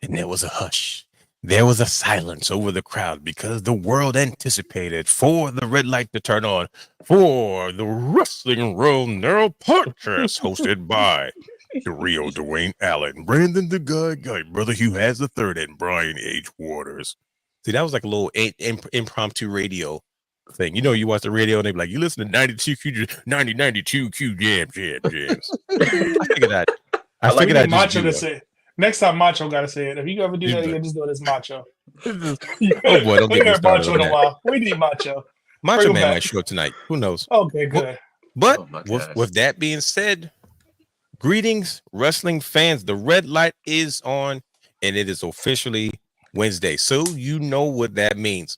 And there was a hush. There was a silence over the crowd because the world anticipated for the red light to turn on for the Wrestling World Now podcast hosted by the real Dwayne Allen, Brandon the Guy, Brother Hugh has the third, and Brian H. Waters. See, that was like a little impromptu radio thing. You know, you watch the radio and they be like, you listen to 92 Q jams. I figured that. I figured that. Macho to say it. Next time Macho gotta say it. If you ever do that again, just do it as Macho. Oh boy, don't get me started Macho on in a while. We need Macho. Macho Man might show up tonight. Who knows? Okay, good. But with that being said, greetings, wrestling fans. The red light is on, and it is officially Wednesday. So you know what that means.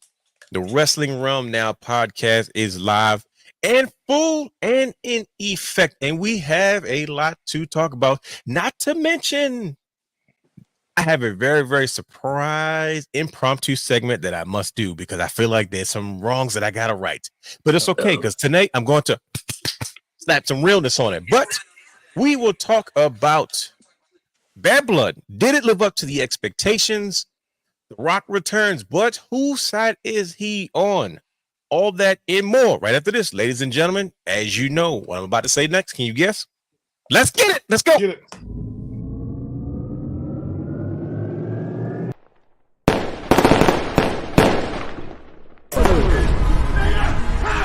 The Wrestling Realm Now podcast is live and full and in effect. And we have a lot to talk about, not to mention I have a very, very surprise impromptu segment that I must do because I feel like there's some wrongs that I got to right. But it's okay because tonight I'm going to slap some realness on it. But we will talk about Bad Blood. Did it live up to the expectations? The Rock returns, but whose side is he on? All that and more right after this, ladies and gentlemen. As you know what I'm about to say next, can you guess? Let's get it. Let's go. Get it.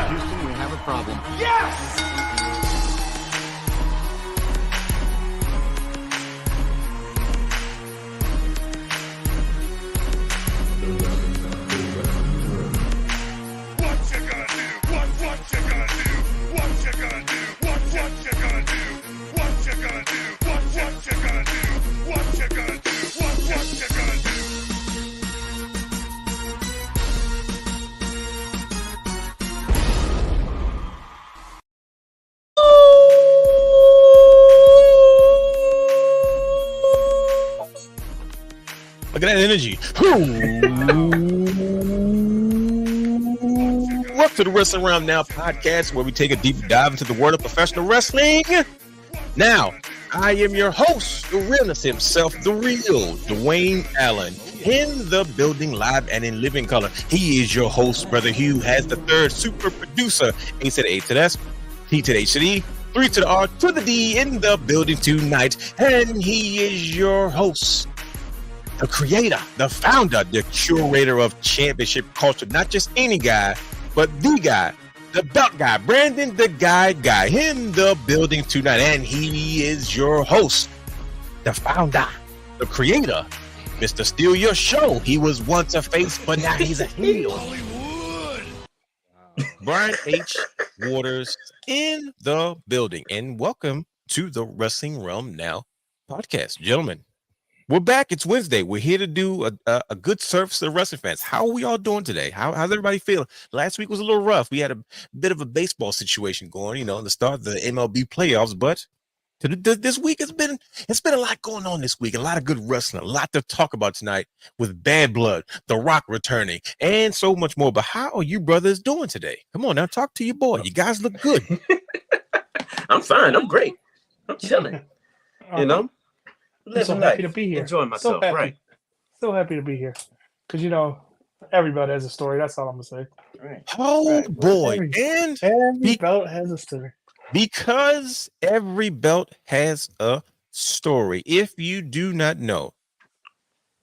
Houston, we have a problem. Yes! Look at that energy. Welcome to the Wrestling Round Now podcast, where we take a deep dive into the world of professional wrestling. Now, I am your host, the realness himself, the real Dwayne Allen, in the building live and in living color. He is your host, Brother Hugh has the third, super producer, A to the A to the S, T to the H to the E, 3 to the R to the D, in the building tonight. And he is your host, the creator, the founder, the curator of championship culture. Not just any guy, but the guy, the belt guy, Brandon the Guy, in the building tonight. And he is your host, the founder, the creator, Mr. Steal Your Show. He was once a face, but now he's a heel. Brian H. Waters in the building. And welcome to the Wrestling Realm Now podcast. Gentlemen, we're back. It's Wednesday. We're here to do a good service to the wrestling fans. How are we all doing today? How's everybody feeling? Last week was a little rough. We had a bit of a baseball situation going, in the start of the MLB playoffs. But this week it's been a lot going on this week. A lot of good wrestling, a lot to talk about tonight with Bad Blood, The Rock returning, and so much more. But how are you brothers doing today? Come on now, talk to your boy. You guys look good. I'm fine. I'm great. I'm chilling. I'm so happy to be here. Enjoying myself, right? So happy to be here. Because, everybody has a story. That's all I'm going to say. Right. Oh, boy. Every belt has a story. Because every belt has a story. If you do not know,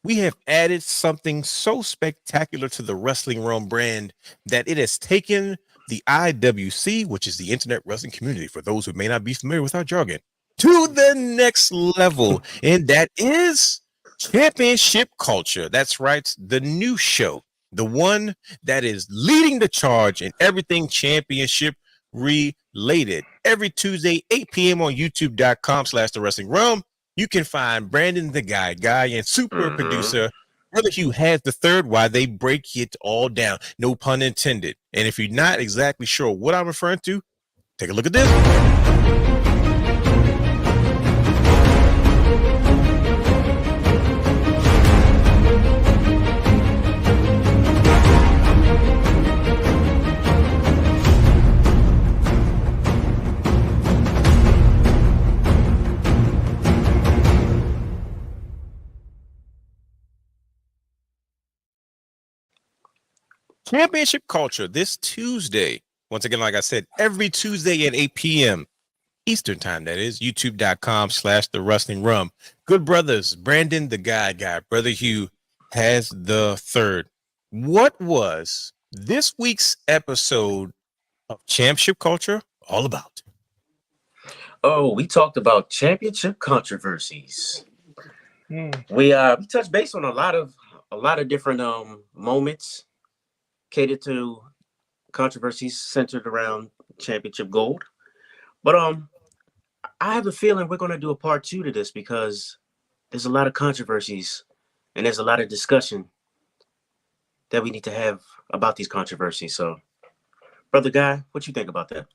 we have added something so spectacular to the Wrestling Realm brand that it has taken the IWC, which is the Internet Wrestling Community, for those who may not be familiar with our jargon, to the next level, and that is championship culture. That's right, the new show, the one that is leading the charge in everything championship related. Every Tuesday, 8 p.m. on youtube.com/the Wrestling Realm, you can find Brandon the Guy and super producer Brother Hugh has the third, while they break it all down. No pun intended. And if you're not exactly sure what I'm referring to, take a look at this. Championship Culture this Tuesday. Once again, like I said, every Tuesday at 8 p.m. Eastern time, that is, youtube.com/the Wrestling Rum. Good brothers, Brandon, the guy, Brother Hugh has the third. What was this week's episode of Championship Culture all about? Oh, we talked about championship controversies. We touched base on a lot of different moments catered to controversies centered around championship gold. But I have a feeling we're going to do a part 2 to this because there's a lot of controversies and there's a lot of discussion that we need to have about these controversies. So, Brother Guy, what you think about that?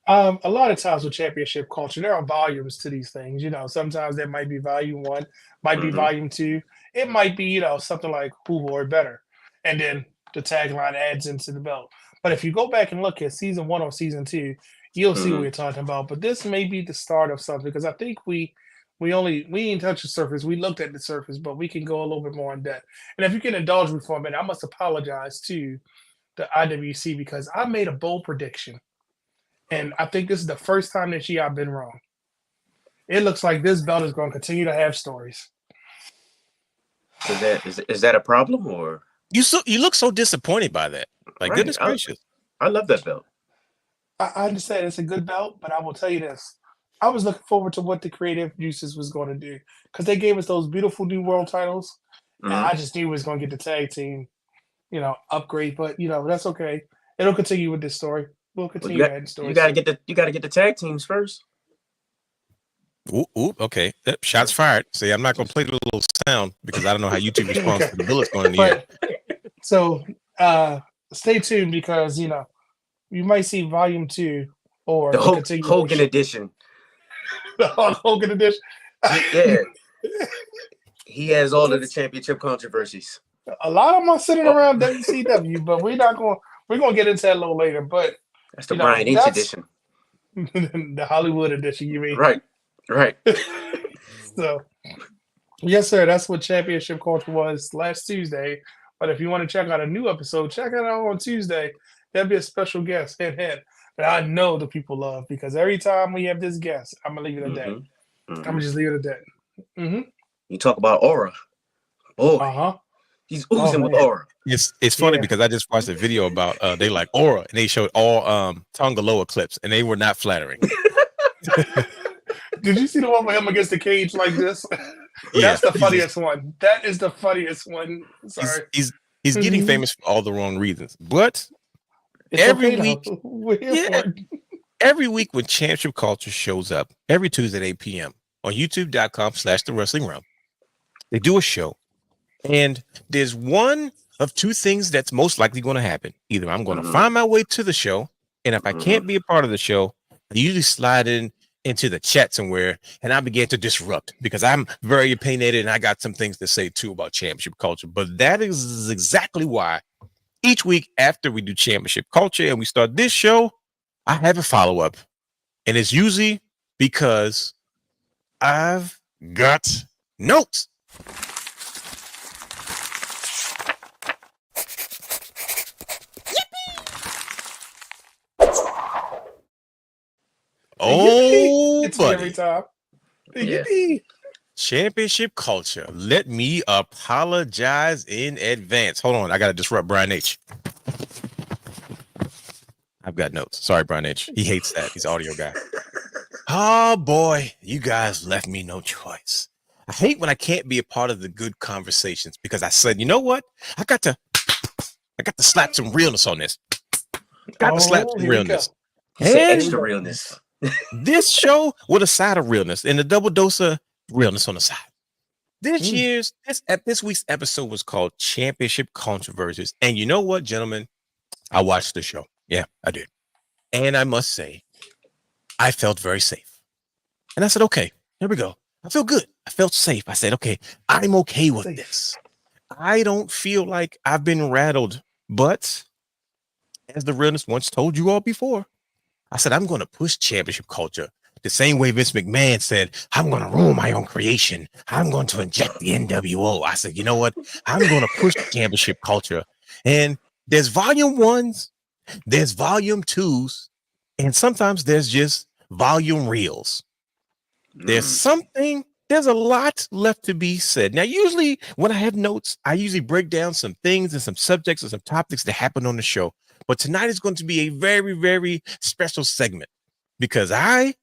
A lot of times with championship culture, there are volumes to these things. Sometimes there might be volume 1, might be volume 2. It might be, something like who wore it better. And then the tagline adds into the belt. But if you go back and look at season 1 or season 2, you'll see what we're talking about. But this may be the start of something because I think we didn't touch the surface. We looked at the surface, but we can go a little bit more in depth. And if you can indulge me for a minute, I must apologize to the IWC because I made a bold prediction. And I think this is the first time this year I've been wrong. It looks like this belt is going to continue to have stories. Is that a problem or you look so disappointed by that? Like, right. Goodness gracious. I love that belt. I understand it's a good belt, but I will tell you this. I was looking forward to what the creative producers was going to do because they gave us those beautiful new world titles. And I just knew we was going to get the tag team, upgrade. But, that's okay. It'll continue with this story. We'll continue adding stories. You gotta get the tag teams first. Ooh, okay. Shots fired. See, I'm not gonna play the little sound because I don't know how YouTube responds to the bullets going in the air. So stay tuned because you might see volume 2 or the Hogan edition. The Hogan edition. Yeah. He has all of the championship controversies. A lot of them are sitting around WCW, but we're gonna get into that a little later. But that's the Brian H edition. The Hollywood edition, you mean? Right. So, yes, sir. That's what Championship Culture was last Tuesday. But if you want to check out a new episode, check it out on Tuesday. There'll be a special guest, hint. But I know the people love because every time we have this guest, I'm gonna leave it at that. I'm gonna just leave it at that. You talk about aura, boy. He's oozing with aura. It's funny because I just watched a video about they like aura and they showed all Tongaloa clips and they were not flattering. Did you see the one with him against the cage like this? That's the funniest one. That is the funniest one. Sorry. He's getting famous for all the wrong reasons. But every week when Championship Culture shows up, every Tuesday at 8 p.m. on youtube.com/the Wrestling Rum, they do a show. And there's one of two things that's most likely going to happen. Either I'm going to find my way to the show, and if I can't be a part of the show, I usually slide into the chat somewhere, and I begin to disrupt because I'm very opinionated, and I got some things to say, too, about Championship Culture. But that is exactly why each week after we do Championship Culture and we start this show, I have a follow-up. And it's usually because I've got notes. Oh, it's every time. Yeah. Championship Culture. Let me apologize in advance. Hold on, I gotta disrupt Brian H. I've got notes. Sorry, Brian H. He hates that. He's an audio guy. Oh boy, you guys left me no choice. I hate when I can't be a part of the good conversations because I said, you know what? I got to slap some realness on this. Got to slap some realness. Extra realness. This show with a side of realness and a double dose of realness on the side. This week's episode was called Championship Controversies. And you know what, gentlemen? I watched the show. Yeah, I did. And I must say, I felt very safe. And I said, okay, here we go. I feel good. I felt safe. I said, okay, I'm okay with this. I don't feel like I've been rattled. But as the realness once told you all before, I said, I'm going to push Championship Culture the same way Vince McMahon said, I'm going to rule my own creation. I'm going to inject the NWO. I said, you know what? I'm going to push Championship Culture. And There's volume 1s, there's volume 2s, and sometimes there's just volume reels. There's a lot left to be said. Now, usually when I have notes, I usually break down some things and some subjects and some topics that happen on the show. But tonight is going to be a very, very special segment because I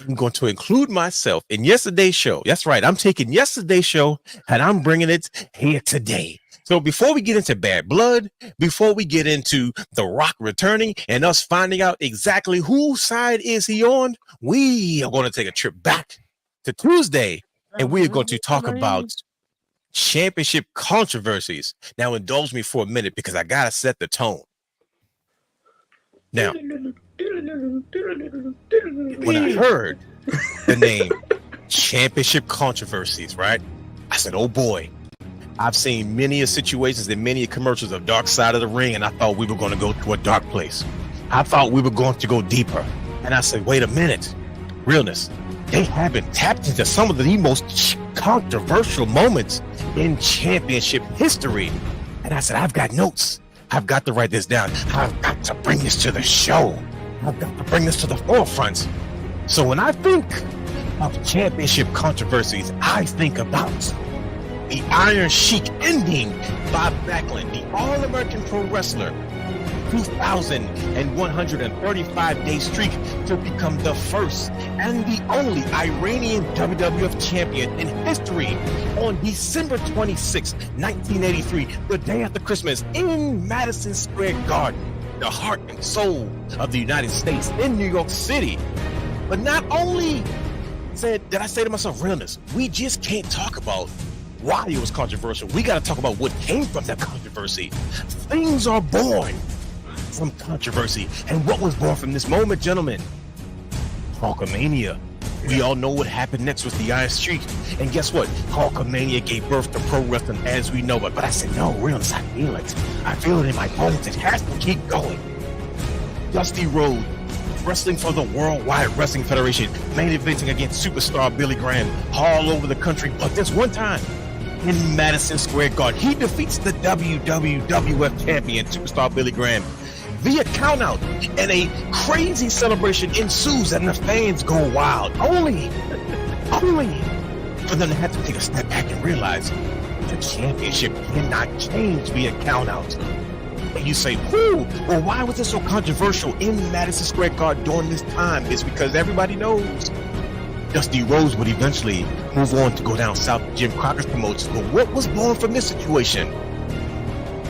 am going to include myself in yesterday's show. That's right. I'm taking yesterday's show and I'm bringing it here today. So before we get into Bad Blood, before we get into The Rock returning and us finding out exactly whose side is he on, we are going to take a trip back to Tuesday and we are going to talk about championship controversies. Now indulge me for a minute because I got to set the tone. Now, when I heard the name championship controversies, right? I said, oh boy. I've seen many situations and many commercials of Dark Side of the Ring, and I thought we were going to go to a dark place. I thought we were going to go deeper. And I said, wait a minute. Realness. They haven't tapped into some of the most controversial moments in championship history. And I said, I've got notes. I've got to write this down. I've got to bring this to the show. I've got to bring this to the forefront. So when I think of championship controversies, I think about the Iron Sheik ending Bob Backlund, the All-American Pro Wrestler, 2,135-day streak to become the first and the only Iranian WWF champion in history on December 26, 1983, the day after Christmas in Madison Square Garden, the heart and soul of the United States in New York City. But not only did I say to myself, realness, we just can't talk about why it was controversial. We got to talk about what came from that controversy. Things are born from controversy. And what was born from this moment, gentlemen? Hulkamania. We all know what happened next with the Iron Sheik. And guess what? Hulkamania gave birth to pro wrestling as we know it. But I said, no, realness, I feel it. I feel it in my bones. It has to keep going. Dusty Rhodes, wrestling for the Worldwide Wrestling Federation, main eventing against superstar Billy Graham all over the country. But this one time, in Madison Square Garden, he defeats the WWF champion, superstar Billy Graham, via countout, and a crazy celebration ensues, and the fans go wild. Only for them to have to take a step back and realize the championship cannot change via countout. And you say, well, why was it so controversial in Madison Square Garden during this time? It's because everybody knows Dusty Rhodes would eventually move on to go down south to Jim Crockett's promotions. But what was born from this situation?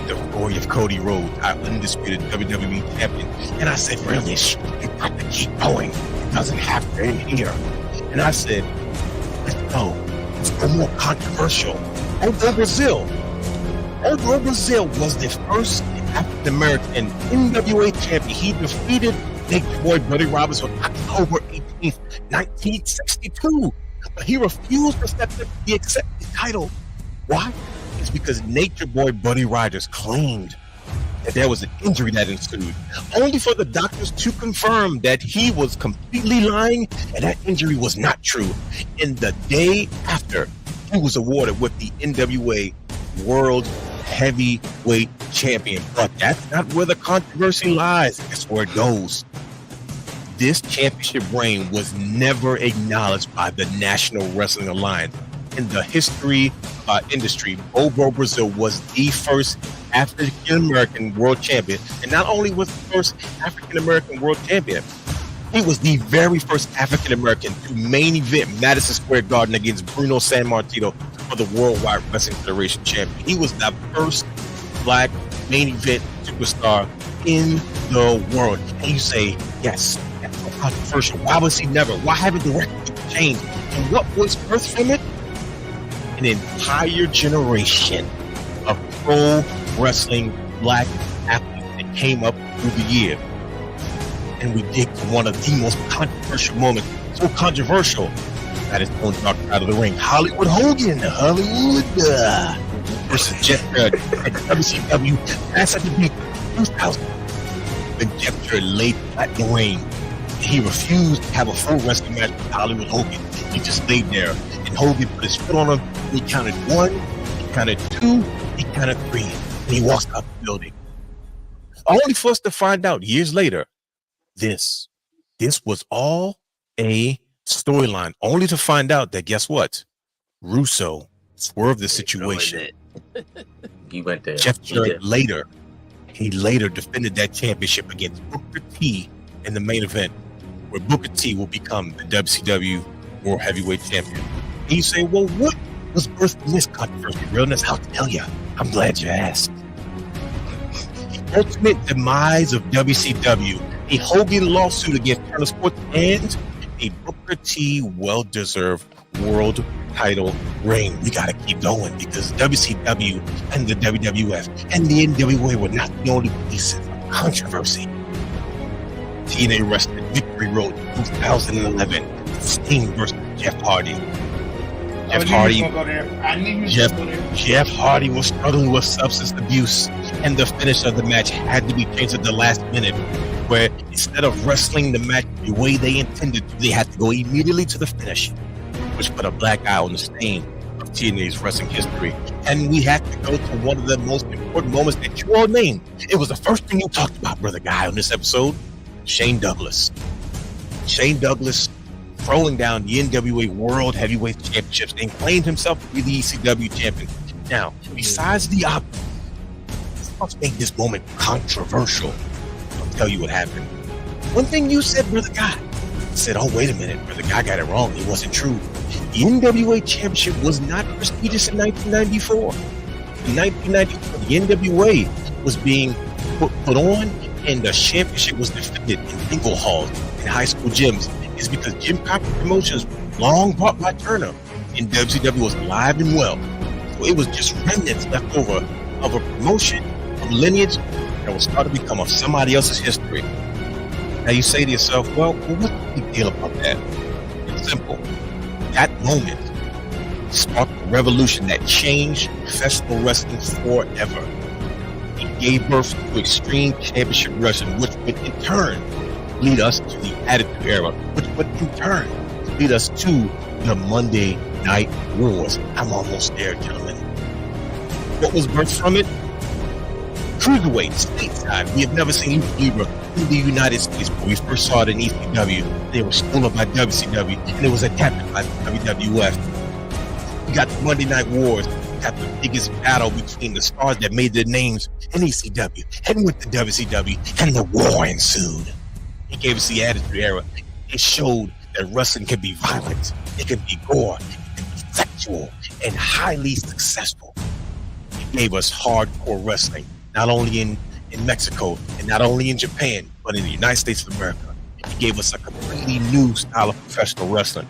The story of Cody Rhodes, our undisputed WWE champion. And I said, really, you got to keep going. It doesn't have to end here. And I said, let's go more controversial. Over Brazil. Over Brazil was the first African American NWA champion. He defeated Nature Boy Buddy Roberts on October 18th, 1962. But he refused to accept the title. Why? It's because Nature Boy Buddy Rogers claimed that there was an injury that ensued, only for the doctors to confirm that he was completely lying and that injury was not true. And the day after, he was awarded with the NWA World Heavyweight Champion. But that's not where the controversy lies. That's where it goes. This championship reign was never acknowledged by the National Wrestling Alliance. In the history industry, Bobo Brazil was the first African-American world champion. And not only was the first African-American world champion, he was the very first African-American to main event Madison Square Garden against Bruno Sammartino for the Worldwide Wrestling Federation champion. He was the first black main event superstar in the world. And you say, yes, that's so controversial. Why was he never? Why haven't the record changed? And what was birthed from it? An entire generation of pro wrestling black athletes that came up through the year. And we dig to one of the most controversial moments, so controversial that it's on Dark Side of the Ring. Hollywood Hogan, versus Jeff Jarrett at WCW. That's at the beat 2000. When Jeff Jarrett laid flat in the ring, he refused to have a full wrestling match with Hollywood Hogan. He just laid there, and Hogan put his foot on him. He counted 1, he counted 2, he counted 3, and he walks out the building. Only for us to find out years later, this was all a storyline. Only to find out that guess what? Russo swerved the situation. He went there. Jeff Jarrett later defended that championship against Booker T in the main event, where Booker T will become the WCW World Heavyweight Champion. And you say, well, what was birthed in this controversy? Realness, I'll tell you. I'm glad you asked. The ultimate demise of WCW, a Hogan lawsuit against Turner Sports, and a Booker T well-deserved world title reign. We got to keep going because WCW and the WWF and the NWA were not the only pieces of controversy. TNA Wrestling Victory Road 2011, Sting versus Jeff Hardy. Jeff Hardy was struggling with substance abuse, and the finish of the match had to be changed at the last minute, where instead of wrestling the match the way they intended to, they had to go immediately to the finish, which put a black eye on the stain of TNA's wrestling history. And we had to go to one of the most important moments that you all named. It was the first thing you talked about, Brother Guy, on this episode. Shane Douglas throwing down the NWA World Heavyweight Championships and claimed himself to be the ECW champion. Now, besides the obvious, let's make this moment controversial. I'll tell you what happened. One thing you said, Brother Guy, said, oh, wait a minute, Brother Guy got it wrong. It wasn't true. The NWA Championship was not prestigious in 1994. In 1994, the NWA was being put on, and the championship was defended in bingo halls in high school gyms. It's because Jim Cocker Promotions, long bought by Turner, and WCW was alive and well. So it was just remnants left over of a promotion, of lineage that was starting to become of somebody else's history. Now you say to yourself, well, what's the big deal about that? It's simple. That moment sparked a revolution that changed professional wrestling forever. It gave birth to Extreme Championship Wrestling, which would in turn lead us to the Attitude Era, which would in turn lead us to the Monday Night Wars. I'm almost there, gentlemen. What was birthed from it? Cruiserweight, stateside. We have never seen Libra in the United States. When we first saw it in ECW, they were stolen by WCW, and it was adapted by WWF. We got the Monday Night Wars. We got the biggest battle between the stars that made their names in ECW and with the WCW, and the war ensued. It gave us the Attitude Era. It showed that wrestling can be violent, it can be gore, it can be sexual, and highly successful. It gave us hardcore wrestling, not only in Mexico and not only in Japan, but in the United States of America. It gave us a completely new style of professional wrestling.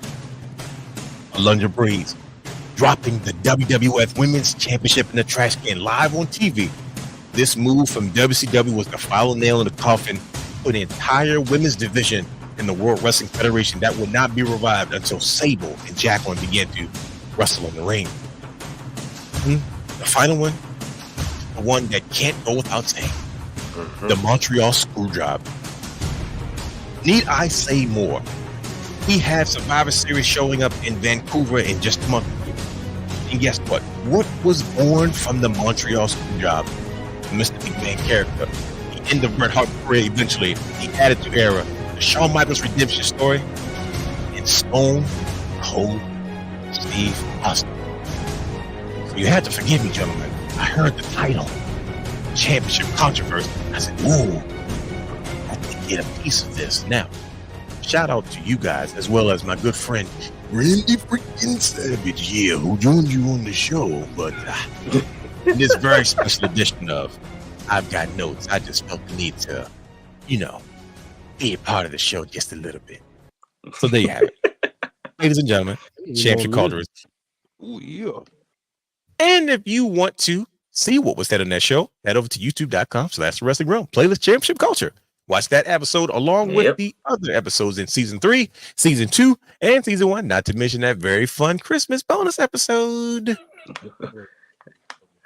Alundra Breeze dropping the WWF Women's Championship in the trash can live on TV. This move from WCW was the final nail in the coffin for the entire women's division in the World Wrestling Federation that would not be revived until Sable and Jacqueline began to wrestle in the ring. The final one, the one that can't go without saying, the Montreal Screwjob. Need I say more? We have Survivor Series showing up in Vancouver in just a month. And guess what? What was born from the Montreal Screwjob? Mr. McMahon character, the end of Bret Hart's career eventually, the Attitude Era, the Shawn Michaels redemption story, and Stone Cold Steve Austin. So you had to forgive me, gentlemen. I heard the title, Championship Controversy. I said, ooh, I can get a piece of this. Now, shout out to you guys, as well as my good friend, Randy freaking Savage, who joined you on the show. But in this very special edition of I've Got Notes, I just felt the need to, be a part of the show just a little bit. So there you have it. Ladies and gentlemen, Championship Controversy. Ooh, yeah. And if you want to see what was said on that show, head over to youtube.com/wrestling realm. Playlist Championship Culture. Watch that episode along with the other episodes in season 3, season 2, and season 1. Not to mention that very fun Christmas bonus episode.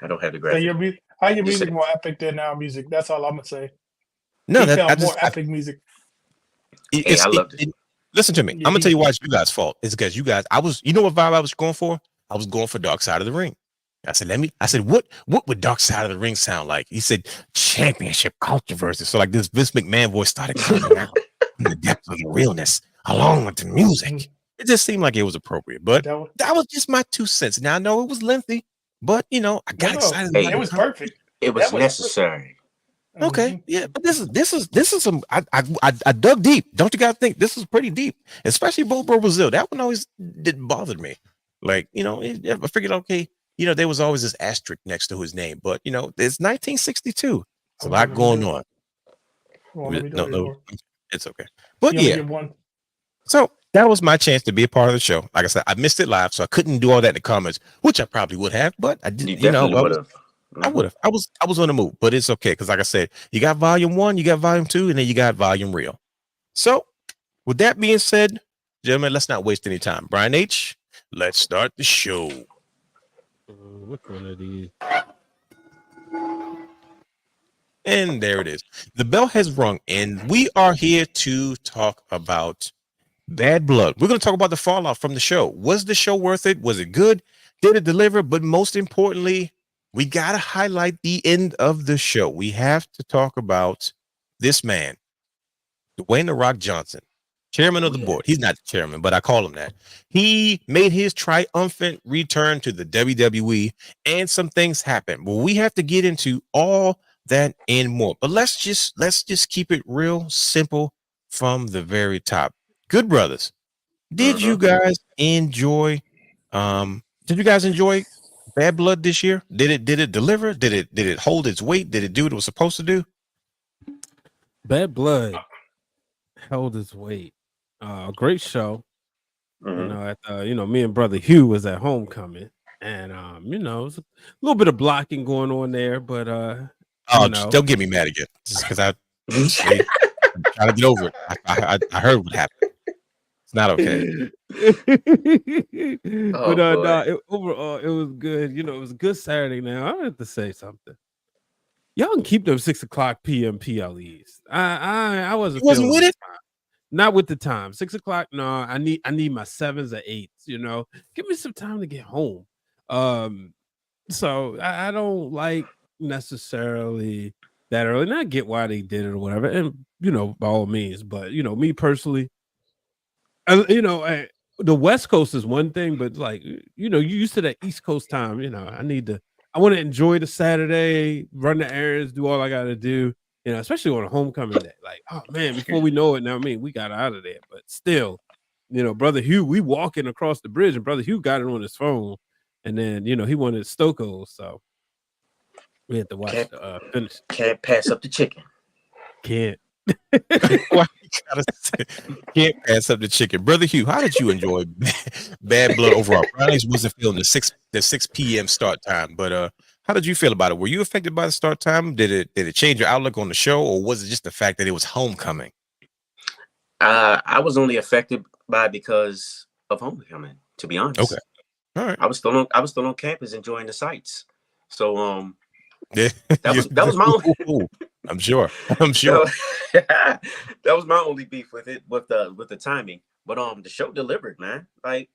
I don't have the graphic. How your music more epic than our music? That's all I'm gonna say. No, more epic music. I loved it. Listen to me. I'm gonna tell you why it's you guys' fault. It's because you guys. You know what vibe I was going for? I was going for Dark Side of the Ring. I said, what would Dark Side of the Ring sound like? He said, championship controversy. So like this Vince McMahon voice started coming out in the depth of the realness along with the music. It just seemed like it was appropriate, but that was just my 2 cents. Now I know it was lengthy, but I got excited. Hey, it was perfect. It was necessary. Okay, yeah, but this is some. I dug deep. Don't you guys think this is pretty deep? Especially Bobo Brazil. That one always didn't bother me. Like I figured, okay, there was always this asterisk next to his name, but it's 1962. It's a lot going on. No, it's okay. But yeah, so that was my chance to be a part of the show. Like I said, I missed it live, so I couldn't do all that in the comments, which I probably would have, but I didn't. I would have. I was on the move, but it's okay because, like I said, you got volume 1, you got volume 2, and then you got volume real. So, with that being said, gentlemen, let's not waste any time. Brian H., let's start the show. Which one of these? And there it is. The bell has rung, and we are here to talk about Bad Blood. We're going to talk about the fallout from the show. Was the show worth it? Was it good? Did it deliver? But most importantly, we got to highlight the end of the show. We have to talk about this man, Dwayne "The Rock" Johnson, chairman of the board. He's not the chairman, but I call him that. He made his triumphant return to the WWE, and some things happened. Well, we have to get into all that and more. But let's just keep it real simple from the very top. Good brothers, did you guys enjoy? Did you guys enjoy Bad Blood this year? Did it deliver? Did it hold its weight? Did it do what it was supposed to do? Bad Blood held its weight. Great show. Me and brother Hugh was at homecoming, and it was a little bit of blocking going on there, but don't get me mad again, just because I trying to get over it. I heard what happened. It's not okay. Overall, it was good. It was a good Saturday. Now I have to say something. Y'all can keep them 6:00 p.m. PLEs. I wasn't with it. Not with the time. 6:00. No, I need my 7s or 8s. Give me some time to get home. So I don't like necessarily that early. And I get why they did it or whatever. And by all means, but me personally. The West Coast is one thing, but like you used to that East Coast time. I want to enjoy the Saturday, run the errands, do all I got to do. Especially on a homecoming day. Like, oh man, before we know it, now we got out of there. But still, brother Hugh, we walking across the bridge, and brother Hugh got it on his phone, and then he wanted Stokos, so we had to watch the finish. Can't pass up the chicken. Can't. Can't pass up the chicken. Brother Hugh, how did you enjoy Bad Blood overall? Brownies wasn't feeling the 6 p.m. start time, but how did you feel about it? Were you affected by the start time? Did it change your outlook on the show, or was it just the fact that it was homecoming? I was only affected by it because of homecoming, to be honest. Okay. All right. I was still on campus enjoying the sights. So yeah. that was my own. I'm sure. That was my only beef with it, with the timing. But the show delivered, man. Like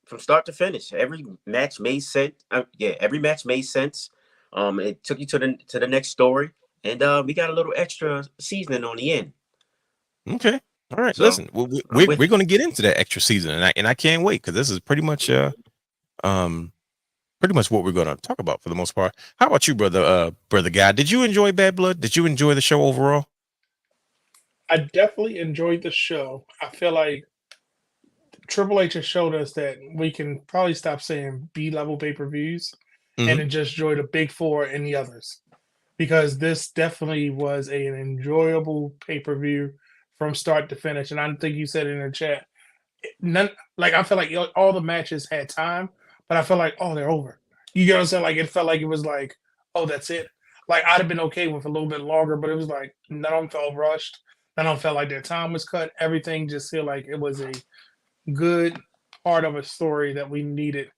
from start to finish, every match made sense. Every match made sense. It took you to the next story, and we got a little extra seasoning on the end. Okay. All right. So, listen, we're going to get into that extra season, and I can't wait because this is pretty much what we're going to talk about for the most part. How about you, brother Guy? Did you enjoy Bad Blood? Did you enjoy the show overall? I definitely enjoyed the show. I feel like Triple H has showed us that we can probably stop saying B-level pay-per-views and just enjoy the big four and the others, because this definitely was an enjoyable pay-per-view from start to finish. And I think you said in the chat, I feel like all the matches had time, but I feel like, they're over. You get what I'm saying? Like, it felt like it was like, that's it. Like, I'd have been okay with a little bit longer, but it was like, none of them felt rushed. None of them felt like their time was cut. Everything just felt like it was a good part of a story that we needed,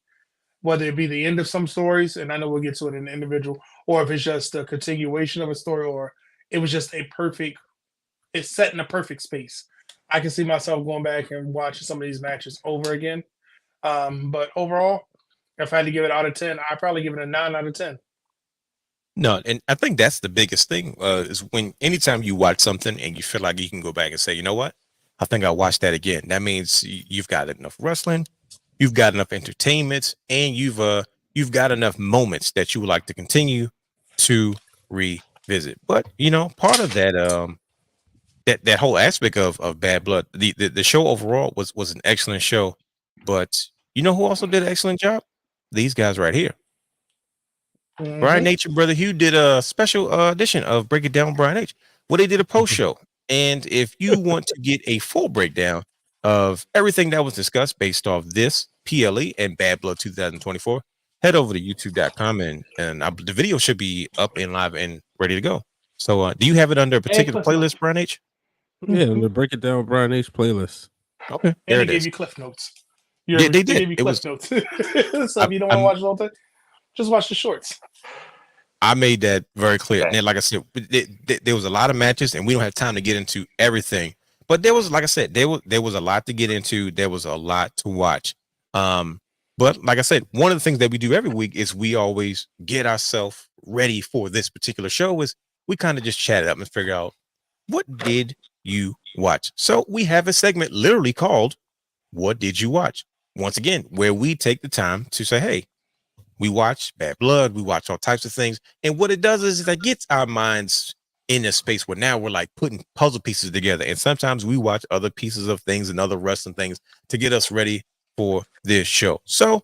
whether it be the end of some stories, and I know we'll get to it in the individual, or if it's just a continuation of a story, or it was just it's set in a perfect space. I can see myself going back and watching some of these matches over again. But overall, If I had to give it out of 10, I'd probably give it a 9 out of 10. No, and I think that's the biggest thing is when anytime you watch something and you feel like you can go back and say, you know what, I think I'll watch that again. That means you've got enough wrestling, you've got enough entertainment, and you've got enough moments that you would like to continue to revisit. But part of that that whole aspect of Bad Blood, the show overall was an excellent show. But you know who also did an excellent job? These guys right here. Brian H and Brother Hugh did a special edition of Break It Down with Brian H. Well, they did a post show. And if you want to get a full breakdown of everything that was discussed based off this PLE and Bad Blood 2024, head over to youtube.com and the video should be up and live and ready to go. So do you have it under a particular playlist, Brian H? Yeah, the Break It Down with Brian H playlist. Okay. And they gave you cliff notes. Yeah, they did. They gave you cliff notes. So if you don't want to watch the whole thing, just watch the shorts. I made that very clear. And like I said, there was a lot of matches, and we don't have time to get into everything. But there was, like I said, there was a lot to get into. There was a lot to watch. But like I said, one of the things that we do every week is we always get ourselves ready for this particular show. Is we kind of just chat it up and figure out, what did you watch? So we have a segment literally called "What Did You Watch?" Once again, where we take the time to say, hey, we watch Bad Blood, we watch all types of things. And what it does is that gets our minds in a space where now we're like putting puzzle pieces together. And sometimes we watch other pieces of things and other wrestling things to get us ready for this show. So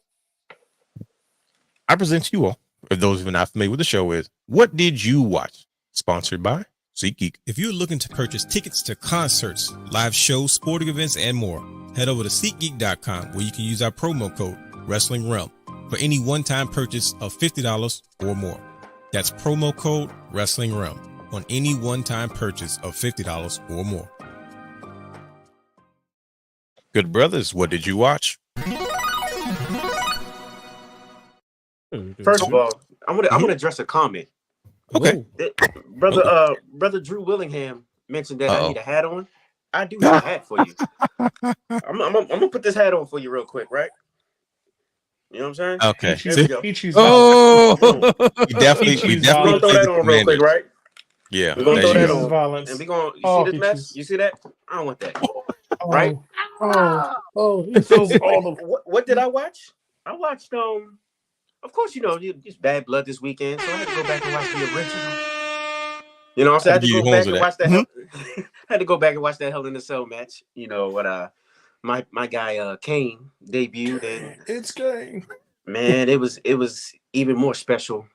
I present to you all, if those who are not familiar with the show, is What Did You Watch? Sponsored by SeatGeek. If you're looking to purchase tickets to concerts, live shows, sporting events, and more, head over to SeatGeek.com where you can use our promo code Wrestling Realm for any one-time purchase of $50 or more. That's promo code Wrestling Realm on any one-time purchase of $50 or more. Good brothers, what did you watch? First of all, I'm gonna address a comment. Okay. Brother Drew Willingham mentioned that I need a hat on. I do have a hat for you. I'm gonna put this hat on for you real quick, right? You know what I'm saying? Okay. He chooses we definitely gonna throw that on real quick, right? Yeah. We're gonna throw that on. Violence. And we gonna see this mess? You see that? I don't want that. Right? What did I watch? I watched of course, just Bad Blood this weekend, so I had to go back and watch the original. You know what I'm saying? I had to go back and watch that. I had to go back and watch that Hell in a Cell match. You know what? My guy Kane debuted, and it's Kane. Man, it was even more special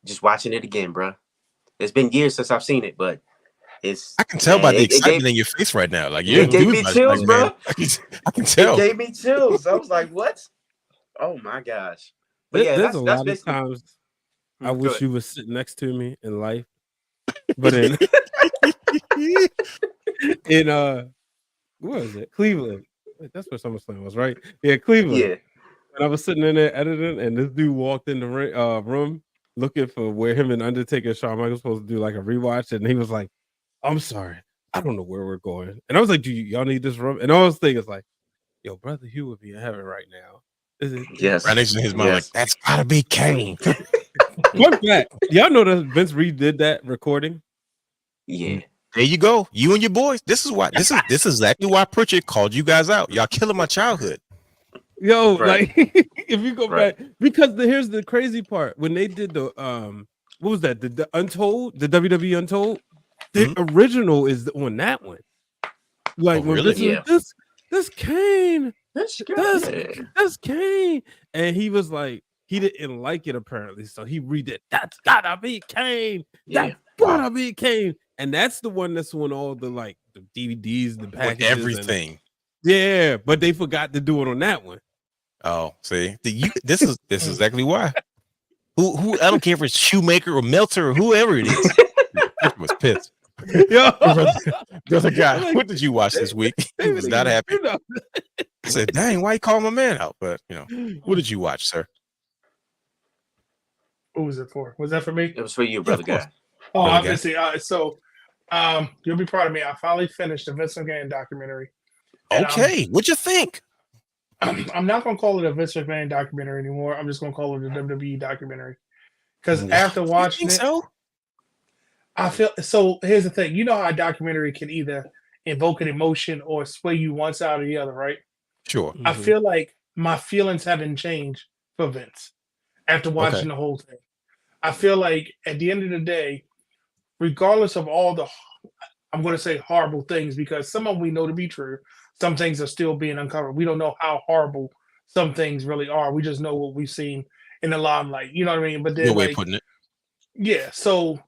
just watching it again, bro. It's been years since I've seen it, but I can tell by the excitement in your face right now. Like it gave me chills, bro. I can tell. It gave me chills. I was like, what? Oh my gosh. But yeah, there's a lot of times I wish you were sitting next to me in life. But in what was it? Cleveland. That's where SummerSlam was, right? Yeah, Cleveland. Yeah. And I was sitting in there editing, and this dude walked in the room looking for where him and Undertaker and Shawn Michaels supposed to do like a rewatch, and he was like, "I'm sorry, I don't know where we're going." And I was like, "Do y'all need this room?" And I was thinking, like, "Yo, brother Hugh would be in heaven right now." Yes. Right next to his mind, like, that's gotta be Kane. Fun fact, y'all know that Vince redid that recording? Yeah. There you go. You and your boys. This is this is exactly why Pritchard called you guys out. Y'all killing my childhood. Yo, like if you go back, because here's the crazy part. When they did the what was that? The Untold, the WWE Untold, the original is on that one. Like when this Kane. That's Kane. And he was like, he didn't like it apparently. So he redid that's gotta be Kane. That's gotta be Kane. And that's the one that's on all the like the DVDs, the packages, everything. Yeah, but they forgot to do it on that one. Oh, see, this is exactly why. Who I don't care if it's Shoemaker or Melter or whoever it is. I was pissed. Yo, brother guy, what did you watch this week? He was not happy. I said, "Dang, why you call my man out?" But what did you watch, sir? Who was it for? Was that for me? It was for you, brother guy. Oh, obviously. So, you'll be proud of me. I finally finished the Vince McMahon documentary. Okay, what'd you think? I'm not gonna call it a Vince McMahon documentary anymore. I'm just gonna call it a WWE documentary. Because Wow. after You watching think it, so? I feel so. Here's the thing: you know how a documentary can either evoke an emotion or sway you one side or the other, right? Sure. I Mhm. feel like my feelings haven't changed for Vince after Okay. watching the whole thing. I feel like at the end of the day, regardless of all the, I'm going to say horrible things because some of them we know to be true. Some things are still being uncovered. We don't know how horrible some things really are. We just know what we've seen in the limelight. You know what I mean? But Good then, way of like, putting it. yeah. So,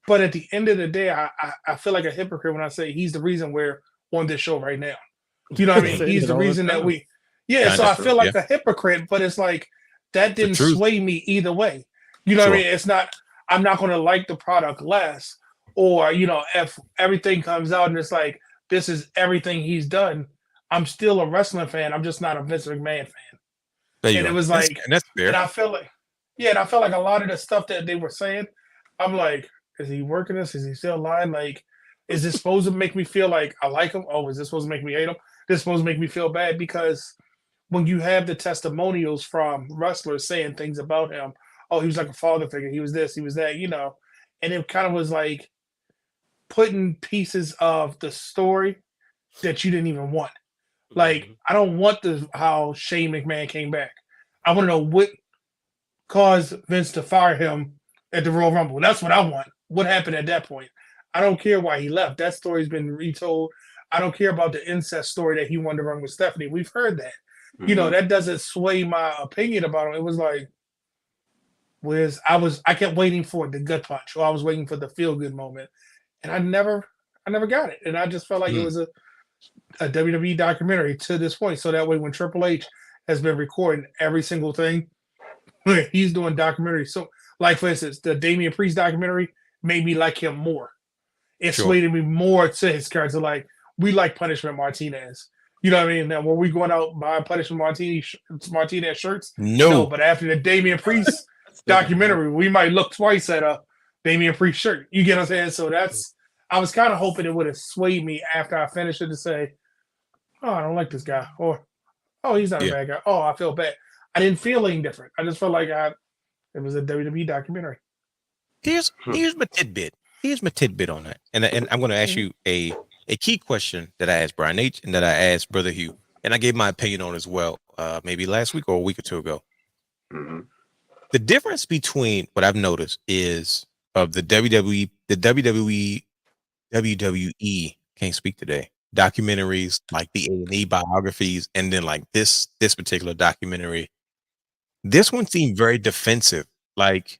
but at the end of the day, I feel like a hypocrite when I say he's the reason we're on this show right now. You know what I mean? Say He's it the all the reason that time. we, yeah. Kind So I of. feel Yeah. like a hypocrite, but it's like that The didn't truth. sway me either way. You know what I Sure. mean? It's not. I'm not going to like the product less, or if everything comes out and it's like this is everything he's done. I'm still a wrestling fan. I'm just not a Vince McMahon fan. There you And it go. was That's like, and that's and fair. I felt like, yeah, and I felt like a lot of the stuff that they were saying, I'm like, is he working this? Is he still lying? Like, is this supposed to make me feel like I like him? Oh, is this supposed to make me hate him? This supposed to make me feel bad because when you have the testimonials from wrestlers saying things about him, oh, he was like a father figure. He was this, he was that, and it kind of was like putting pieces of the story that you didn't even want. Like, Mhm. I don't want how Shane McMahon came back. I want to know what caused Vince to fire him at the Royal Rumble. That's what I want. What happened at that point? I don't care why he left. That story's been retold. I don't care about the incest story that he wanted to run with Stephanie. We've heard that. Mhm. That doesn't sway my opinion about him. It was like, I kept waiting for the gut punch, or I was waiting for the feel good moment, and I never got it. And I just felt like it Mm. was a WWE documentary to this point. So that way, when Triple H has been recording every single thing, he's doing documentaries. So, like for instance, the Damian Priest documentary made me like him more. It Sure. swayed me more to his character. Like we like Punishment Martinez. You know what I mean? Now, were we going out buying Punishment Martinez shirts? No, No. but after the Damian Priest documentary, we might look twice at a Damian Priest shirt. You get what I'm saying? So I was kind of hoping it would have swayed me after I finished it to say, oh, I don't like this guy, or oh, he's not a Yeah. bad guy. Oh, I feel bad. I didn't feel anything different. I just felt like it was a WWE documentary. Here's my tidbit. Here's my tidbit on that. And I'm going to ask you a key question that I asked Brian H. and that I asked Brother Hugh. And I gave my opinion on as well, maybe last week or a week or two ago. Mhm. The difference between what I've noticed is of the WWE, can't speak today, documentaries like the A&E biographies, and then like this particular documentary. This one seemed very defensive. Like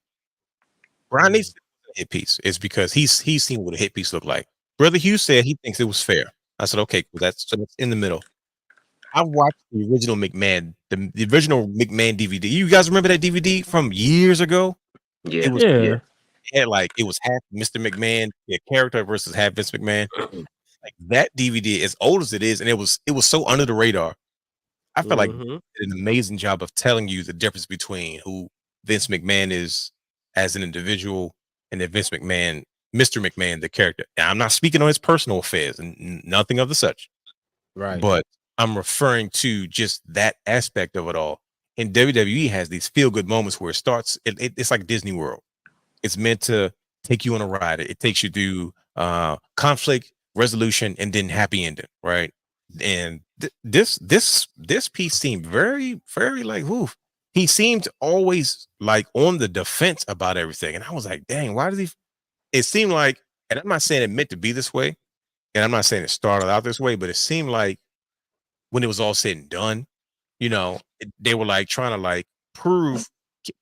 Brian needs a hit piece is because he's seen what a hit piece looked like. Brother Hugh said he thinks it was fair. I said, okay, cool. That's in the middle. I watched the original McMahon, the original McMahon DVD. You guys remember that DVD from years ago? Yeah. It was Yeah. it was half Mr. McMahon, character versus half Vince McMahon. Like that DVD, as old as it is, and it was so under the radar. I felt like Mhm. did an amazing job of telling you the difference between who Vince McMahon is as an individual and then Vince McMahon, Mr. McMahon, the character. Now, I'm not speaking on his personal affairs and nothing of the such, Right. but I'm referring to just that aspect of it all. And WWE has these feel good moments where it starts. It's like Disney World. It's meant to take you on a ride. It takes you through conflict, resolution, and then happy ending, right? And this piece seemed very, very like, woof. He seemed always like on the defense about everything, and I was like, dang, why does he? It seemed like, and I'm not saying it meant to be this way, and I'm not saying it started out this way, but it seemed like when it was all said and done, they were like trying to like prove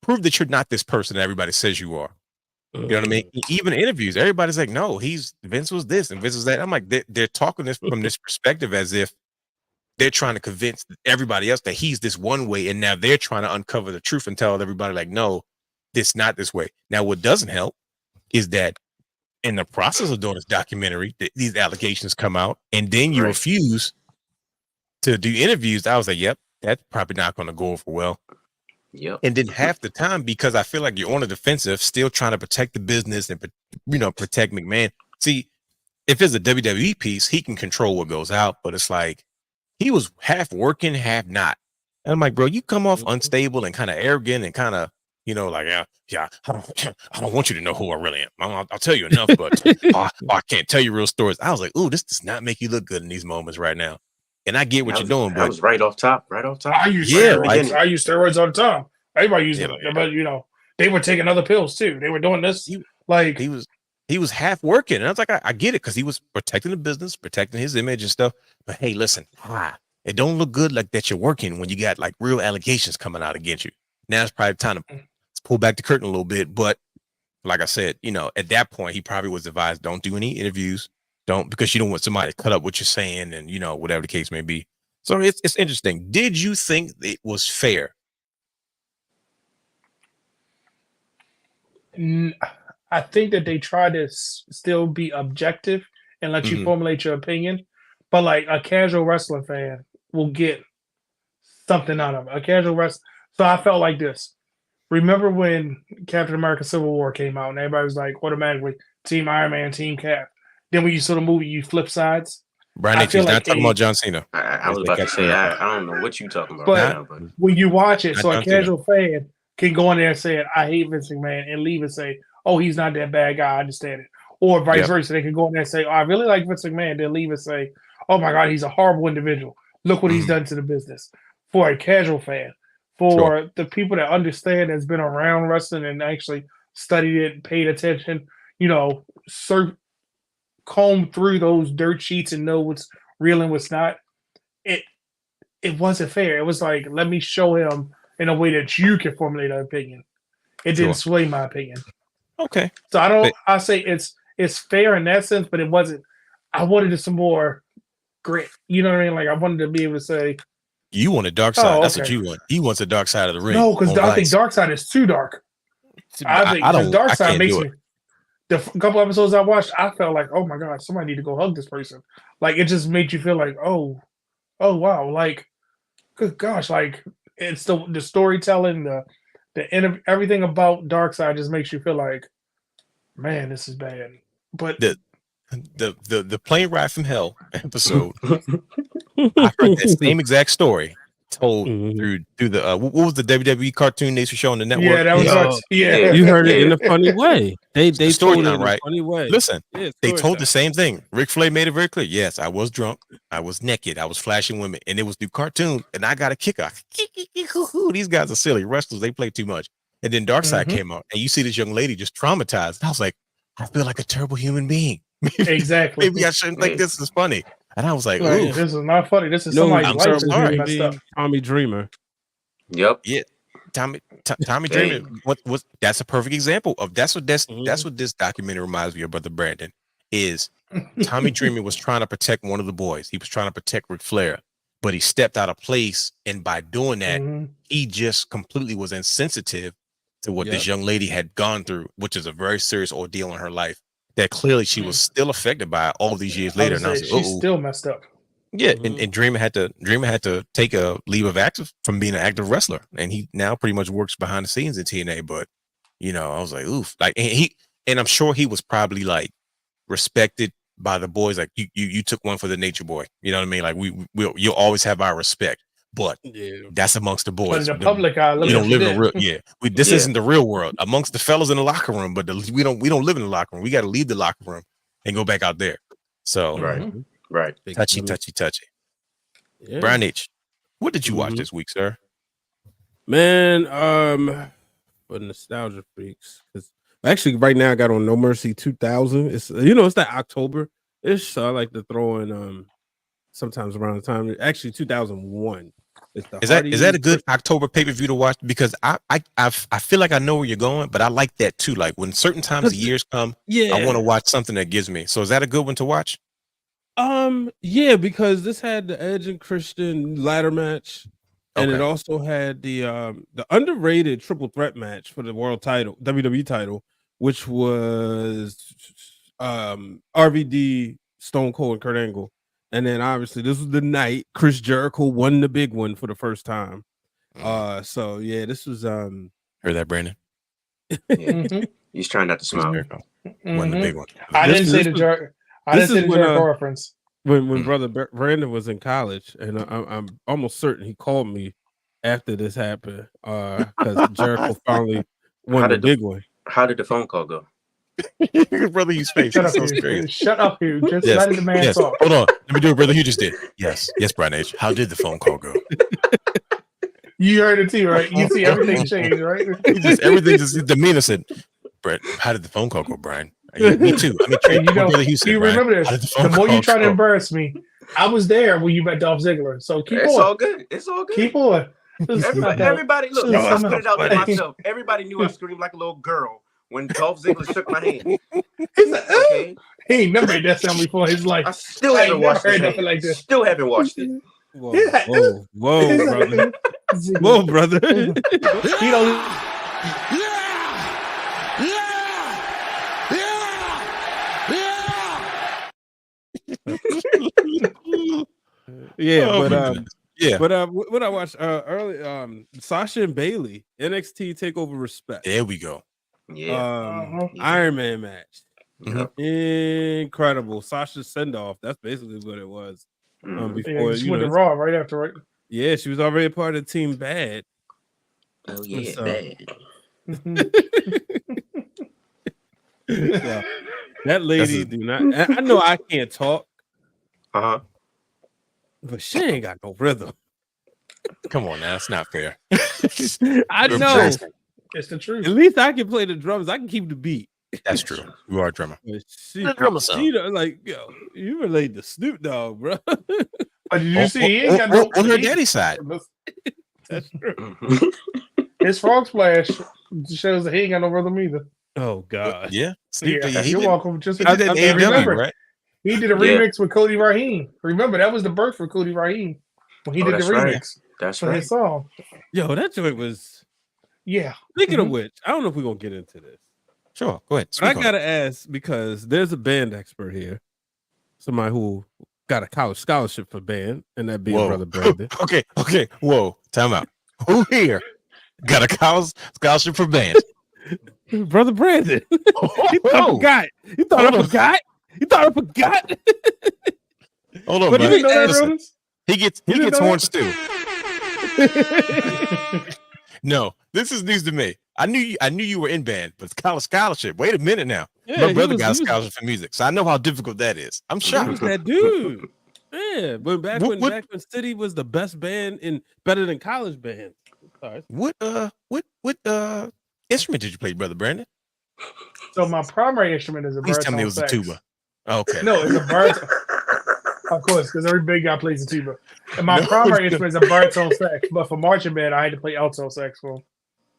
that you're not this person that everybody says you are. You know what I mean? Even interviews, everybody's like, no, Vince was this and Vince was that. I'm like, they're talking this from this perspective as if they're trying to convince everybody else that he's this one way. And now they're trying to uncover the truth and tell everybody like, no, this not this way. Now, what doesn't help is that in the process of doing this documentary, these allegations come out and then you Right. refuse to do interviews. I was like, yep, that's probably not going to go over well. Yep. And then half the time, because I feel like you're on the defensive, still trying to protect the business and protect McMahon. See, if it's a WWE piece, he can control what goes out, but it's like he was half working, half not. And I'm like, bro, you come off unstable and kind of arrogant and kind of, like, yeah, I don't want you to know who I really am. I'll tell you enough, but I can't tell you real stories. I was like, ooh, this does not make you look good in these moments right now. And I get what you're doing, but I was right off top. I use steroids. I use steroids all the time. Everybody used them, but they were taking other pills too. They were doing this. He was half working, and I was like, I get it, because he was protecting the business, protecting his image and stuff. But hey, listen, it don't look good like that you're working when you got like real allegations coming out against you. Now it's probably time to pull back the curtain a little bit. But like I said, at that point, he probably was advised, don't do any interviews, because you don't want somebody to cut up what you're saying, and whatever the case may be. So it's interesting. Did you think it was fair? I think that they try to still be objective and let you formulate your opinion, but like a casual wrestling fan will get something out of it. A casual wrestler. So I felt like this. Remember when Captain America Civil War came out and everybody was like automatically Team Iron Man, Team Cap. Then when you saw the movie, you flip sides. Brian H. is not talking about John Cena. I was about to say, I don't know what you're talking about. But when you watch it, so a casual fan can go in there and say, I hate Vince McMahon, and leave and say, oh, he's not that bad guy. I understand it. Or vice versa. They can go in there and say, oh, I really like Vince McMahon. Then leave and say, oh my God, he's a horrible individual. Look what he's done to the business. For a casual fan, for the people that understand, that's been around wrestling and actually studied it, paid attention, comb through those dirt sheets and know what's real and what's not. It wasn't fair. It was like, let me show him in a way that you can formulate an opinion. It didn't sway my opinion. Okay. So I say it's fair in that sense, but it wasn't. I wanted some more grit. You know what I mean? Like I wanted to be able to say, you want a dark side. That's what you want. He wants a dark side of the ring. No, because I think dark side is too dark. I think dark side makes me. The couple episodes I watched, I felt like, oh my God, somebody need to go hug this person. Like it just made you feel like, oh wow, like good gosh, like it's the storytelling, the everything about dark side just makes you feel like, man, this is bad. But the plane ride from hell episode, I heard that same exact story told through the what was the WWE cartoon they were showing the network? Yeah, that was you heard it in a funny way. They told it in a funny way. Listen, they told the same thing. Ric Flair made it very clear. Yes, I was drunk, I was naked, I was flashing women, and it was through cartoon, and I got a kick out. These guys are silly wrestlers, they play too much. And then Darkseid came out, and you see this young lady just traumatized. I was like, I feel like a terrible human being. Exactly. Maybe I shouldn't think this is funny. And I was like, this is not funny. This is somebody's life is messed up. Tommy Dreamer. Yep. Yeah. Tommy Dreamer. What that's a perfect example of that's what this documentary reminds me of, Brother Brandon, is Tommy Dreamer was trying to protect one of the boys. He was trying to protect Ric Flair, but he stepped out of place. And by doing that, he just completely was insensitive to what this young lady had gone through, which is a very serious ordeal in her life that clearly she was still affected by all these years later. And I was like, she's still messed up. Yeah, and Dreamer had to take a leave of absence from being an active wrestler, and he now pretty much works behind the scenes in TNA. But I was like, oof, like, and I'm sure he was probably like respected by the boys. Like you took one for the Nature Boy. You know what I mean? Like you'll always have our respect. But that's amongst the boys. But in the public eye, we don't live in the real. This isn't the real world amongst the fellas in the locker room. But we don't live in the locker room. We got to leave the locker room and go back out there. So right, touchy. Yeah. Brian H, what did you watch this week, sir? Man, for nostalgia freaks, because actually right now I got on No Mercy 2000. It's it's that October-ish, so I like to throw in sometimes around the time. Actually, 2001. Is that a good October pay-per-view to watch? Because I feel like I know where you're going, but I like that too. Like when certain times of years come, I want to watch something that gives me. So is that a good one to watch? Yeah, because this had the Edge and Christian ladder match, and it also had the underrated triple threat match for the world title, WWE title, which was RVD, Stone Cold, and Kurt Angle. And then obviously this was the night Chris Jericho won the big one for the first time. So yeah, this was heard that, Brandon? He's trying not to smile. Won the big one. I didn't say the Jericho reference. When Brother Brandon was in college, and I'm almost certain he called me after this happened, because Jericho finally won the big one. How did the phone call go? Brother Hugh's face. Shut up, So Hugh. Shut up, Hugh. Just yes. let the man yes. talk. Hold on. Let me do it, Brother Hugh just did. Yes, Brian H. How did the phone call go? You heard it too, right? You see everything change, right? Everything just demeanor said, Brett, how did the phone call go, Brian? Me too. I mean, you remember this. The more you try to embarrass me, I was there when you met Dolph Ziggler. So keep on. It's all good. It's all good. Keep on. Everybody look, I put it out there myself. Everybody knew I screamed like a little girl when Dolph Ziggler shook my hand. Okay. He ain't never made that sound before in his life. I still haven't watched it. Like this. Still haven't watched it. Whoa, brother. Whoa, brother. You know. But what I watched early, Sasha and Bailey, NXT Takeover Respect. There we go. Yeah. Iron Man match. Mm-hmm. Incredible. Sasha's send off. That's basically what it was. Before she went to Raw right after, right? Yeah, she was already a part of Team Bad. Oh yeah, Bad. Yeah. That lady do not. I know I can't talk. But she ain't got no rhythm. Come on now, it's not fair. I know. It's the truth. At least I can play the drums. I can keep the beat. That's true. You are a drummer. She like, yo, you relate to Snoop Dogg, bro. But did you see? He ain't got no on her daddy's side. That's true. His frog splash shows that he ain't got no rhythm either. Oh God. Yeah. You're welcome. Just remember, right? He did a remix with Cody Raheem. Remember, that was the birth for Cody Raheem when he did the remix. That's for his song. Yo, that joint was. Yeah. Speaking of which, I don't know if we're gonna get into this. Sure, go ahead. But I gotta ask because there's a band expert here, somebody who got a college scholarship for band, and that being Brother Brandon. Okay. Whoa, time out. Who here got a college scholarship for band? Brother Brandon. You thought I forgot. You thought I forgot. Hold on, buddy. He gets horns too. No, this is news to me. I knew you were in band, but it's college scholarship. Wait a minute now. Yeah, my brother got a scholarship for music, so I know how difficult that is. I'm shocked. He was that dude. Yeah, but back when City was the best band better than college bands. Sorry. What instrument did you play, Brother Brandon? So my primary instrument is a baritone. Please tell me it was a tuba. Okay. No, it's a baritone. Of course, because every big guy plays a tuba. And my primary instrument is a baritone sax, but for marching band, I had to play alto saxophone.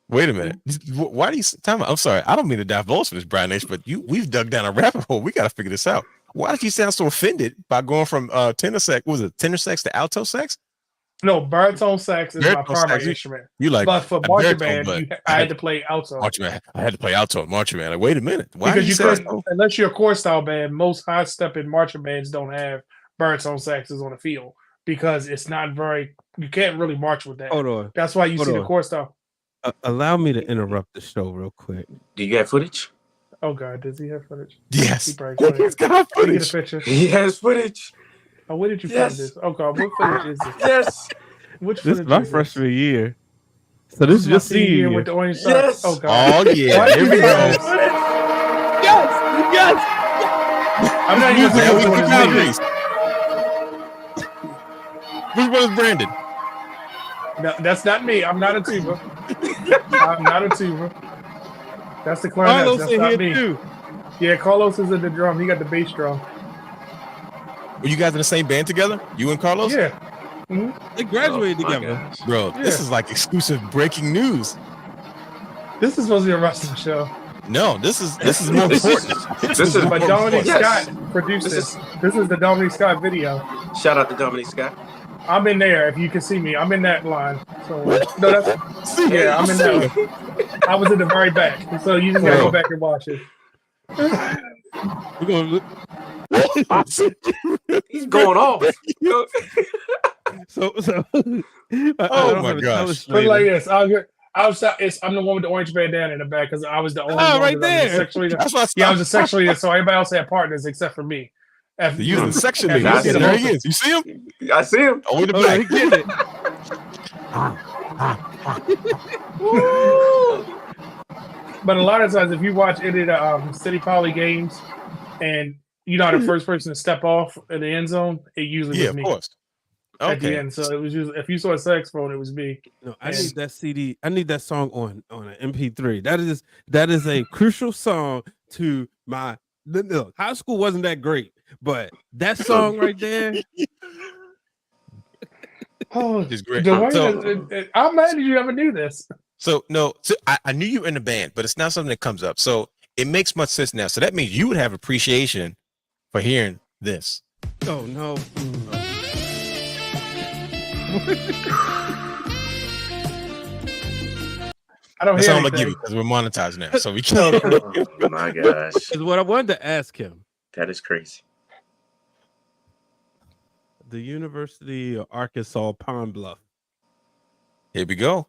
Wait a minute. Why do you time? I'm sorry. I don't mean to divulge from this, Brian H, but we've dug down a rabbit hole. We got to figure this out. Why did you sound so offended by going from tenor sax? Was it tenor sax to alto sax? No, baritone sax is my primary instrument. You like, but for marching band, I had to play alto. Marching band, I had to play alto. Marching band. Like, wait a minute. Why? Because you couldn't, unless you're a core style band, most high stepping marching bands don't have baritone saxes on the field because it's not very. You can't really march with that. Hold on. That's why you see the core style. Allow me to interrupt the show real quick. Do you have footage? Oh God, does he have footage? Yes. He's got footage. He has footage. Oh, where did you find this? Oh God, what footage is this? Yes. Which this is my freshman year. So this is your senior year with the orange socks. Yes. Oh God. Oh yeah. Here we go. Yes. I'm not even saying which one is Brandon? No, that's not me. I'm not a tuba. I'm not a tuba. That's the clarinet. Carlos that's in not here me. too. Yeah, Carlos is in the drum. He got the bass drum. Were you guys in the same band together? You and Carlos? Yeah. Mm-hmm. They graduated together. Bro, this is like exclusive breaking news. This is supposed to be a wrestling show. No, this is more important. This is but Dominic Scott produced this. This is the Dominic Scott video. Shout out to Dominic Scott. I'm in there. If you can see me, I'm in that line. So no, that's I'm in that one. I was in the very back, so you just gotta go back and watch it. We're gonna He's going off. So oh my gosh! But like this, I'm the one with the orange bandana in the back because I was the only one right there. That's why I was a section leader, so everybody else had partners except for me. Using the section leader. There he is. You see him? I see him. Only the black. Get it. But a lot of times, if you watch any of the City Poly games, and you're not the first person to step off in the end zone, it usually was me. Of course. At the end, so it was usually if you saw a saxophone, it was me. No, I need that CD. I need that song on an MP3. That is a crucial song to my. Look, high school wasn't that great, but that song right there. Oh, it's great. I'm mad that you ever knew this. So no, I knew you were in the band, but it's not something that comes up. So it makes much sense now. So that means you would have appreciation for hearing this. Oh no. I don't That's hear all I'm anything. gonna give you because we're monetized now, so we can't. Oh my gosh, Is what I wanted to ask him. that is crazy. The University of Arkansas Pine Bluff. Here we go.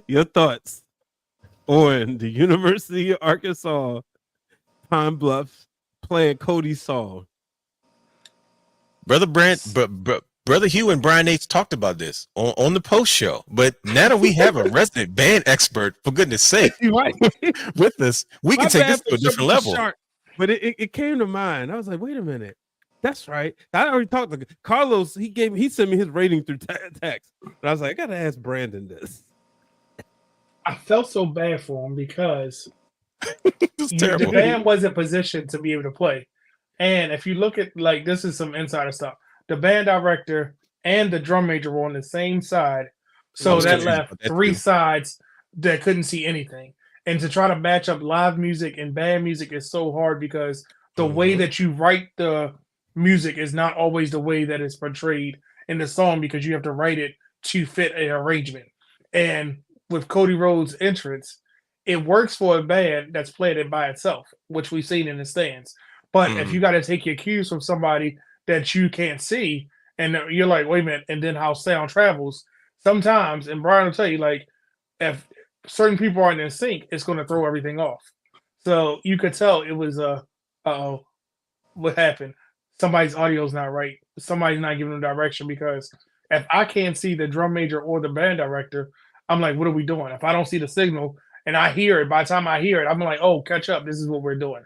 Your thoughts on the University of Arkansas Pine Bluff playing Cody's song? Brother Brother Hugh and Brian H talked about this on the post show, but now that we have a resident band expert, for goodness sake, right. with us, we can take this to a different level. But it came to mind. I was like, wait a minute. That's right. I already talked to Carlos. He sent me his rating through text. But I was like, I gotta ask Brandon this. I felt so bad for him because terrible. the band wasn't positioned to be able to play. And if you look at, like, this is some insider stuff. The band director and the drum major were on the same side. So that left three sides that couldn't see anything. And to try to match up live music and band music is so hard because the way that you write the music is not always the way that it's portrayed in the song because you have to write it to fit an arrangement. And with Cody Rhodes' entrance, it works for a band that's playing it by itself, which we've seen in the stands. But if you got to take your cues from somebody that you can't see, and you're like, wait a minute, and then how sound travels, sometimes, and Brian will tell you, like, if certain people aren't in sync, it's going to throw everything off. So you could tell it was uh-oh, what happened? Somebody's audio's not right. Somebody's not giving them direction because if I can't see the drum major or the band director, I'm like, what are we doing? If I don't see the signal and I hear it, by the time I hear it, I'm like, oh, catch up. This is what we're doing.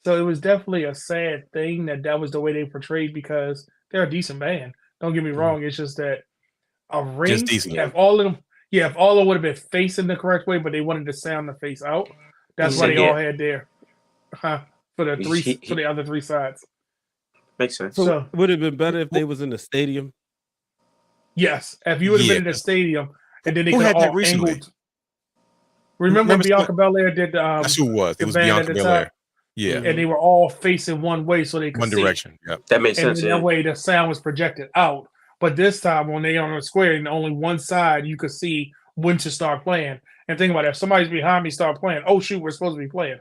So it was definitely a sad thing that was the way they portrayed because they're a decent band. Don't get me wrong. It's just that a ring, if all of them would have been facing the correct way, but they wanted the sound to face out, that's why they all had their for the other three sides. Makes sense. So would it have been better if they was in the stadium? Yes, if you would have been in the stadium, and then they could all angled. Remember Bianca Belair did that's who it was. It was Bianca Belair. Yeah, and they were all facing one way, so they could one direction. Yeah, that makes sense. And that way, the sound was projected out. But this time, when they on a square and only one side, you could see when to start playing. And think about it: if somebody's behind me, start playing. Oh shoot, we're supposed to be playing.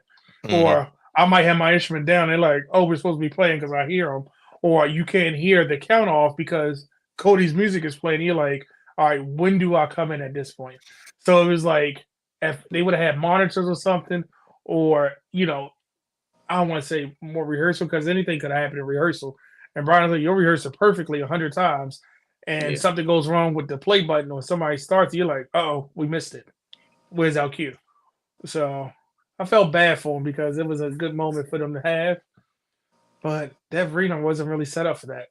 Or I might have my instrument down. They're like, oh, we're supposed to be playing because I hear them. Or you can't hear the count off because Cody's music is playing. You're like, all right, when do I come in at this point? So it was like if they would have had monitors or something, or I don't want to say more rehearsal because anything could happen in rehearsal. And Brian, like, you'll rehearse it perfectly 100 times, and something goes wrong with the play button or somebody starts, you're like, oh, we missed it. Where's our cue? So I felt bad for them because it was a good moment for them to have, but that arena wasn't really set up for that.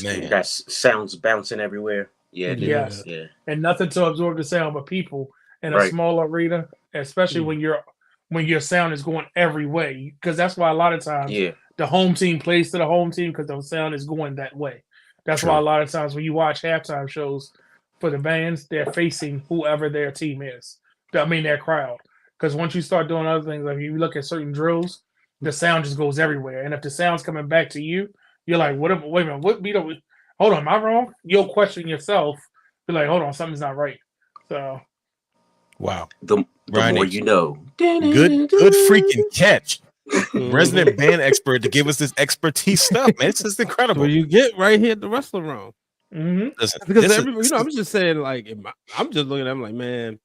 Man, got sounds bouncing everywhere. Yeah, yeah, and nothing to absorb the sound but people in a small arena, especially when your sound is going every way, because that's why a lot of times the home team plays to the home team because the sound is going that way. That's why a lot of times when you watch halftime shows for the bands, they're facing whoever their team is. Their crowd. Because once you start doing other things, like you look at certain drills, the sound just goes everywhere. And if the sound's coming back to you, you're like, wait a minute, what beat up? Hold on, am I wrong? You'll question yourself. Be like, hold on, something's not right. So, wow. The more you know. Good freaking catch. Resident band expert to give us this expertise stuff, man. It's just incredible. Well, you get right here at the wrestling room. Listen, because everybody, I'm just saying, like, I'm just looking at them like, man,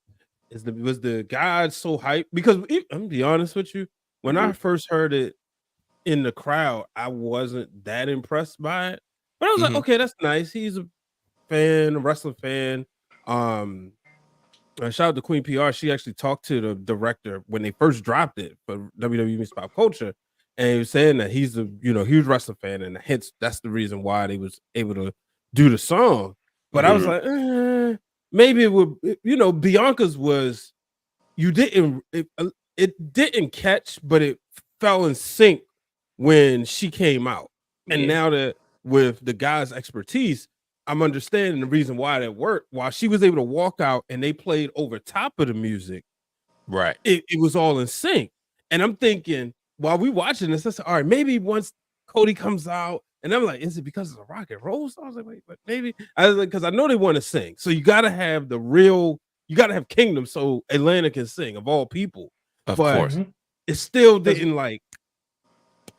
was the guy so hyped? Because I'm gonna be honest with you, when I first heard it in the crowd, I wasn't that impressed by it. But I was like, okay, that's nice. He's a fan, a wrestling fan. Shout out to Queen PR. She actually talked to the director when they first dropped it for WWE Meets Pop Culture, and he was saying that he's a huge wrestling fan, and hence that's the reason why they was able to do the song. But I was like, maybe it would, Bianca's was it didn't catch, but it fell in sync when she came out, and now that with the guy's expertise, I'm understanding the reason why that worked. While she was able to walk out and they played over top of the music, right? It was all in sync. And I'm thinking, while we watching this, I said, all right, maybe once Cody comes out, and I'm like, is it because of the rock and roll? So I was like, wait, but maybe I was like, because I know they want to sing. So you gotta have you gotta have Kingdom so Atlanta can sing of all people. Of course. It still didn't like.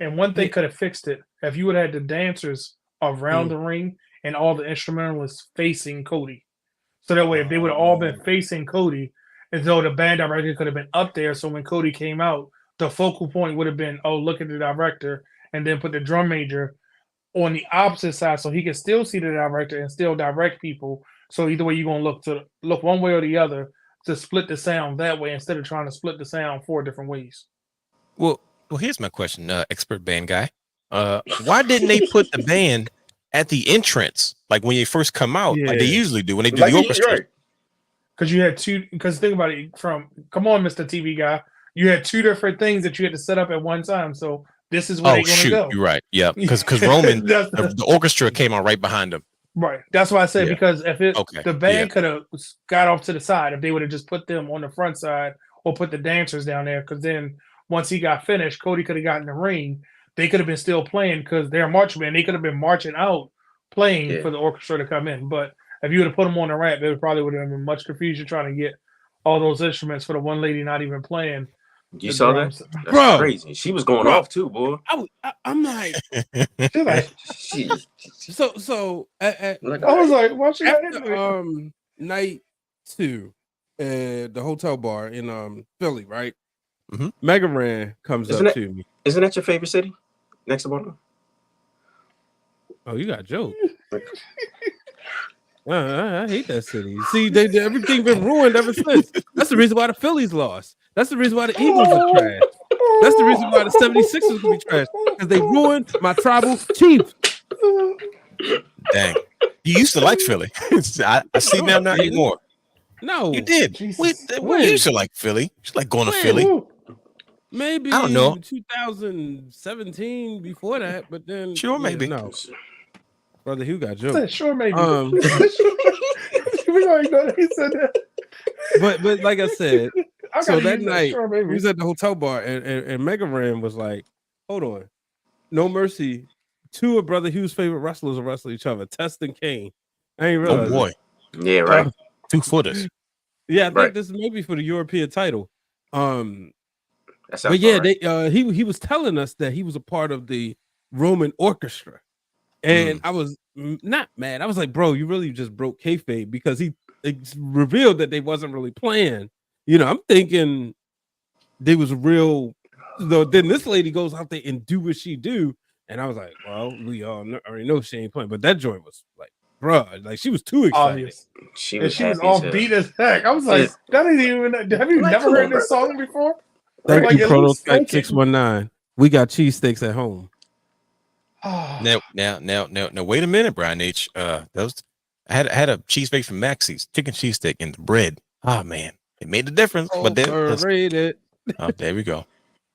And one thing could have fixed it if you would have had the dancers around the ring and all the instrumentalists facing Cody. So that way, if they would have all been facing Cody, as though the band director could have been up there. So when Cody came out, the focal point would have been, oh, look at the director, and then put the drum major on the opposite side so he could still see the director and still direct people. So either way, you're going to look one way or the other to split the sound that way instead of trying to split the sound 4 different ways. Well, here's my question, expert band guy. Why didn't they put the band at the entrance, like when you first come out, like they usually do when they do the orchestra? Because you had two. Because think about it. Come on, Mr. TV guy, you had 2 different things that you had to set up at one time. So this is where they're going to go. You're right. Yeah, because Roman, the orchestra came on right behind him. Right. That's why I said because if the band could have got off to the side, if they would have just put them on the front side or put the dancers down there, because then once he got finished, Cody could have gotten the ring. They could have been still playing because they're a marching band. They could have been marching out playing for the orchestra to come in. But if you would have put them on the ramp, there probably would have been much confusion trying to get all those instruments for the one lady not even playing. You saw that? That's crazy. She was going off too, boy. I'm like, so I was like, watching night 2 at the hotel bar in Philly, right? Mega Ran comes up to me. Isn't that your favorite city? Next to Baltimore? Oh, you got a joke. I hate that city. See, everything been ruined ever since. That's the reason why the Phillies lost. That's the reason why the Eagles are trash. That's the reason why the 76ers will be trash. Because they ruined my tribal chief. Dang. You used to like Philly. I see now not anymore. No. You did. We used to like Philly. You used to like going to Philly. Maybe I don't know. 2017 before that, but then maybe. No. Brother Hugh got joked. Sure, maybe. We already know that he said that. But like I said, so that night we was at the hotel bar and Mega Ran was like, hold on. No Mercy. 2 of Brother Hugh's favorite wrestlers will wrestle each other. Test and Kane. I ain't realized. Oh boy. Yeah, right. 2 footers. Yeah, I think this is maybe for the European title. But yeah, he was telling us that he was a part of the Roman orchestra. And I was not mad. I was like, bro, you really just broke kayfabe because he revealed that they wasn't really playing. I'm thinking they was real. Then this lady goes out there and do what she do. And I was like, well, we all already know she ain't playing. But that joint was like, bro, like she was too excited. She was all beat as heck. I was like, that ain't even. Have you never heard this song before? Thank you, Prototype 619. We got cheesesteaks at home. Now, wait a minute, Brian H. I had a cheesesteak from Maxie's, chicken cheesesteak, and the bread. Oh man, it made the difference. But then, there we go.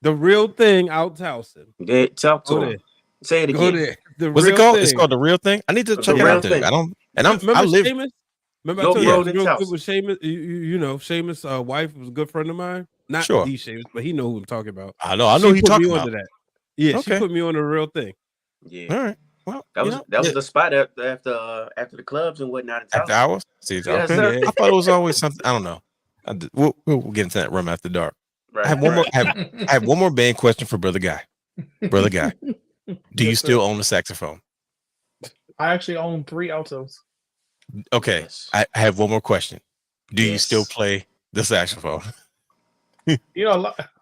The real thing out Towson. Talk to him. Say it again. What's it called? It's called The Real Thing. I need to check it out. There. I live. Seamus? Remember I told you real good with Seamus. You know, Seamus' wife was a good friend of mine. Not the Seamus, but he know who I'm talking about. I know who you talking about. That. Yeah, she put me on The Real Thing. Yeah. All right. Well, that was the spot after the clubs and whatnot. After hours? See, okay. I thought it was always something. I don't know. We'll get into that room after dark. Right. I have one more band question for Brother Guy. Brother Guy, do you still own the saxophone? I actually own 3 altos. Okay. Yes. I have one more question. Do you still play the saxophone?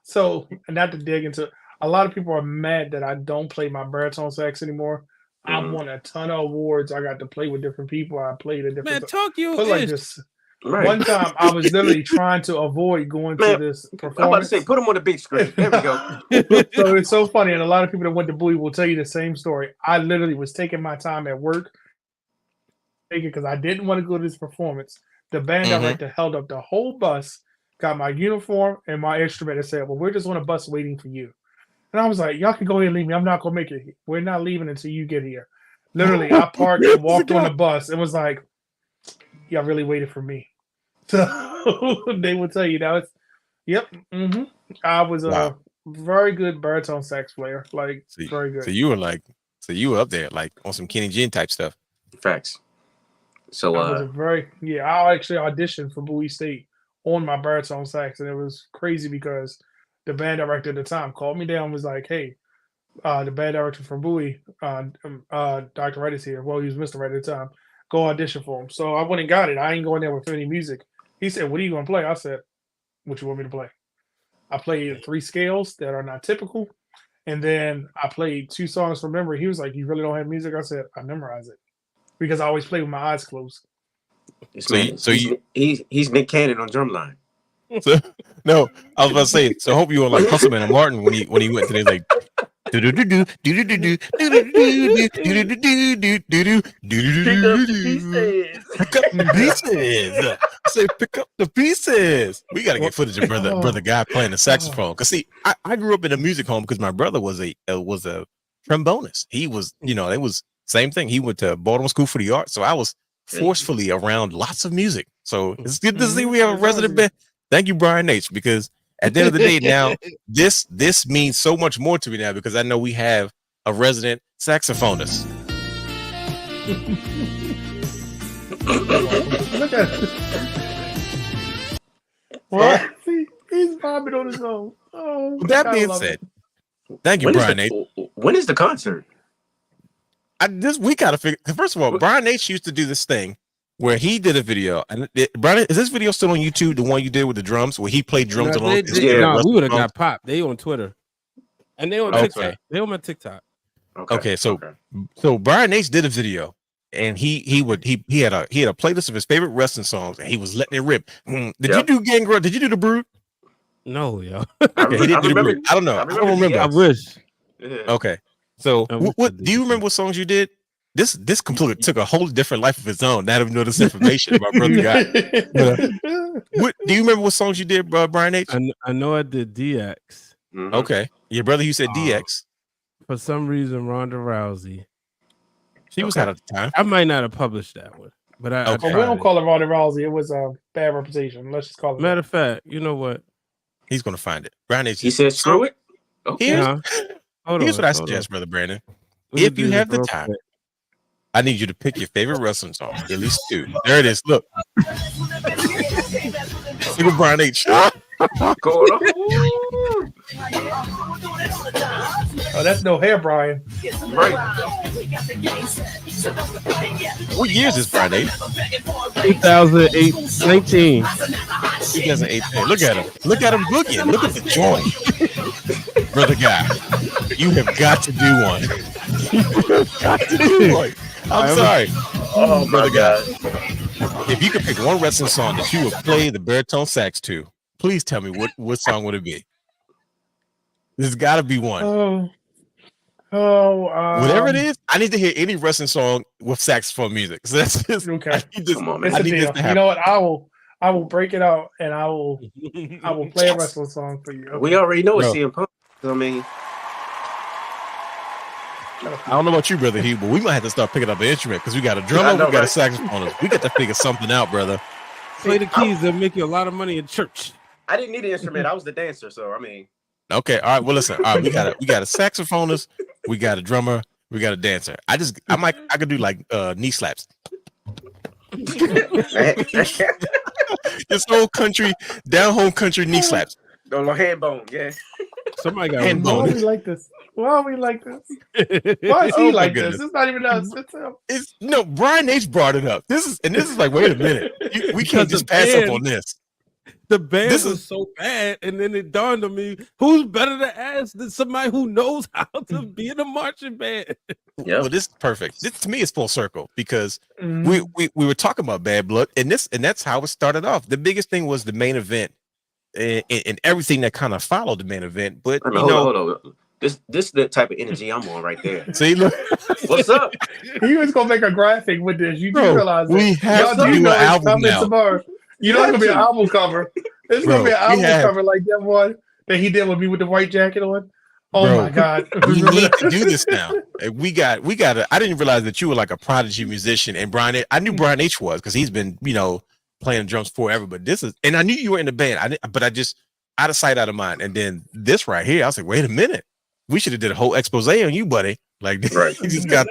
So not to dig into, a lot of people are mad that I don't play my baritone sax anymore. I won a ton of awards. I got to play with different people. I played at different. Man, Tokyo Put like is this. Right. One time, I was literally trying to avoid going to this performance. I'm about to say, put them on the big screen. There we go. So it's so funny, and a lot of people that went to Bowie will tell you the same story. I literally was taking my time at work, because I didn't want to go to this performance. The band director held up the whole bus, got my uniform and my instrument, and said, "Well, we're just on a bus waiting for you." And I was like, "Y'all can go ahead and leave me. I'm not gonna make it. We're not leaving until you get here." Literally, I parked and walked on the bus. It was like, "Y'all really waited for me." So they will tell you that. Yep. I was a very good baritone sax player. Like, very good. So you were up there, like on some Kenny G type stuff. Facts. So I actually auditioned for Bowie State on my baritone sax, and it was crazy because the band director at the time called me down and was like, "Hey, the band director from Bowie, Dr. Wright is here." Well, he was Mr. Wright at the time. Go audition for him. So I went and got it. I ain't going there with any music. He said, "What are you going to play?" I said, "What you want me to play?" I played 3 scales that are not typical. And then I played 2 songs from memory. He was like, "You really don't have music?" I said, "I memorize it." Because I always play with my eyes closed. He's Nick Cannon on drumline. So, no, I was about to say. So I hope you were like Hustleman and Martin when he went to the like. Pick up the pieces. I say, pick up the pieces. We gotta get footage of brother guy playing the saxophone. Cause see, I grew up in a music home because my brother was a trombonist. He was, it was same thing. He went to Baltimore School for the Arts, so I was forcefully around lots of music. So it's good to see we have a resident band. Thank you, Brian H. Because at the end of the day, now this means so much more to me now because I know we have a resident saxophonist. Look at it. What? He's bobbing on his own. Oh, with that being said, thank you, Brian H. When is the concert? We gotta figure. First of all, Brian H. used to do this thing where he did a video. And Brian, is this video still on YouTube? The one you did with the drums, where he played drums along? No, we would have got popped. They on Twitter, and they on TikTok. They on my TikTok. Okay, so Brian H. did a video, and he had a playlist of his favorite wrestling songs, and he was letting it rip. Did you do Gangrel? Did you do the Brood? No, yo. Okay, he didn't do the Brood. I don't know. I don't remember. I wish. Yeah. Okay, so what do you remember? What songs you did? This completely took a whole different life of its own. Now that we know this information about brother guy. What do you remember? What songs you did, Brian H? I know I did DX. Mm-hmm. Okay, your brother, you said DX. For some reason, Ronda Rousey. She was out at the time. I might not have published that one, but I we don't call it Ronda Rousey. It was a bad reputation. Let's just call it. Matter of fact, you know what? He's gonna find it. Brian H. He said, "Screw it." Okay. Here's what I suggest, brother Brandon. If you have the time, I need you to pick your favorite wrestling song, at least 2. There it is. Look. Look at Brian H. Oh, that's no hair, Brian. Right. What years is Brian H? 2018. 2018. Look at him. Look at him boogieing. Look at the joy. Brother guy, you have got to do one. You have got to do one. I'm sorry. Oh, brother God. If you could pick one wrestling song that you would play the baritone sax to, please tell me what song would it be? There's got to be one. Whatever it is, I need to hear any wrestling song with saxophone music. So that's just okay. Come on, man. It's a deal. You know what? I will break it out and I will play a wrestling song for you. Okay. We already know it's CM Punk. I mean, I don't know about you, brother Hugh, but we might have to start picking up an instrument because we got a drummer, we got a saxophonist. We got to figure something out, brother. Play the keys that make you a lot of money in church. I didn't need an instrument. I was the dancer, so I mean. Okay, all right. Well, listen. All right, we got a saxophonist, we got a drummer, we got a dancer. I could do like knee slaps. This whole country, down home country knee slaps. Go hand bone, yeah. Somebody got hand Why bone. are we like this? Why are we like this? Why is he like this? It's not even us. It's him. Brian H brought it up. This is like, wait a minute. We can't just pass up on this. the band was so bad, and then it dawned on me, who's better to ask than somebody who knows how to be in a marching band? Yeah. Well, this is perfect. This to me is full circle because we were talking about Bad Blood, and that's how it started off. The biggest thing was the main event and everything that kind of followed the main event. But hold on. This is the type of energy I'm on right there. See, look, what's up? He was gonna make a graphic with this. You do realize we have to do an album now. Tomorrow. You know it's gonna be an album cover. It's gonna be an album cover like that one that he did with me with the white jacket on. Oh my God. We need to do this now. We got to. I didn't realize that you were like a prodigy musician, and I knew Brian H was because he's been, playing drums forever. But this is, and I knew you were in the band. But I just out of sight, out of mind. And then this right here, I was like, wait a minute, we should have did a whole expose on you, buddy. Like, right. You just got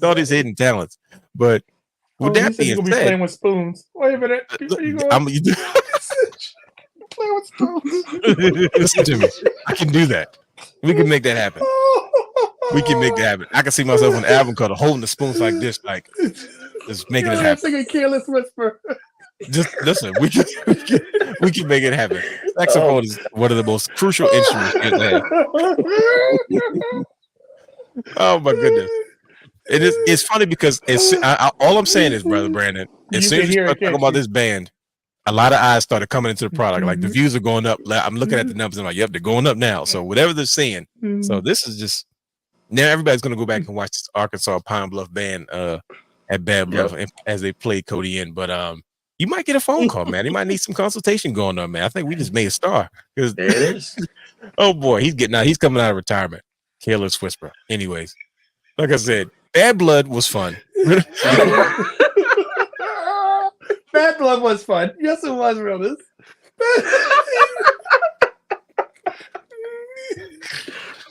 all these hidden talents. But with that being said, playing with spoons. Wait a minute. Playing with spoons. Listen to me. I can do that. We can make that happen. We can make that happen. I can see myself on the album cover holding the spoons like this, like just making it happen. Singing Careless Whisper. Just listen, we can make it happen. Saxophone is one of the most crucial instruments in there. Oh my goodness. It's funny because all I'm saying is, Brother Brandon, as soon as you start talking about this band, a lot of eyes started coming into the product. Like the views are going up. I'm looking at the numbers and I'm like, yep, they're going up now. So whatever they're saying. So this is just now everybody's gonna go back and watch this Arkansas Pine Bluff band at Bad Blood as they play Cody in. But you might get a phone call, man. You might need some consultation going on, man. I think we just made a star. There it is. Oh boy, he's coming out of retirement. Careless Whisper. Anyways, like I said, Bad Blood was fun. Bad Blood was fun. Yes, it was, realness.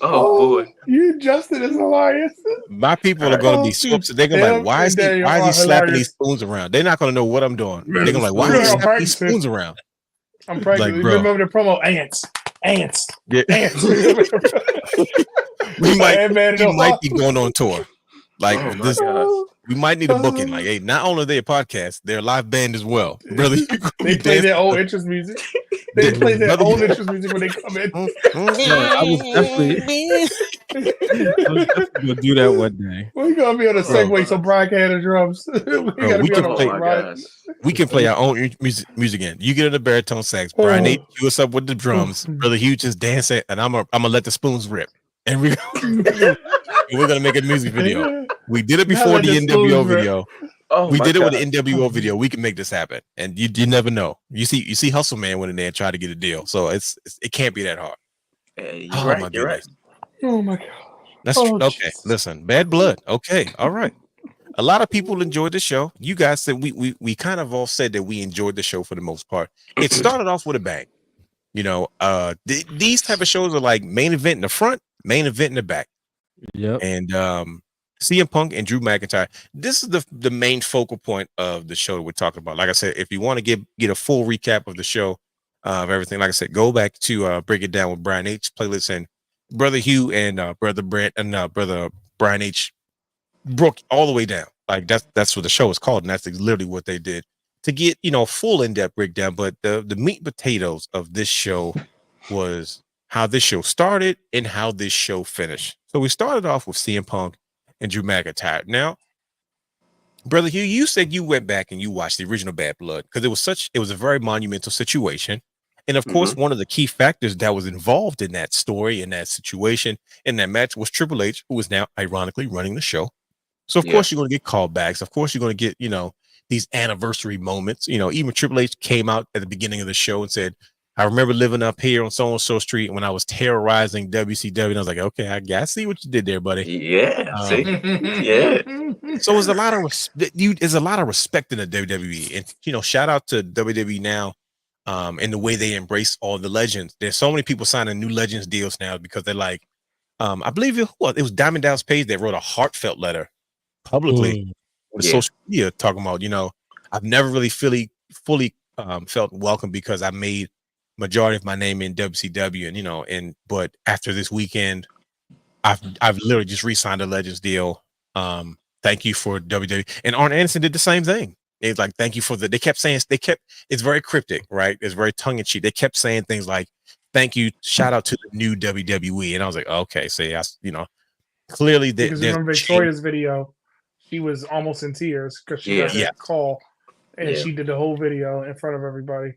Oh boy, you Justin is hilarious. My people are going to be so upset. They're going to be like, why is he slapping these spoons around? They're not going to know what I'm doing. They're going to be like, why is he slapping these spoons around? I'm practicing. Like, remember the promo? Ants. Yeah. Ants. we might be going on tour. Like this. We might need a booking. Like, hey, not only are they a podcast, they're a live band as well. Brother, they play their old interest music. They play their old interest music when they come in. I was definitely gonna do that one day. We're gonna be on a segue so Brian can handle drums. We can play our own music in. You get in the baritone sax. Brian, Nate, you us up with the drums. Brother Hugh just dance it, and I'm gonna let the spoons rip. And we're gonna make a music video. We did it before the NWO video. We did it with the NWO video. We can make this happen, and you never know. You see, Hustle Man went in there and tried to get a deal, so it can't be that hard. You're right. Oh my God. That's okay. Listen, Bad Blood. Okay, all right. A lot of people enjoyed the show. You guys said we kind of all said that we enjoyed the show for the most part. It started off with a bang. These type of shows are like main event in the front, main event in the back. Yep. And CM Punk and Drew McIntyre. This is the main focal point of the show that we're talking about. Like I said, if you want to get a full recap of the show, of everything, like I said, go back to Break It Down with Brian H playlist, and Brother Hugh and Brother Brent and Brother Brian H broke all the way down. Like that's what the show is called, and that's literally what they did to get full in-depth breakdown. But the meat and potatoes of this show was how this show started and how this show finished. So we started off with CM Punk and Drew McIntyre. Now, Brother Hugh, you said you went back and you watched the original Bad Blood because it was a very monumental situation. And of course, one of the key factors that was involved in that story, in that situation, in that match was Triple H, who is now ironically running the show. So of course you're going to get callbacks. Of course you're going to get, these anniversary moments. Even Triple H came out at the beginning of the show and said, I remember living up here on so-and-so street when I was terrorizing WCW. And I was like, okay, I see what you did there, buddy. Yeah. See? Yeah. So there's a lot of respect in the WWE. And, shout out to WWE now and the way they embrace all the legends. There's so many people signing new legends deals now because they're like, I believe it was Diamond Dallas Page that wrote a heartfelt letter publicly on social media talking about, I've never really fully felt welcome because I made majority of my name in WCW, and but after this weekend, I've literally just re-signed a Legends deal. Thank you for WWE. And Arn Anderson did the same thing. It's like, thank you for the. It's very cryptic, right? It's very tongue in cheek. They kept saying things like, "Thank you, shout out to the new WWE," and I was like, okay, so clearly Because there's remember Victoria's video, she was almost in tears because she got that call, and she did the whole video in front of everybody.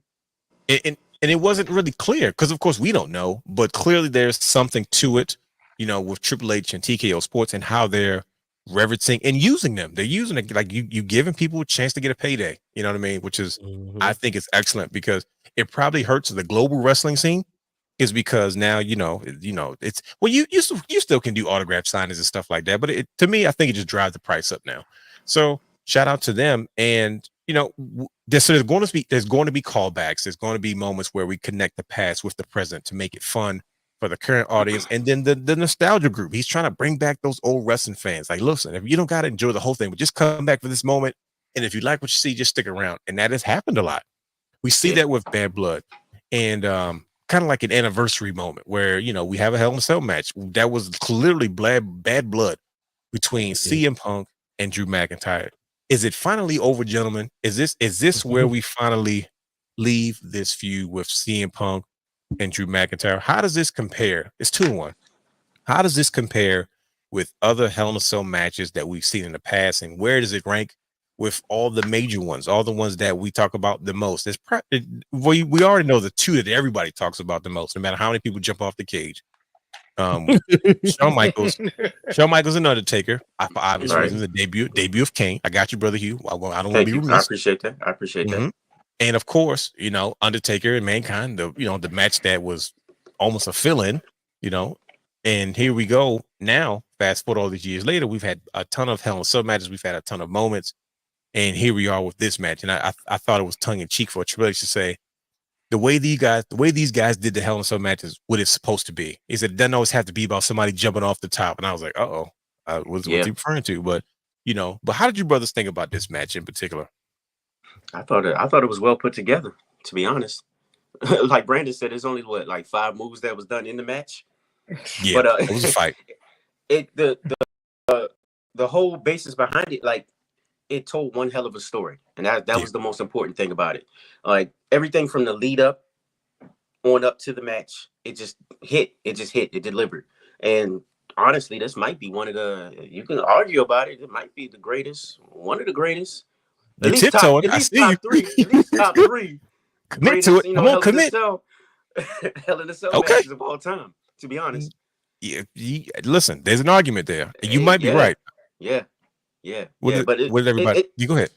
And it wasn't really clear because, of course, we don't know, but clearly there's something to it, with Triple H and TKO Sports and how they're reverencing and using them. They're using it like you giving people a chance to get a payday. You know what I mean? Which is, I think, it's excellent because it probably hurts the global wrestling scene. Is because now it's you still can do autograph signings and stuff like that, but to me, I think it just drives the price up now. So shout out to them, and there's going to be callbacks. There's going to be moments where we connect the past with the present to make it fun for the current audience, and then the nostalgia group. He's trying to bring back those old wrestling fans. Like, listen, if you don't got to enjoy the whole thing, but just come back for this moment, and if you like what you see, just stick around. And that has happened a lot. We see that with Bad Blood, and kind of like an anniversary moment where we have a Hell in a Cell match that was clearly bad blood between CM Punk and Drew McIntyre. Is it finally over, gentlemen? Is this where we finally leave this feud with CM Punk and Drew McIntyre? How does this compare? It's 2-1. How does this compare with other Hell in a Cell matches that we've seen in the past, and where does it rank with all the major ones, all the ones that we talk about the most? We already know the two that everybody talks about the most, no matter how many people jump off the cage. Shawn Michaels and Undertaker. Obviously, reasons, the debut of Kane. I got you, brother Hugh. I don't want to be remiss. I appreciate that. And of course, Undertaker and Mankind. The match that was almost a fill-in. And here we go. Now, fast forward all these years later, we've had a ton of Hell in a Cell matches. We've had a ton of moments. And here we are with this match. And I thought it was tongue in cheek for Triple H to say the way these guys did the Hell in a Cell matches, what it's supposed to be. He said it doesn't always have to be about somebody jumping off the top. And I was like, what's he referring to? But how did you brothers think about this match in particular? I thought it was well put together, to be honest. Like Brandon said, there's only 5 moves that was done in the match. Yeah, but it was a fight. The whole basis behind it, like, it told one hell of a story, and that was the most important thing about it. Like, everything from the lead up on up to the match, it delivered. And honestly, this might be one of you can argue about it, it might be one of the greatest. At least top 3 commit to it. Come on, commit. Hell in a Cell matches of all time, to be honest. Yeah, listen, there's an argument there. You might be right. Yeah. But everybody, you go ahead.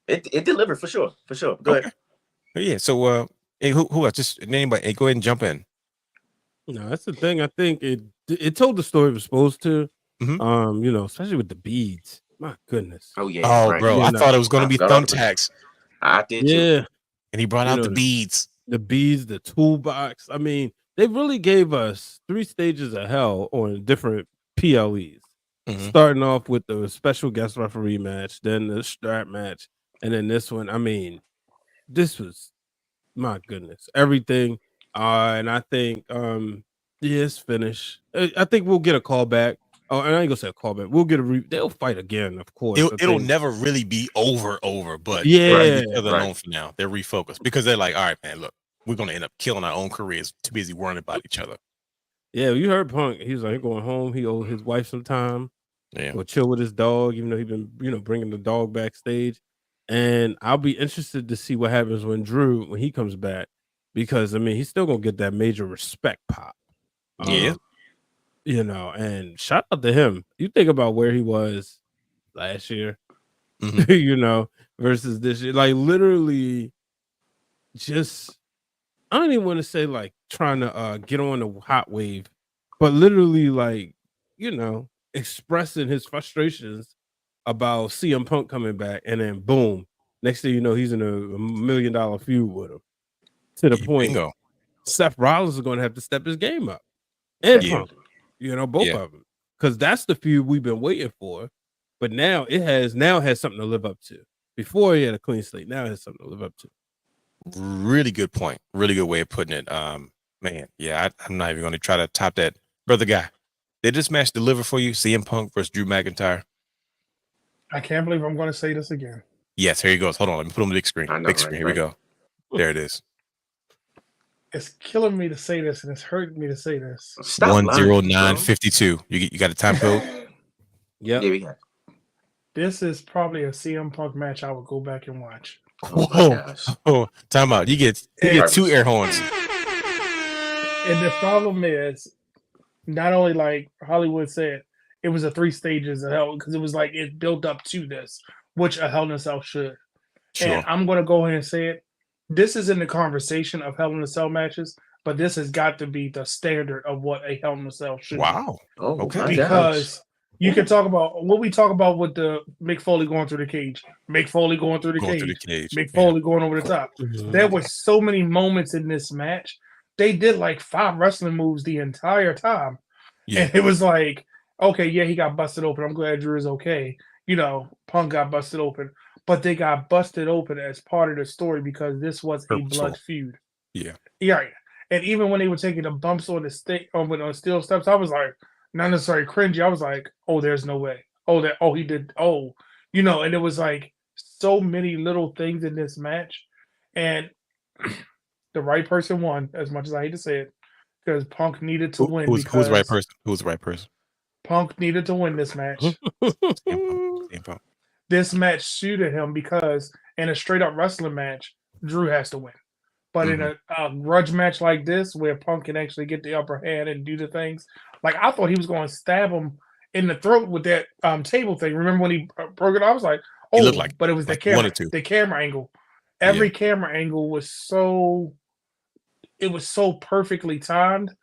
It delivered for sure. Go ahead. Yeah. So, who else? Just anybody. Hey, go ahead and jump in. No, that's the thing. I think it told the story it was supposed to. Especially with the beads. My goodness. Oh yeah. Oh, bro, I thought it was going to be thumbtacks. I did. Yeah. And he brought out the beads. The beads, the toolbox. I mean, they really gave us 3 stages of hell on different PLEs. Starting off with the special guest referee match, then the strap match, and then this one. I mean, this was, my goodness, everything. And I think, it's finished. I think we'll get a callback. Oh, and I ain't gonna say a callback. We'll get they'll fight again, of course. It'll never really be over, but yeah, alone for now. They're refocused because they're like, all right, man, look, we're gonna end up killing our own careers. Too busy worrying about each other. Yeah, you heard Punk. He was like going home. He owed his wife some time. Yeah, or chill with his dog, even though he's been, bringing the dog backstage. And I'll be interested to see what happens when he comes back, because I mean, he's still gonna get that major respect pop. Yeah, and shout out to him. You think about where he was last year, versus this year, like literally, just I don't even want to say like trying to get on the hot wave, but literally like expressing his frustrations about CM Punk coming back, and then boom, next thing you know, he's in a $1 million feud with him. To the point, Seth Rollins is going to have to step his game up, and Punk, both of them, because that's the feud we've been waiting for. But now it has something to live up to. Before he had a clean slate, now it has something to live up to. Really good point. Really good way of putting it. Man, yeah, I'm not even going to try to top that, brother guy. Did this match deliver for you? CM Punk versus Drew McIntyre. I can't believe I'm going to say this again. Yes, here he goes. Hold on, let me put him on the big screen. I know, Big screen. Here we go. There it is. It's killing me to say this, and it's hurting me to say this. Stop 10952. You got a time code? Yeah, we got. This is probably a CM Punk match I would go back and watch. Oh, time out. You get 2 air horns. And the problem is, not only like Hollywood said, it was a 3 stages of hell because it was like it built up to this, which a Hell in a Cell should. Sure. And I'm gonna go ahead and say it. This is in the conversation of Hell in a Cell matches, but this has got to be the standard of what a Hell in a Cell should be. Wow. Oh, okay. Because you can talk about what we talk about with the Mick Foley going through the cage, Mick Foley going through the cage, Mick Foley going over the top. There were so many moments in this match. They did like 5 wrestling moves the entire time. Yeah. And it was like, okay, yeah, he got busted open. I'm glad Drew is okay. You know, Punk got busted open. But they got busted open as part of the story because this was a blood feud. Yeah. Yeah. And even when they were taking the bumps on the on steel steps, I was like, not necessarily cringy. I was like, oh, there's no way. He did. Oh, you know, and it was like so many little things in this match. And the right person won, as much as I hate to say it, because Punk needed to win. Who's the right person? Who's the right person? Punk needed to win this match. This match suited him because in a straight up wrestling match, Drew has to win. But in a grudge match like this, where Punk can actually get the upper hand and do the things, like I thought he was going to stab him in the throat with that table thing. Remember when he broke it? I was like, oh, looked like, but it was the camera angle. Every camera angle was so perfectly timed.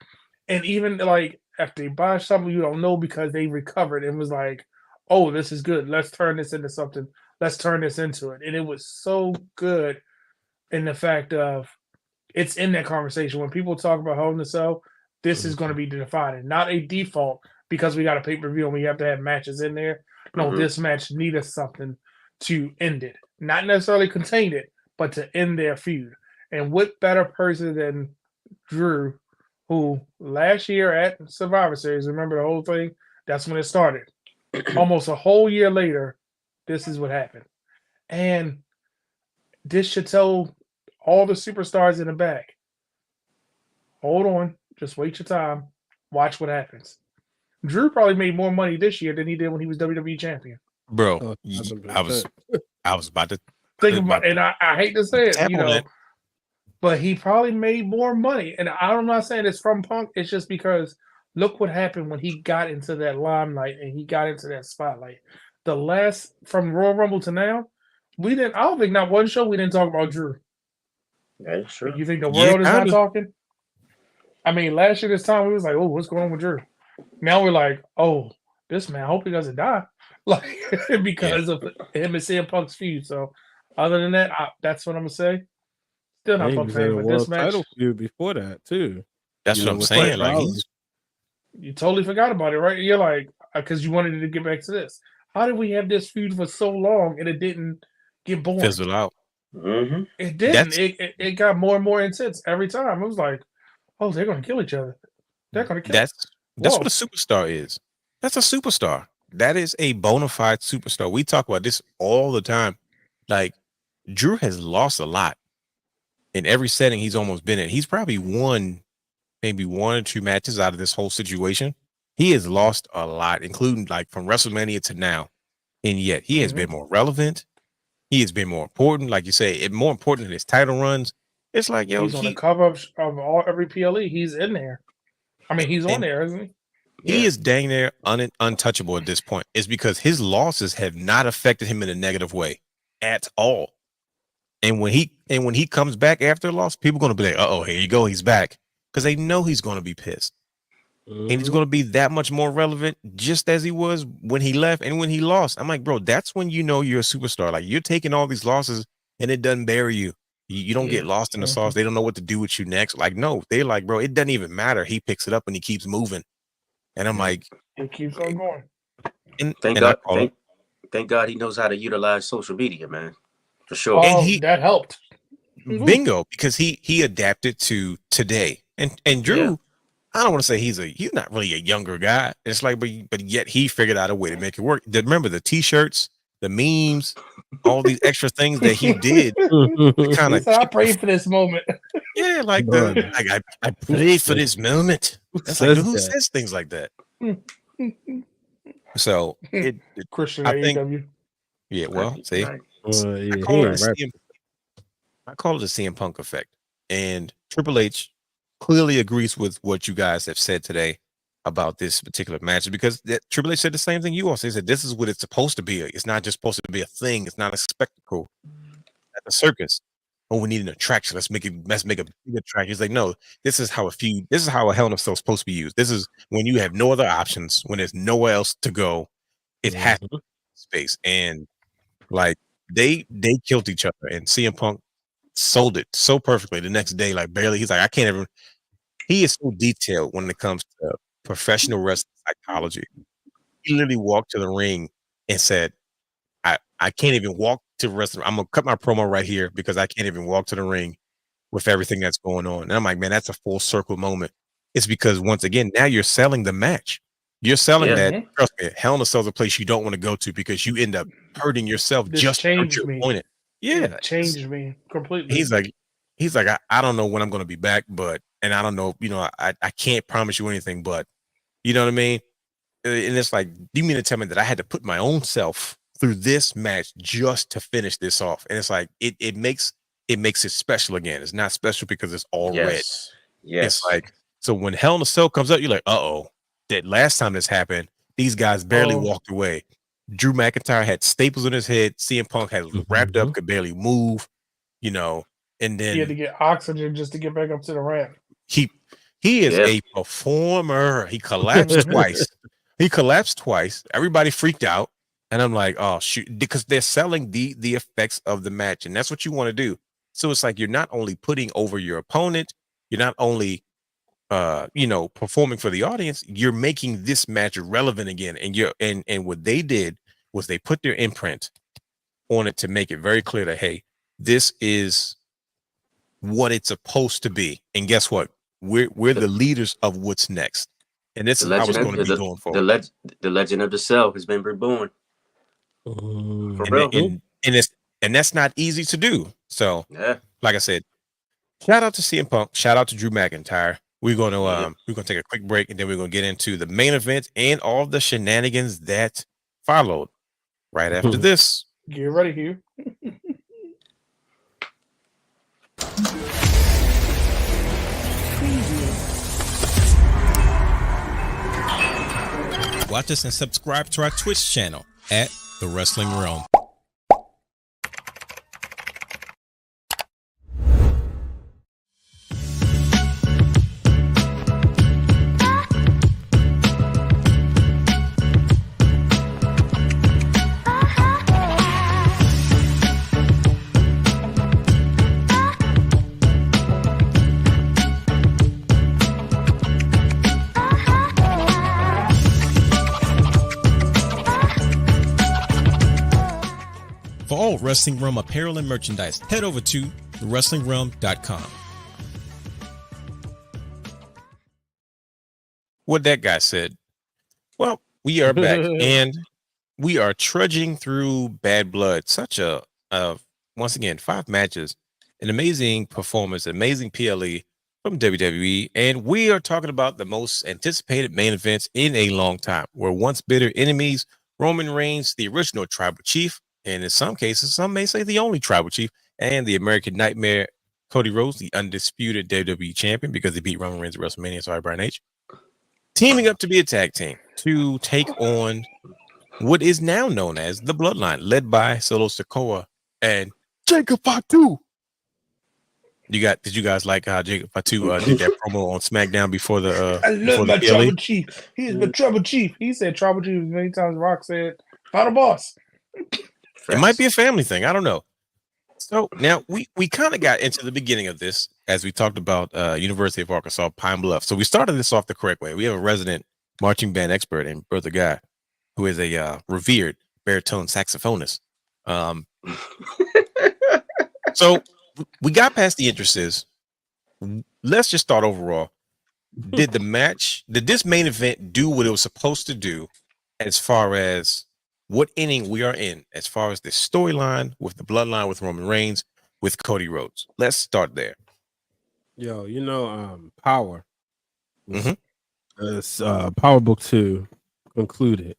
And even like after they botched something, you don't know because they recovered and was like, oh, this is good. Let's turn this into something. Let's turn this into it. And it was so good in the fact of it's in that conversation. When people talk about Hell in a Cell, this is going to be defining, not a default because we got a pay-per-view and we have to have matches in there. No, this match needed something to end it. Not necessarily contain it, but to end their feud. And what better person than Drew, who last year at Survivor Series, remember the whole thing? That's when it started. Almost a whole year later, this is what happened. And this should tell all the superstars in the back, hold on, just wait your time, watch what happens. Drew probably made more money this year than he did when he was WWE champion. Bro, I was about to think about it, and I hate to say it, you know, but he probably made more money. And I'm not saying it's from Punk, it's just because look what happened when he got into that limelight and he got into that spotlight. The last, from Royal Rumble to now, I don't think not one show we didn't talk about Drew. Yeah, sure. You think the world is not talking? I mean, last year this time we was like, oh, what's going on with Drew? Now we're like, oh, this man, I hope he doesn't die. Like, because of him and CM Punk's feud. So other than that, that's what I'm gonna say. Still not Punk fan, but this match title feud before that too. That's what I'm saying. Like you totally forgot about it, right? You're like, because you wanted to get back to this. How did we have this feud for so long and it didn't get boring? Fizzled out. Mm-hmm. It didn't. It got more and more intense every time. It was like, oh, they're going to kill each other. They're going to kill. That's what a superstar is. That's a superstar. That is a bona fide superstar. We talk about this all the time. Like Drew has lost a lot in every setting he's almost been in. He's probably won maybe 1 or 2 matches out of this whole situation. He has lost a lot, including like from WrestleMania to now. And yet he has been more relevant. He has been more important. Like you say, more important than his title runs. It's like, yo, he's on the cover of every PLE. He's in there. I mean, he's on there, isn't he? He is dang near untouchable at this point. It's because his losses have not affected him in a negative way at all. And when he comes back after a loss, people are going to be like, uh-oh, here you go. He's back. Because they know he's going to be pissed. And he's going to be that much more relevant just as he was when he left and when he lost. I'm like, bro, that's when you know you're a superstar. Like, you're taking all these losses and it doesn't bury you. You don't get lost in the sauce. They don't know what to do with you next. Like, no, they're like, bro, it doesn't even matter. He picks it up and he keeps moving. And I'm like, it keeps on going. Thank God he knows how to utilize social media, man. For sure. And that helped. Bingo, because he adapted to today. And Drew, I don't want to say he's not really a younger guy. It's like, but yet he figured out a way to make it work. Remember the t-shirts, the memes, all these extra things that he did He kind of said, I prayed for this moment. yeah, like Bruh. the like I prayed for this moment. That's like says who that? says things like that? So Christian I think AEW. yeah, well, see, Right. Yeah, I he call it ain't the right. I call it the CM Punk effect. And Triple H clearly agrees with what you guys have said today about this particular match because Triple H said the same thing you all said. He said this is what it's supposed to be. It's not just supposed to be a thing. It's not a spectacle at the circus. Oh, we need an attraction. Let's make a big attraction. He's like, no, this is how a Hell in a Cell is supposed to be used. This is when you have no other options, when there's nowhere else to go. It has to be space. And like they killed each other, and CM Punk sold it so perfectly the next day. Like barely, he's like, I can't even. He is so detailed when it comes to professional wrestling psychology. He literally walked to the ring and said, I can't even walk to the rest of I'm gonna cut my promo right here because I can't even walk to the ring with everything that's going on. And I'm like, man, that's a full circle moment. It's because once again, now you're selling the match. You're selling that. Trust me, Hell in a Cell is a place you don't want to go to because you end up hurting yourself This just to hurt changed your me. opponent. Yeah, It changed me completely. He's like, I don't know when I'm going to be back, but and I don't know, I can't promise you anything, but you know what I mean. And it's like, you mean to tell me that I had to put my own self through this match just to finish this off? And it's like it makes it special again. It's not special because it's all red. It's like, so when Hell in a Cell comes up, you're like, that last time this happened, these guys barely walked away. Drew McIntyre had staples in his head. CM Punk had wrapped up, could barely move, and then he had to get oxygen just to get back up to the ramp. He is a performer. He collapsed twice. Everybody freaked out. And I'm like, oh shoot, because they're selling the effects of the match, and that's what you want to do. So it's like you're not only putting over your opponent, you're not only performing for the audience, you're making this match relevant again. And what they did was they put their imprint on it to make it very clear that, hey, this is what it's supposed to be. And guess what? We're the leaders of what's next. And this is how it's going to be going forward. The legend of the Cell has been reborn. For real. And that's not easy to do. So like I said, shout out to CM Punk, shout out to Drew McIntyre. We're gonna take a quick break, and then we're gonna get into the main event and all the shenanigans that followed right after this. Get ready, Hugh. Watch us and subscribe to our Twitch channel at The Wrestling Realm. For all Wrestling Realm apparel and merchandise, head over to thewrestlingrealm.com. What that guy said. Well, we are back and we are trudging through Bad Blood. Such a once again, 5 matches, an amazing performance, amazing PLE from WWE, and we are talking about the most anticipated main events in a long time. We're once bitter enemies. Roman Reigns, the original tribal chief, and in some cases, some may say the only tribal chief, and the American Nightmare, Cody Rhodes, the undisputed WWE champion because he beat Roman Reigns at WrestleMania. Sorry, Brian H. Teaming up to be a tag team to take on what is now known as the Bloodline, led by Solo Sikoa and Jacob Fatu. Did you guys like how Jacob Fatu did that promo on SmackDown before the I love my tribal chief. He's the tribal chief. He said tribal chief as many times as Rock said final boss. It might be a family thing. I don't know. So now we kind of got into the beginning of this as we talked about University of Arkansas, Pine Bluff. So we started this off the correct way. We have a resident marching band expert and Bertha Guy, who is a revered baritone saxophonist. So we got past the entrances. Let's just start overall. Did this main event do what it was supposed to do as far as what inning we are in as far as the storyline with the bloodline with Roman Reigns with Cody Rhodes. Let's start there. Yo, Power was Power Book 2 concluded,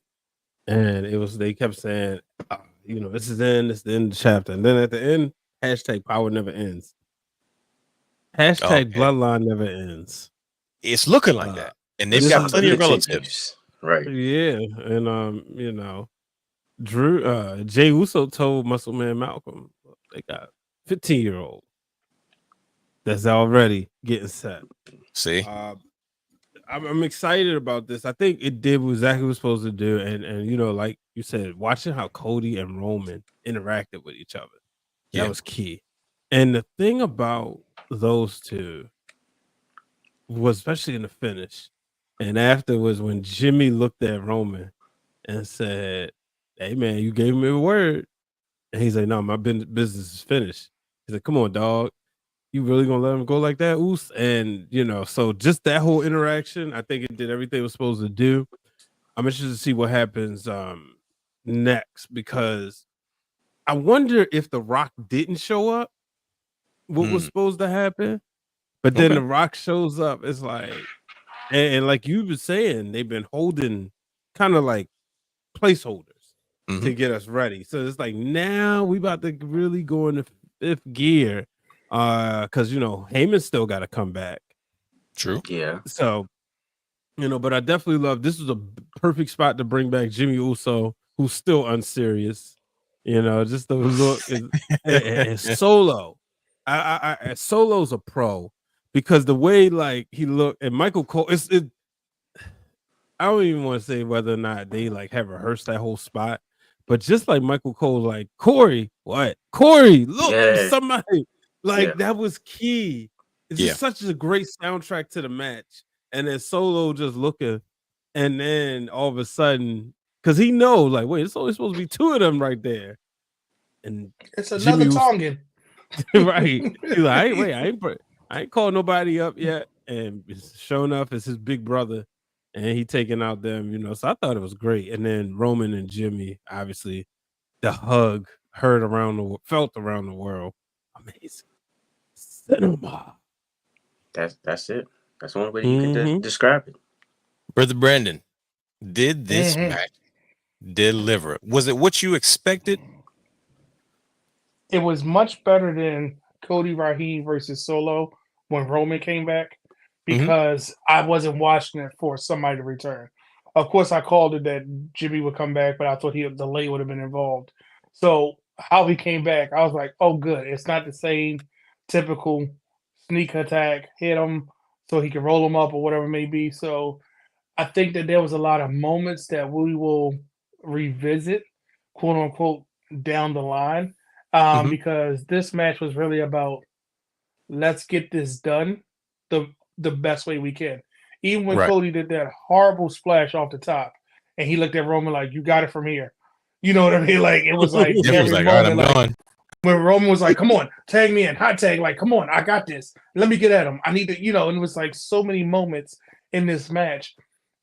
and they kept saying, this is the end of the chapter, and then at the end, hashtag Power never ends. Hashtag Bloodline never ends. It's looking like that, and they've got plenty of relatives, right? Yeah, and Jay Uso told Muscle Man Malcolm they got 15-year-old that's already getting set. See, I'm excited about this. I think it did exactly what it was supposed to do, and like you said, watching how Cody and Roman interacted with each other, that was key. And the thing about those two was, especially in the finish, and afterwards when Jimmy looked at Roman and said, "Hey man, you gave me a word," and he's like, "No, my business is finished." He's like, "Come on, dog. You really gonna let him go like that, Oos?" And so just that whole interaction, I think it did everything it was supposed to do. I'm interested to see what happens next, because I wonder if The Rock didn't show up, what was supposed to happen. But then The Rock shows up. It's like, and like you've been saying, they've been holding kind of like placeholders to get us ready. So it's like now we about to really go into fifth gear. Because Heyman still got to come back. True. Yeah. So, but I definitely love this. Is a perfect spot to bring back Jimmy Uso, who's still unserious. Just the look and Solo. I Solo's a pro, because the way like he looked, and Michael Cole. I don't even want to say whether or not they like have rehearsed that whole spot, but just like Michael Cole, like Corey, look, somebody. That was key. It's just such a great soundtrack to the match. And then Solo just looking, and then all of a sudden, because he knows, like, wait, it's only supposed to be two of them right there. And it's another Tongan. Right. He's like, I ain't called nobody up yet. And sure enough, it's his big brother, and he taking out them, so I thought it was great. And then Roman and Jimmy, obviously, the hug felt around the world. Amazing. Cinema. That's it. That's the only way you can describe it. Brother Brandon, did this match deliver? Was it what you expected? It was much better than Cody Rahim versus Solo when Roman came back, because I wasn't watching it for somebody to return. Of course, I called it that Jimmy would come back, but I thought the delay would have been involved. So how he came back, I was like, oh, good. It's not the same typical sneak attack, hit him so he can roll him up or whatever it may be. So I think that there was a lot of moments that we will revisit, quote unquote, down the line, because this match was really about, let's get this done the best way we can. Even when Cody did that horrible splash off the top, and he looked at Roman like, you got it from here. You know what I mean? Like, it was like every moment, all right, I'm gone. When Roman was like, come on, tag me in, hot tag, like, come on, I got this. Let me get at him. I need to, and it was like so many moments in this match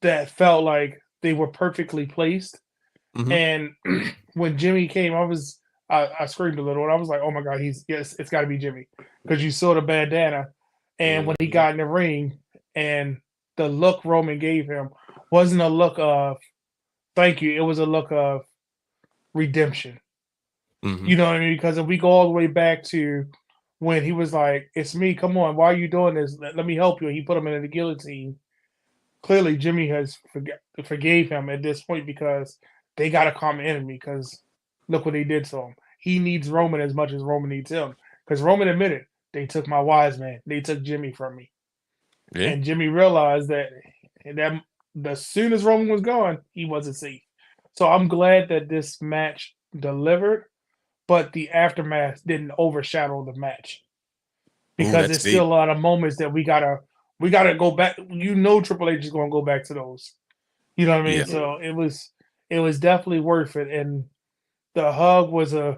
that felt like they were perfectly placed. And when Jimmy came, I screamed a little, and I was like, oh my God, it's got to be Jimmy. Because you saw the bandana, and when he got in the ring, and the look Roman gave him wasn't a look of thank you, it was a look of redemption. You know what I mean? Because if we go all the way back to when he was like, it's me, come on, why are you doing this? Let me help you. And he put him in the guillotine. Clearly, Jimmy has forgave him at this point, because they got a common enemy, because look what they did to him. He needs Roman as much as Roman needs him. Because Roman admitted, they took my wise man. They took Jimmy from me. Yeah. And Jimmy realized that as soon as Roman was gone, he wasn't safe. So I'm glad that this match delivered, but the aftermath didn't overshadow the match, because there's still a lot of moments that we gotta go back. Triple H is gonna go back to those. You know what I mean? Yeah. So it was definitely worth it. And the hug was I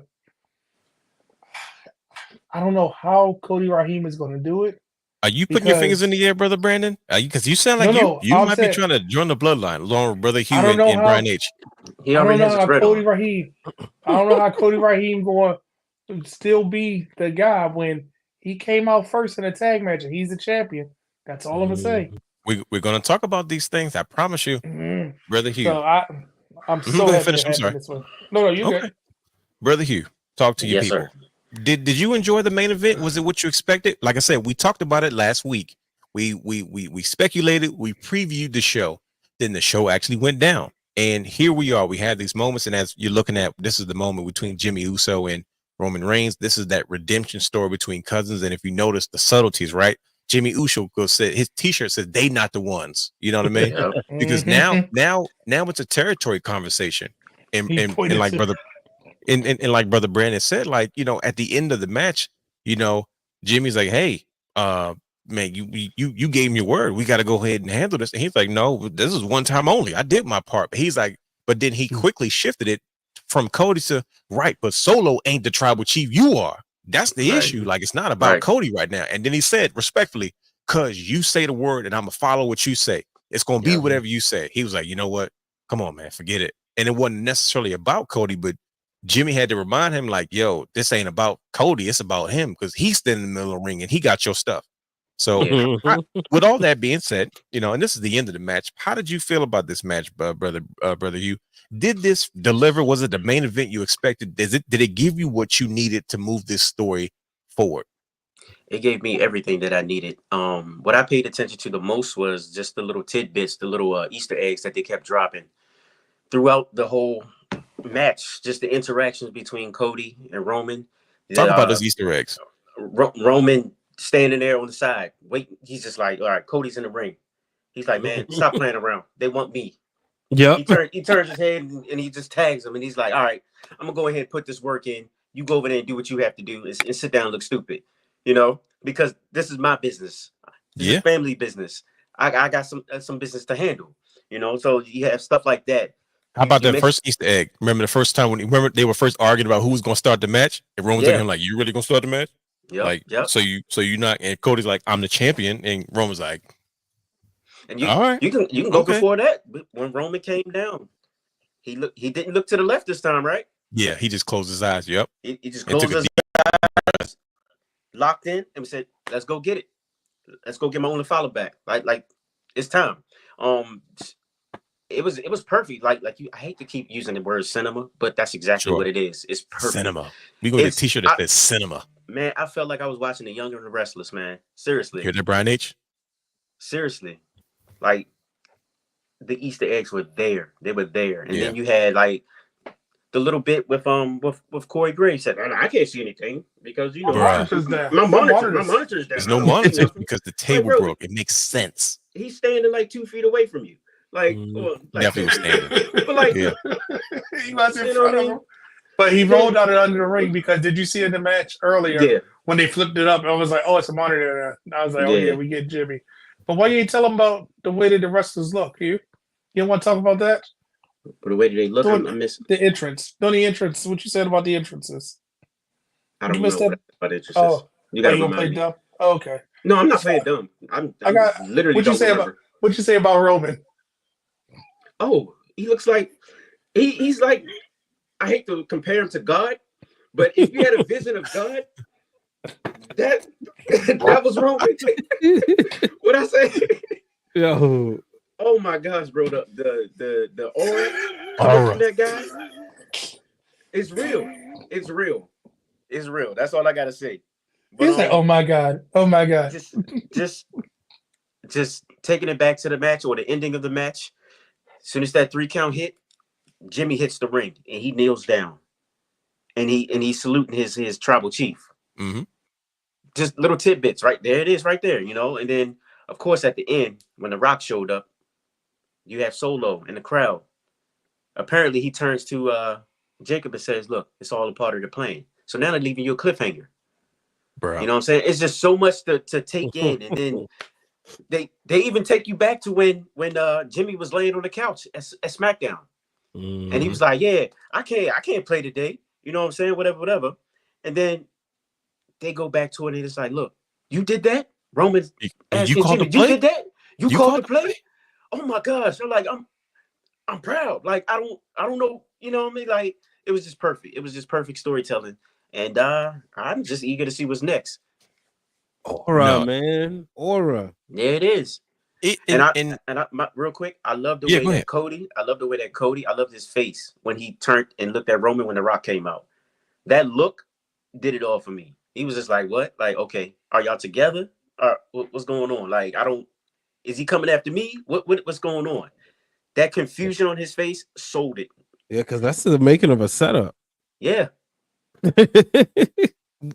don't know how Cody Rahim is gonna do it, Are you putting your fingers in the air, brother Brandon? Because you sound like you might be trying to join the bloodline along with brother Hugh and Brian H. I don't know how Cody Raheem. I don't know how Cody Raheem going to still be the guy when he came out first in a tag match and he's the champion. That's all I'm gonna say. We're gonna talk about these things. I promise you, brother Hugh. So I'm so happy finish. I'm sorry. This one. No, you good. Brother Hugh, talk to your people. Sir. Did you enjoy the main event? Was it what you expected? Like I said, we talked about it last week. We speculated, we previewed the show, then the show actually went down. And here we are. We had these moments, and as you're looking at, this is the moment between Jimmy Uso and Roman Reigns. This is that redemption story between cousins. And if you notice the subtleties, right? Jimmy Uso said his t-shirt says they not the ones. You know what I mean? Yeah. Because now it's a territory conversation. And like brother. And like brother Brandon said, like, you know, at the end of the match, you know, Jimmy's like, hey, man, you gave me your word. We got to go ahead and handle this. And he's like, no, this is one time only. I did my part. But he's like, but then he quickly shifted it from Cody to right. But Solo ain't the tribal chief. You are. That's the issue. Like, it's not about Cody right now. And then he said respectfully, cause you say the word and I'm gonna follow what you say. It's gonna be whatever you say. He was like, you know what? Come on, man, forget it. And it wasn't necessarily about Cody, but Jimmy had to remind him, like, yo, this ain't about Cody, it's about him, because he's standing in the middle of the ring and he got your stuff. So with all that being said, you know, and this is the end of the match, how did you feel about this match, brother Hugh? Did this deliver? Was it the main event you expected? Did it give you what you needed to move this story forward? It gave me everything that I needed. What I paid attention to the most was just the little tidbits, the little Easter eggs that they kept dropping throughout the whole match. Just the interactions between Cody and Roman. Talk about those Easter eggs. Roman standing there on the side, waiting. He's just like, all right, Cody's in the ring. He's like, man, stop playing around. They want me. Yeah. He turns his head and he just tags him, and he's like, all right, I'm gonna go ahead and put this work in. You go over there and do what you have to do and sit down and look stupid, you know, because this is my business. This is family business. I got some business to handle, you know. So you have stuff like that. How about that first Easter egg? Remember the first time remember they were first arguing about who was gonna start the match? And Roman's looking at him like, you really gonna start the match? So you not, and Cody's like, I'm the champion, and Roman's like, and you can go Okay. before that. When Roman came down, he didn't look to the left this time, right? Yeah, he just closed his eyes. Yep. He just closed his eyes, locked in, and said, let's go get it. Let's go get my only follow back. Like it's time. It was perfect. Like I hate to keep using the word cinema, but that's exactly what it is. It's perfect. Cinema. We gonna get a t-shirt that says cinema. Man, I felt like I was watching The Young and the Restless, man. Seriously. Hear that, Brian H? Seriously. Like, the Easter eggs were there. They were there. And then you had like the little bit with Corey Graves said, I can't see anything because you know my monitor's down. There's no monitors because the table broke. It makes sense. He's standing like 2 feet away from you. Like, definitely was standing. But like, he was in front of him. But he rolled out it under the ring because did you see in the match earlier when they flipped it up? I was like, oh, it's a monitor. And I was like, oh yeah, we get Jimmy. But why you ain't tell him about the way that the wrestlers look? You don't want to talk about that? But the way that they look, I miss the entrance. No, the entrance. What you said about the entrances? I don't know about entrances. Oh, you gotta play dumb. Oh, okay. No, I'm not playing dumb. I'm literally. What you say about Roman? Oh, he looks like he's like. I hate to compare him to God, but if you had a vision of God, that was wrong. What I say? Yo. Oh my gosh, bro! The aura from that guy. It's real. It's real. It's real. That's all I gotta say. But, he's like, oh my God, oh my God. Just taking it back to the match or the ending of the match. As soon as that 3 count hit, Jimmy hits the ring and he kneels down, and he's saluting his tribal chief. Mm-hmm. Just little tidbits, right there. It is right there, you know. And then, of course, at the end, when The Rock showed up, you have Solo in the crowd. Apparently, he turns to Jacob and says, "Look, it's all a part of the plan." So now they're leaving you a cliffhanger. Bro. You know what I'm saying? It's just so much to take in, and then they even take you back to when Jimmy was laying on the couch at SmackDown. Mm-hmm. And he was like, yeah, I can't play today. You know what I'm saying? Whatever. And then they go back to it and it's like, look, you did that? Roman asking you called Jimmy, the play? you did that? You called the play? play? Oh my gosh. I'm like, I'm proud. Like, I don't know, you know what I mean? Like, it was just perfect. It was just perfect storytelling. And I'm just eager to see what's next. Aura, man. Aura. There it is. Real quick, I love the way go that ahead. Cody, I loved his face when he turned and looked at Roman when The Rock came out. That look did it all for me. He was just like, what? Like, okay, are y'all together? What's going on? Like, is he coming after me? What's going on? That confusion on his face sold it. Yeah, because that's the making of a setup. Yeah.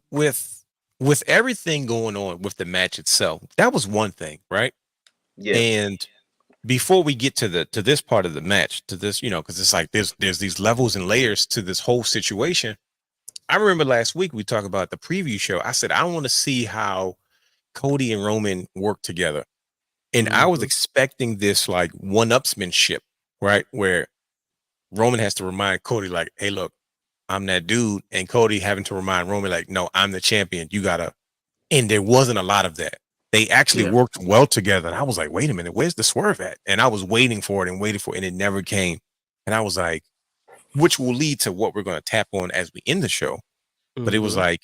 With everything going on with the match itself, that was one thing, right? Yeah. And before we get to this part of the match, to this, because it's like there's these levels and layers to this whole situation. I remember last week we talked about the preview show. I said I want to see how Cody and Roman work together, and I was expecting this like one-upsmanship, right, where Roman has to remind Cody like, "Hey, look, I'm that dude," and Cody having to remind Roman like, "No, I'm the champion. You gotta." And there wasn't a lot of that. They actually worked well together. And I was like, wait a minute, where's the swerve at? And I was waiting for it, and it never came. And I was like, which will lead to what we're going to tap on as we end the show. But it was like,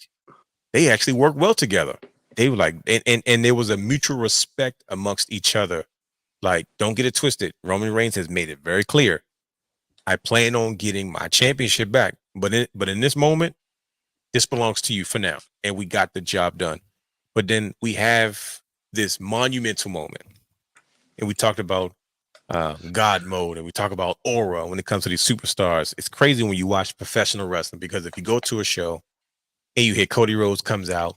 they actually worked well together. They were like, and there was a mutual respect amongst each other. Like, don't get it twisted. Roman Reigns has made it very clear. I plan on getting my championship back. But in this moment, this belongs to you for now. And we got the job done. But then we have this monumental moment. And we talked about God mode, and we talk about aura when it comes to these superstars. It's crazy when you watch professional wrestling, because if you go to a show and you hear Cody Rhodes comes out,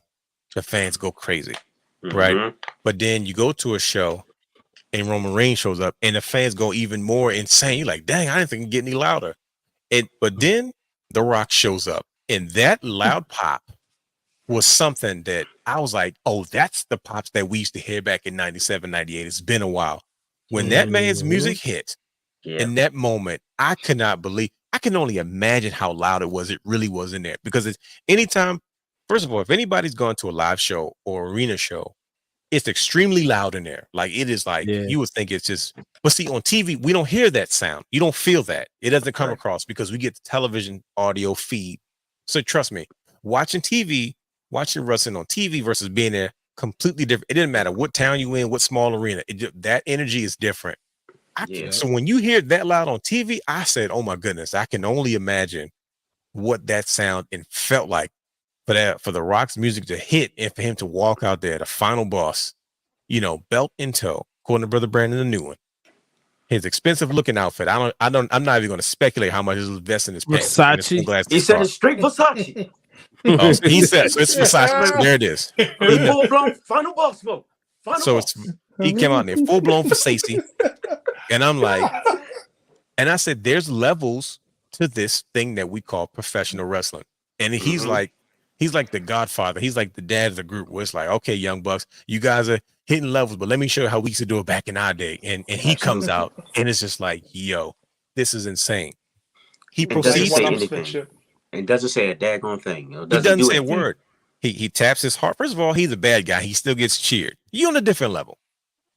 the fans go crazy, right? But then you go to a show and Roman Reigns shows up and the fans go even more insane. You're like, dang, I didn't think it'd get any louder. But then The Rock shows up, and that loud pop was something that I was like, oh, that's the pops that we used to hear back in 97, 98. It's been a while. When that man's music hit in that moment, I could not believe, I can only imagine how loud it was. It really was in there, because it's anytime, first of all, if anybody's gone to a live show or arena show, it's extremely loud in there. Like, it is like, you would think it's just, but see, on TV, we don't hear that sound. You don't feel that. It doesn't come across because we get the television audio feed. So trust me, watching wrestling on TV versus being there, completely different. It didn't matter what town you in, what small arena. That energy is different. So when you hear that loud on TV, I said, oh my goodness, I can only imagine what that sound and felt like for the Rock's music to hit and for him to walk out there, the final boss, belt in tow, according to Brother Brandon, the new one. His expensive looking outfit. I'm not even going to speculate how much is invested in his pants. Versace. He said it's straight Versace. Oh, he said so. It's Versace. There it is. Full blown final boss mode. He came out in there full blown Versace, and I'm like, and I said, there's levels to this thing that we call professional wrestling, and he's like the Godfather. He's like the dad of the group. Where it's like, okay, young bucks, you guys are hitting levels, but let me show you how we used to do it back in our day. And he comes out, and it's just like, yo, this is insane. He proceeds and doesn't say a daggone thing. He doesn't say a word. He taps his heart. First of all, he's a bad guy. He still gets cheered. You on a different level.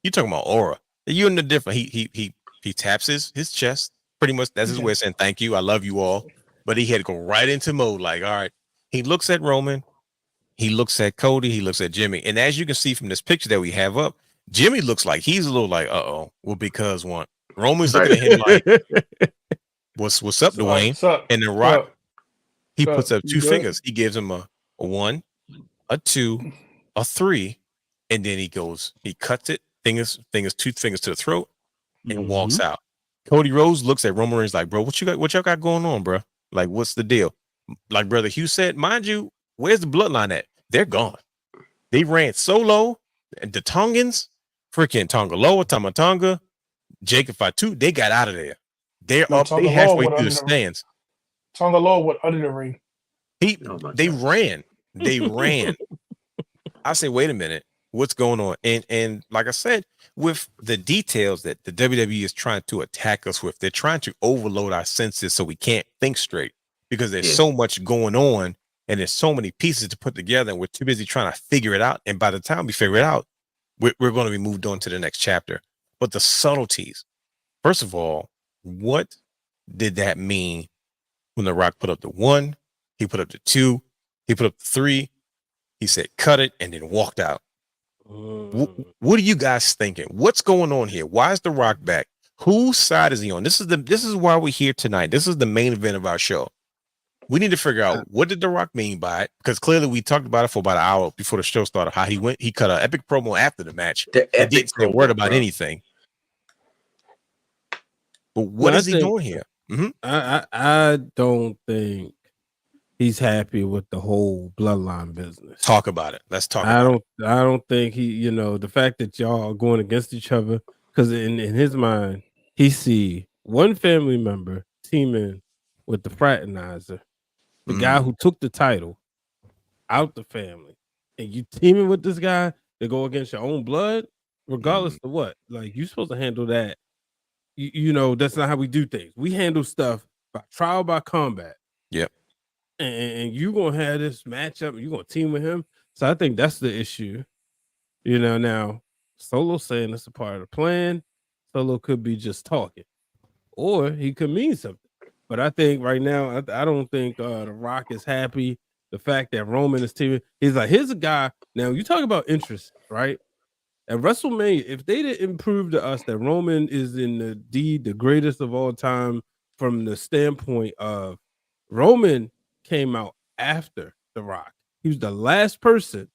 You talking about aura. You in a different. He taps his chest. Pretty much that's his way of saying thank you. I love you all. But he had to go right into mode. Like, all right. He looks at Roman. He looks at Cody. He looks at Jimmy. And as you can see from this picture that we have up, Jimmy looks like he's a little like, uh-oh. Well, because one, Roman's looking at him like, what's up, Dwayne? What's up? And The Rock, he puts up two fingers. He gives him a 1, a 2, a 3, and then he cuts it, two fingers to the throat, and walks out. Cody Rhodes looks at Roman Reigns like, bro, what y'all got going on, bro? Like, what's the deal? Like Brother Hugh said, mind you, where's the bloodline at? They're gone. They ran solo. The Tongans, freaking Tongaloa, Tamatonga, Jacob Fatu, they got out of there. They're up. They halfway through the stands. Tongaloa went under the ring. They ran. They ran. I say, wait a minute, what's going on? And like I said, with the details that the WWE is trying to attack us with, they're trying to overload our senses so we can't think straight because there's so much going on and there's so many pieces to put together, and we're too busy trying to figure it out. And by the time we figure it out, we're going to be moved on to the next chapter. But the subtleties, first of all, what did that mean when The Rock put up the 1, he put up the 2, he put up the 3, he said cut it, and then walked out? What are you guys thinking? What's going on here? Why is The Rock back? Whose side is he on? This is why we're here tonight. This is the main event of our show. We need to figure out what did The Rock mean by it, because clearly we talked about it for about an hour before the show started. How he cut an epic promo after the match. He didn't say a word about anything. But what is he doing here? I don't think he's happy with the whole bloodline business. Talk about it. Let's talk about it. I don't think he, the fact that y'all are going against each other, because in his mind, he see one family member teaming with the fraternizer, the guy who took the title out the family, and you teaming with this guy to go against your own blood, regardless of what. Like, you're supposed to handle that. That's not how we do things. We handle stuff by trial by combat. Yep. And you're gonna have this matchup, and you're gonna team with him. So I think that's the issue. Now Solo saying it's a part of the plan. Solo could be just talking, or he could mean something. But I think right now, I don't think The Rock is happy. The fact that Roman is teaming, he's like, here's a guy. Now you talk about interest, right? At WrestleMania, if they didn't prove to us that Roman is indeed the greatest of all time from the standpoint of Roman came out after The Rock. He was the last person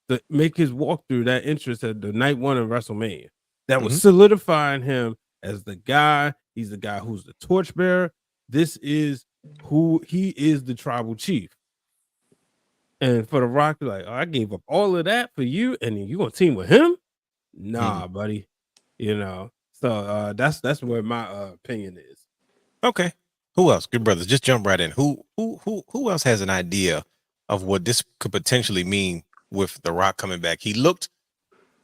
to make his walkthrough that interest at the night 1 of WrestleMania. That was solidifying him as the guy. He's the guy who's the torchbearer. This is who he is, the tribal chief. And for The Rock, like, I gave up all of that for you, and you gonna team with him? Nah, buddy. So that's where my opinion is. Okay. Who else? Good brothers, just jump right in. Who else has an idea of what this could potentially mean with The Rock coming back? He looked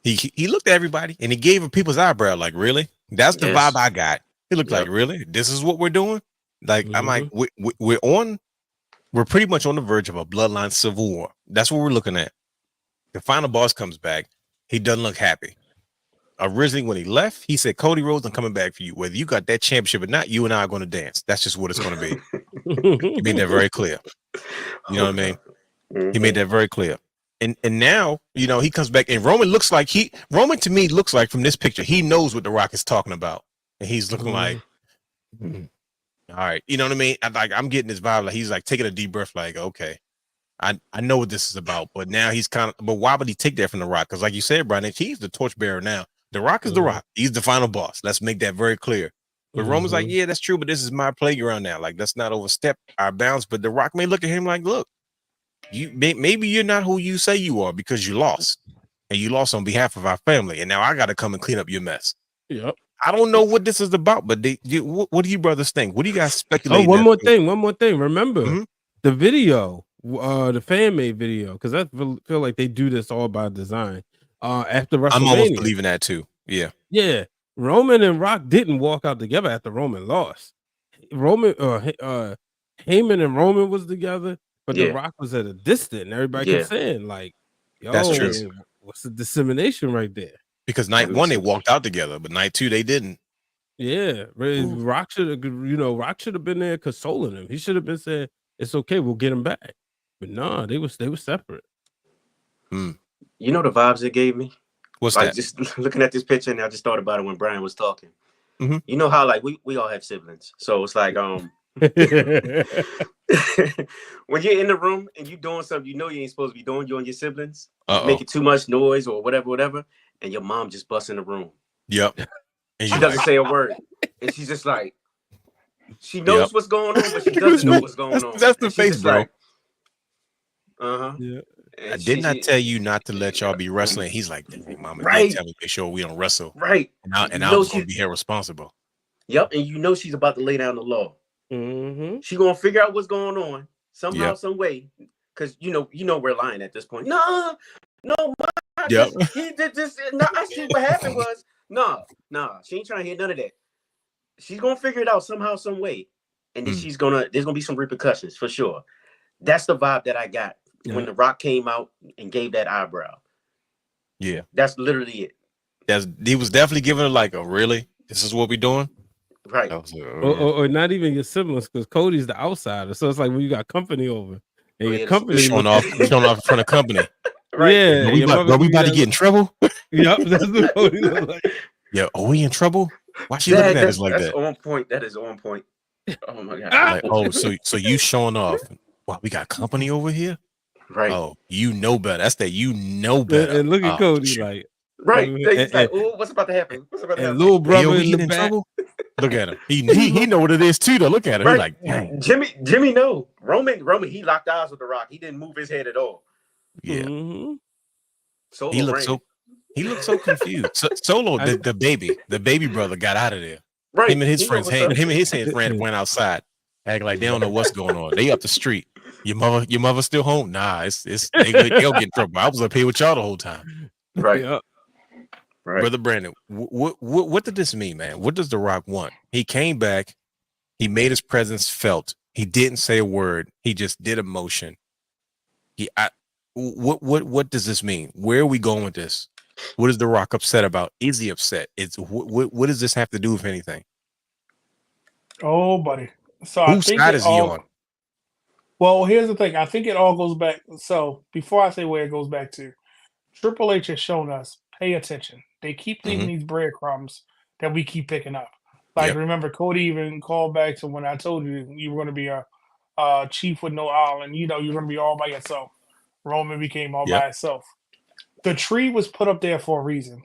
at everybody and he gave people's eyebrow, like, really? That's the vibe I got. He looked like, really? This is what we're doing? Like, I'm like, we're pretty much on the verge of a bloodline civil war. That's what we're looking at. The final boss comes back. He doesn't look happy. Originally, when he left, he said, Cody Rhodes, I'm coming back for you. Whether you got that championship or not, you and I are going to dance. That's just what it's going to be. He made that very clear. You know what I mean? He made that very clear. And now, he comes back, and Roman to me looks like, from this picture, he knows what The Rock is talking about. And he's looking like, all right. You know what I mean? I'm getting this vibe, like he's like taking a deep breath, like, okay, I know what this is about. But now but why would he take that from The Rock? Because like you said, Brian, he's the torchbearer now. The Rock is The Rock. He's the final boss. Let's make that very clear. But Roman's like, yeah, that's true, but this is my playground now. Like, let's not overstep our bounds. But The Rock may look at him like, look, maybe you're not who you say you are, because you lost. And you lost on behalf of our family. And now I got to come and clean up your mess. Yep. I don't know what this is about, but what do you brothers think? What do you guys speculate? Oh, one more thing. Remember the video, the fan made video, because I feel like they do this all by design. After WrestleMania, I'm almost believing that too. Yeah. Roman and Rock didn't walk out together after Roman lost. Heyman and Roman was together, but The Rock was at a distance, and everybody kept saying, like, yo, that's true. What's the dissemination right there? Because night 1 they walked out together, but night 2 they didn't. Yeah, Rock should have been there consoling him. He should have been saying, "It's okay, we'll get him back." But nah, they were separate. You know the vibes it gave me? What's like, that? Just looking at this picture, and I just thought about it when Brian was talking. You know how, like, we all have siblings, so it's like when you're in the room and you're doing something you ain't supposed to be doing, you and your siblings making too much noise or whatever, and your mom just busts in the room. Yep. And she doesn't say a word, and she's just like, she knows what's going on, but she doesn't know what's going on. That's the face, bro. Yeah. I did not tell you not to let y'all be wrestling. He's like, hey, Mama, tell me, make sure we don't wrestle. Right. And I was going to be here responsible. Yep. And she's about to lay down the law. She going to figure out what's going on somehow, some way. Because, we're lying at this point. No, yep. He did this. No, I see what happened was, nah. She ain't trying to hear none of that. She's going to figure it out somehow, some way. And then there's going to be some repercussions for sure. That's the vibe that I got when The Rock came out and gave that eyebrow. Yeah, that's literally it. He was definitely giving it like a really. This is what we doing, right? Or not even your siblings, because Cody's the outsider. So it's like when you got company over, and your company showing off in front of company. Right. Yeah, are we about to get in trouble? Yep, that's what Cody looked like. Yeah, are we in trouble? Why she looking at us like that? That's on point. That is on point. Oh my god. Like, so you showing off? Wow, we got company over here. Right. Oh, you know better. That's that. You know better. And look at Cody like. Right. He's like, "Oh, what's about to happen? What's about to happen?" Little brother in the back. Trouble? Look at him. He know what it is too. Though. Look at him. Right. He's like, dang. Jimmy, no. Roman, he locked eyes with The Rock. He didn't move his head at all. Yeah. Mm-hmm. He looked so confused. Solo, the baby brother got out of there. Right. Him and his friends ran outside, acting like they don't know what's going on. They up the street. Your mother still home? Nah, they'll get in trouble. I was up here with y'all the whole time. Right. Yeah. Right. Brother Brandon, what did this mean, man? What does The Rock want? He came back, he made his presence felt. He didn't say a word. He just did a motion. What does this mean? Where are we going with this? What is The Rock upset about? Is he upset? What does this have to do with anything? Oh, buddy. So whose side is he on? Well, here's the thing. I think it all goes back. So before I say where it goes back to, Triple H has shown us pay attention. They keep leaving these breadcrumbs that we keep picking up. Like, remember, Cody even called back to when I told you you were going to be a chief with no island. You know, you're going to be all by yourself. Roman became all by himself. The tree was put up there for a reason.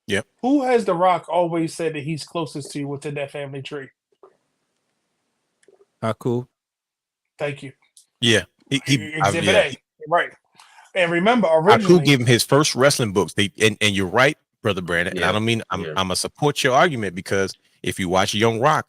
Yep. Who has The Rock always said that he's closest to within that family tree? Cool. Thank you. Yeah. Exhibit A. Right. And remember, originally, Haku gave him his first wrestling books. And you're right, Brother Brandon. And I don't mean I'm gonna support your argument, because if you watch Young Rock,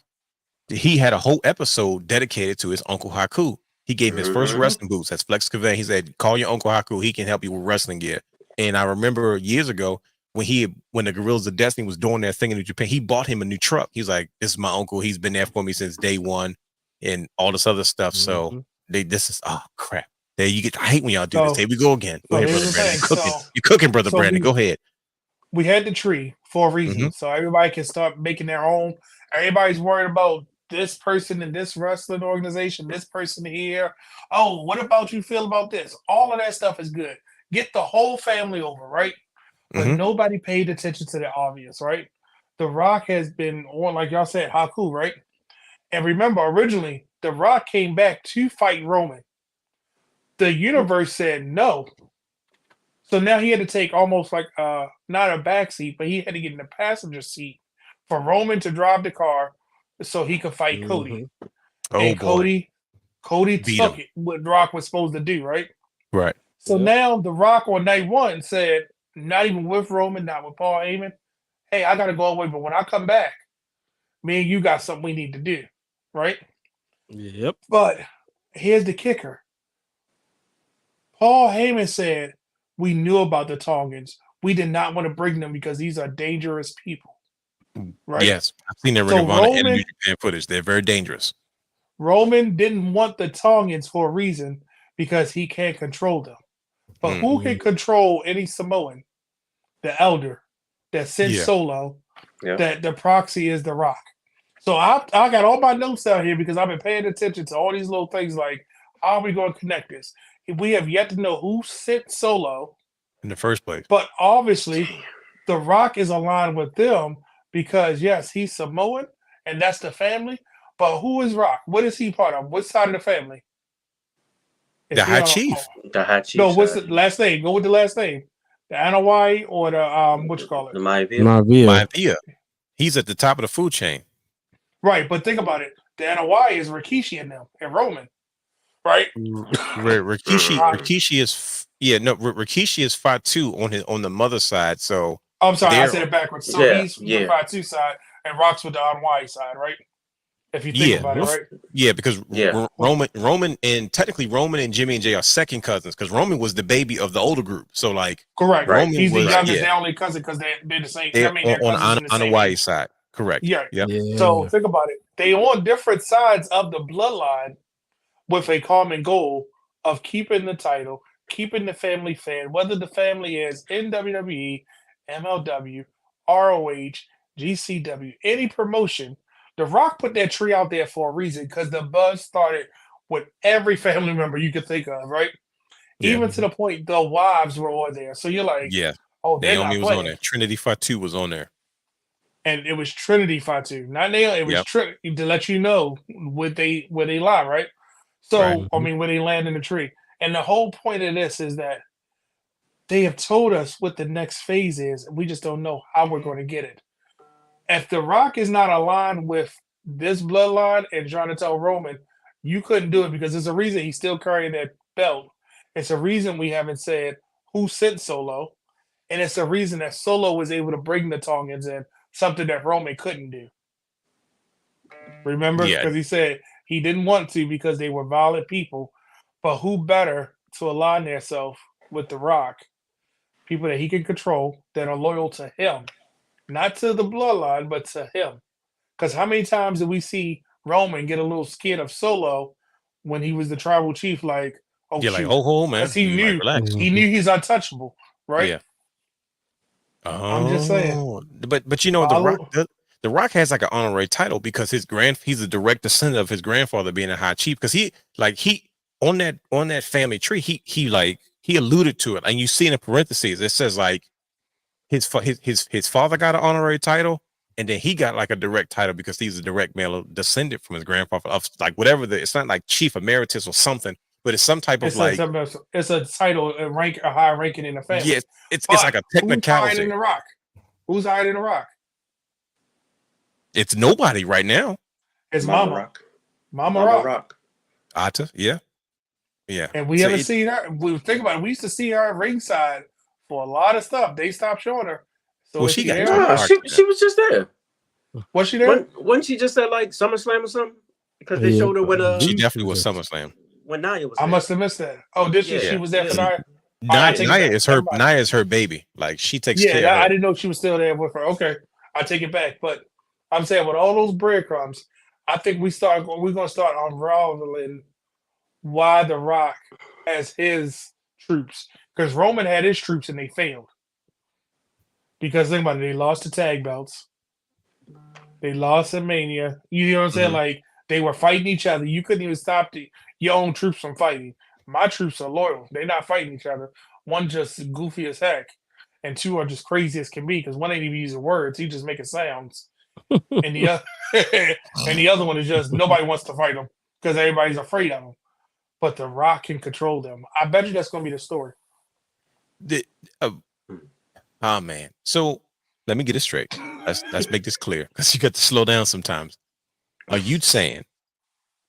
he had a whole episode dedicated to his Uncle Haku. He gave him his first wrestling boots. That's Flex Cavett. He said, "Call your Uncle Haku. He can help you with wrestling gear." And I remember years ago when the Gorillas of Destiny was doing their thing in Japan, he bought him a new truck. He's like, "This is my uncle. He's been there for me since day one," and all this other stuff. So this is crap. There you get. I hate when y'all do this. Here we go again. Go ahead, Brother Brandon. You're cooking, Brother Brandon. Go ahead. We had the tree for a reason, so everybody can start making their own. Everybody's worried about this person in this wrestling organization, this person here. Oh, what about you feel about this? All of that stuff is good. Get the whole family over, right? But nobody paid attention to the obvious, right? The Rock has been on, like y'all said, Haku, right? And remember, originally, The Rock came back to fight Roman. The universe said no. So now he had to take almost like not a back seat, but he had to get in the passenger seat for Roman to drive the car so he could fight Cody. And Cody took it, what Rock was supposed to do, right? Right. So now The Rock on night one said, not even with Roman, not with Paul Heyman, hey, I got to go away, but when I come back, me and you got something we need to do, right? Yep. But here's the kicker. Paul Heyman said, we knew about the Tongans. We did not want to bring them because these are dangerous people. Right? Yes. I've seen their Ring of Honor and New Japan footage. They're very dangerous. Roman didn't want the Tongans for a reason, because he can't control them. But who can control any Samoan? The Elder that sent Solo, that the proxy is The Rock. So I got all my notes out here because I've been paying attention to all these little things like, how are we going to connect this? We have yet to know who sent Solo in the first place. But obviously, The Rock is aligned with them because, yes, he's Samoan, and that's the family. But who is Rock? What is he part of? What side of the family? The High Chief. The High Chief. No, what's the last name? Go with the last name. The Anawai or the what you call it? The Maivia. He's at the top of the food chain. Right, but think about it. The Anawai is Rikishi and them and Roman. Right? Rikishi is Rikishi is Fatu on the mother side. So I'm sorry, I said it backwards. So he's the Fatu side and Rock's with the Anawai side, right? If you think about it, right? Yeah, because Roman and technically Roman and Jimmy and Jay are second cousins because Roman was the baby of the older group. So like correct, Roman he's the youngest, the only cousin because they're the same. They're on the Hawaii side. Correct. Yeah. So think about it. They on different sides of the bloodline with a common goal of keeping the title, keeping the family fan, whether the family is in WWE, MLW, ROH, GCW, any promotion. The Rock put that tree out there for a reason because the buzz started with every family member you could think of, right? Yeah. Even to the point the wives were all there. So you're like, Yeah. oh, they're Naomi not was on playing. there. Trinity Fatu was on there. And it was Trinity Fatu, not Naomi. It was Trinity to let you know where they lie, right? So Right. I mean, where they land in the tree. And the whole point of this is that they have told us what the next phase is. We just don't know how we're going to get it. If The Rock is not aligned with this bloodline and trying to tell Roman, you couldn't do it because there's a reason he's still carrying that belt. It's a reason we haven't said who sent Solo. And it's a reason that Solo was able to bring the Tongans in, something that Roman couldn't do. Remember? Yeah. Because he said he didn't want to because they were violent people. But who better to align themselves with The Rock? People that he can control that are loyal to him. Not to the bloodline, but to him. Because how many times did we see Roman get a little scared of Solo when he was the tribal chief? Like, oh, Yeah, shoot. like, oh, man. Because he knew, Like, relax. he knew he's untouchable, right? Yeah. I'm just saying. But you know, the Rock has like an honorary title because he's a direct descendant of his grandfather being a high chief. Because he on that family tree, he alluded to it, and you see in the parentheses it says like his father got an honorary title, and then he got like a direct title because he's a direct male descendant from his grandfather of like whatever it's not like chief emeritus or something, but it's some type of it's a title, a high ranking in the family. Yeah, it's like a technicality. Who's higher than The Rock? Who's higher than The Rock? It's nobody right now. It's Mama Rock. Mama Rock. Ata, yeah. And we haven't seen her. We think about it. We used to see her at ringside for a lot of stuff. They stopped showing her. So well, she was just there. Was she there? Wasn't she just at like SummerSlam or something? Because they showed her when she definitely was SummerSlam. When Nia was there. I must have missed that. Oh, did she? Yeah. She was there for Nia. Nia is her baby. Like she takes care of her. I didn't know she was still there with her. Okay, I take it back. But I'm saying with all those breadcrumbs, I think we're gonna start unraveling why The Rock has his troops. Because Roman had his troops and they failed. Because think about it, they lost the tag belts. They lost at Mania. You know what I'm saying? Mm-hmm. Like they were fighting each other. You couldn't even stop your own troops from fighting. My troops are loyal. They're not fighting each other. One just goofy as heck, and two are just crazy as can be. Because one ain't even using words; he just making sounds. And the other one is just nobody wants to fight him because everybody's afraid of him. But The Rock can control them. I bet you that's going to be the story. Oh man! So let me get it straight. Let's make this clear because you got to slow down sometimes. Are you saying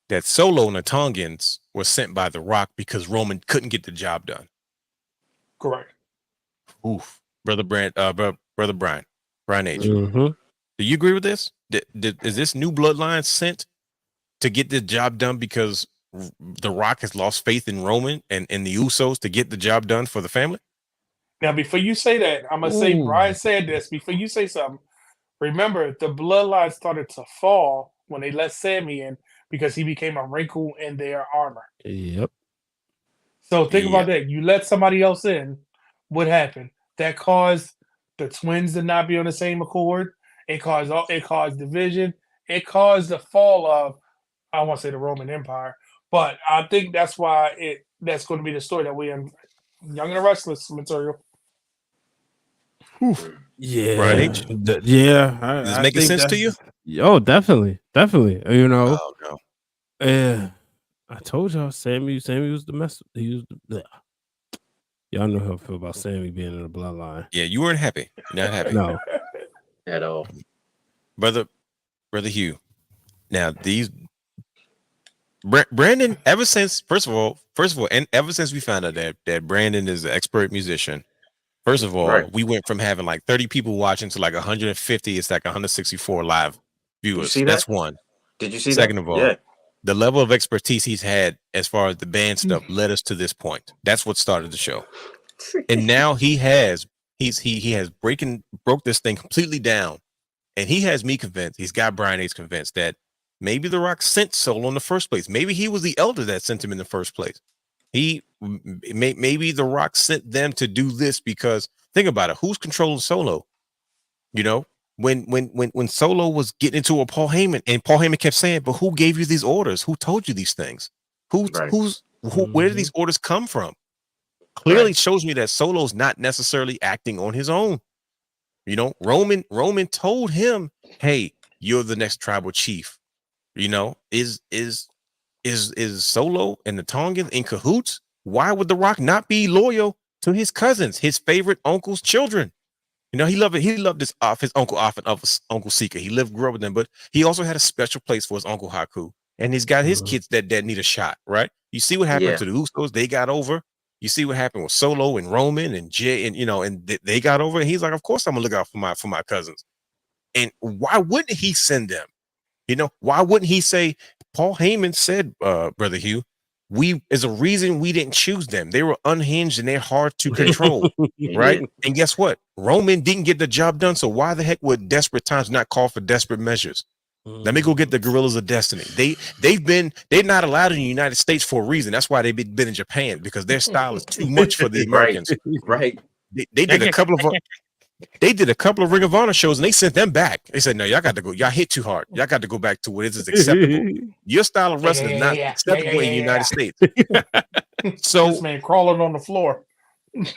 that Solo and the Tongans were sent by The Rock because Roman couldn't get the job done? Correct. Oof, brother Brian H. Mm-hmm. Do you agree with this? Is this new bloodline sent to get the job done because The Rock has lost faith in Roman and the Usos to get the job done for the family? Now, before you say that, I'm going to say, Brian said this, before you say something, remember, the bloodline started to fall when they let Sammy in because he became a wrinkle in their armor. Yep. So think about that. You let somebody else in, what happened? That caused the twins to not be on the same accord. It caused division. It caused the fall of, I don't want to say the Roman Empire, but I think that's why that's going to be the story that we in Young and the Restless material. Oof. Yeah, right. Does this making sense to you? Oh, definitely. You know, oh, no. I told y'all, Sammy was the mess. He was y'all know how I feel about Sammy being in the bloodline. Yeah, you weren't happy. You're not happy. No, at all, brother Hugh. Now these Brandon. Ever since first of all, and ever since we found out that Brandon is an expert musician. First of all, we went from having like 30 people watching to like 150. It's like 164 live viewers. That's one. Did you see Second that? of all, the level of expertise he's had as far as the band stuff led us to this point. That's what started the show. And now he has broke this thing completely down. And he has me convinced, he's got Brian H. convinced that maybe The Rock sent Solo in the first place. Maybe he was the elder that sent him in the first place. Maybe The Rock sent them to do this because think about it. Who's controlling Solo? You know, when Solo was getting into a Paul Heyman, and Paul Heyman kept saying, "But who gave you these orders? Who told you these things? Where did these orders come from?" Clearly shows me that Solo's not necessarily acting on his own. You know, Roman told him, "Hey, you're the next tribal chief." You know, is Solo and the Tongans in cahoots? Why would The Rock not be loyal to his cousins, his favorite uncle's children? You know, he loved his uncle off and Uncle Seeker. Grew up with them, but he also had a special place for his Uncle Haku. And he's got his kids that need a shot, right? You see what happened to the Usos, they got over. You see what happened with Solo and Roman and Jay, and they got over. And he's like, of course I'm gonna look out for my cousins. And why wouldn't he send them? You know, why wouldn't he say, Paul Heyman said, Brother Hugh, is a reason we didn't choose them. They were unhinged and they're hard to control, right? And guess what? Roman didn't get the job done. So why the heck would desperate times not call for desperate measures? Let me go get the Gorillas of Destiny. They're not allowed in the United States for a reason. That's why they've been in Japan, because their style is too much for the Americans. Right. They did a couple of Ring of Honor shows and they sent them back. They said, no, y'all got to go. Y'all hit too hard. Y'all got to go back to what is acceptable. Your style of wrestling is not acceptable in the United States. So this man crawling on the floor.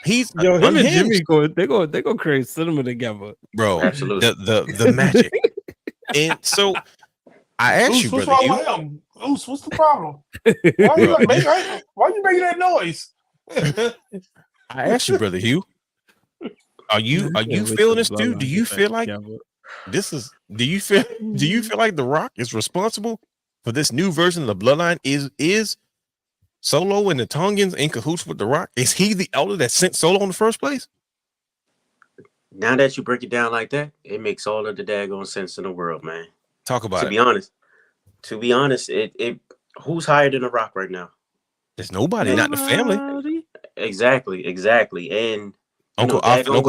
He's him and Jimmy they go create cinema together, bro. Absolutely. The magic. And so I asked you, what's brother, wrong with him? What's the problem? Why are you making that noise? I asked you, brother Hugh. Are you feeling this too? Do you feel like this is? Do you feel like The Rock is responsible for this new version of the Bloodline? Is Solo and the Tongans in cahoots with The Rock? Is he the elder that sent Solo in the first place? Now that you break it down like that, it makes all of the daggone sense in the world, man. Talk about it. To be honest, it who's higher than The Rock right now? There's nobody, not in the family. Exactly. And Uncle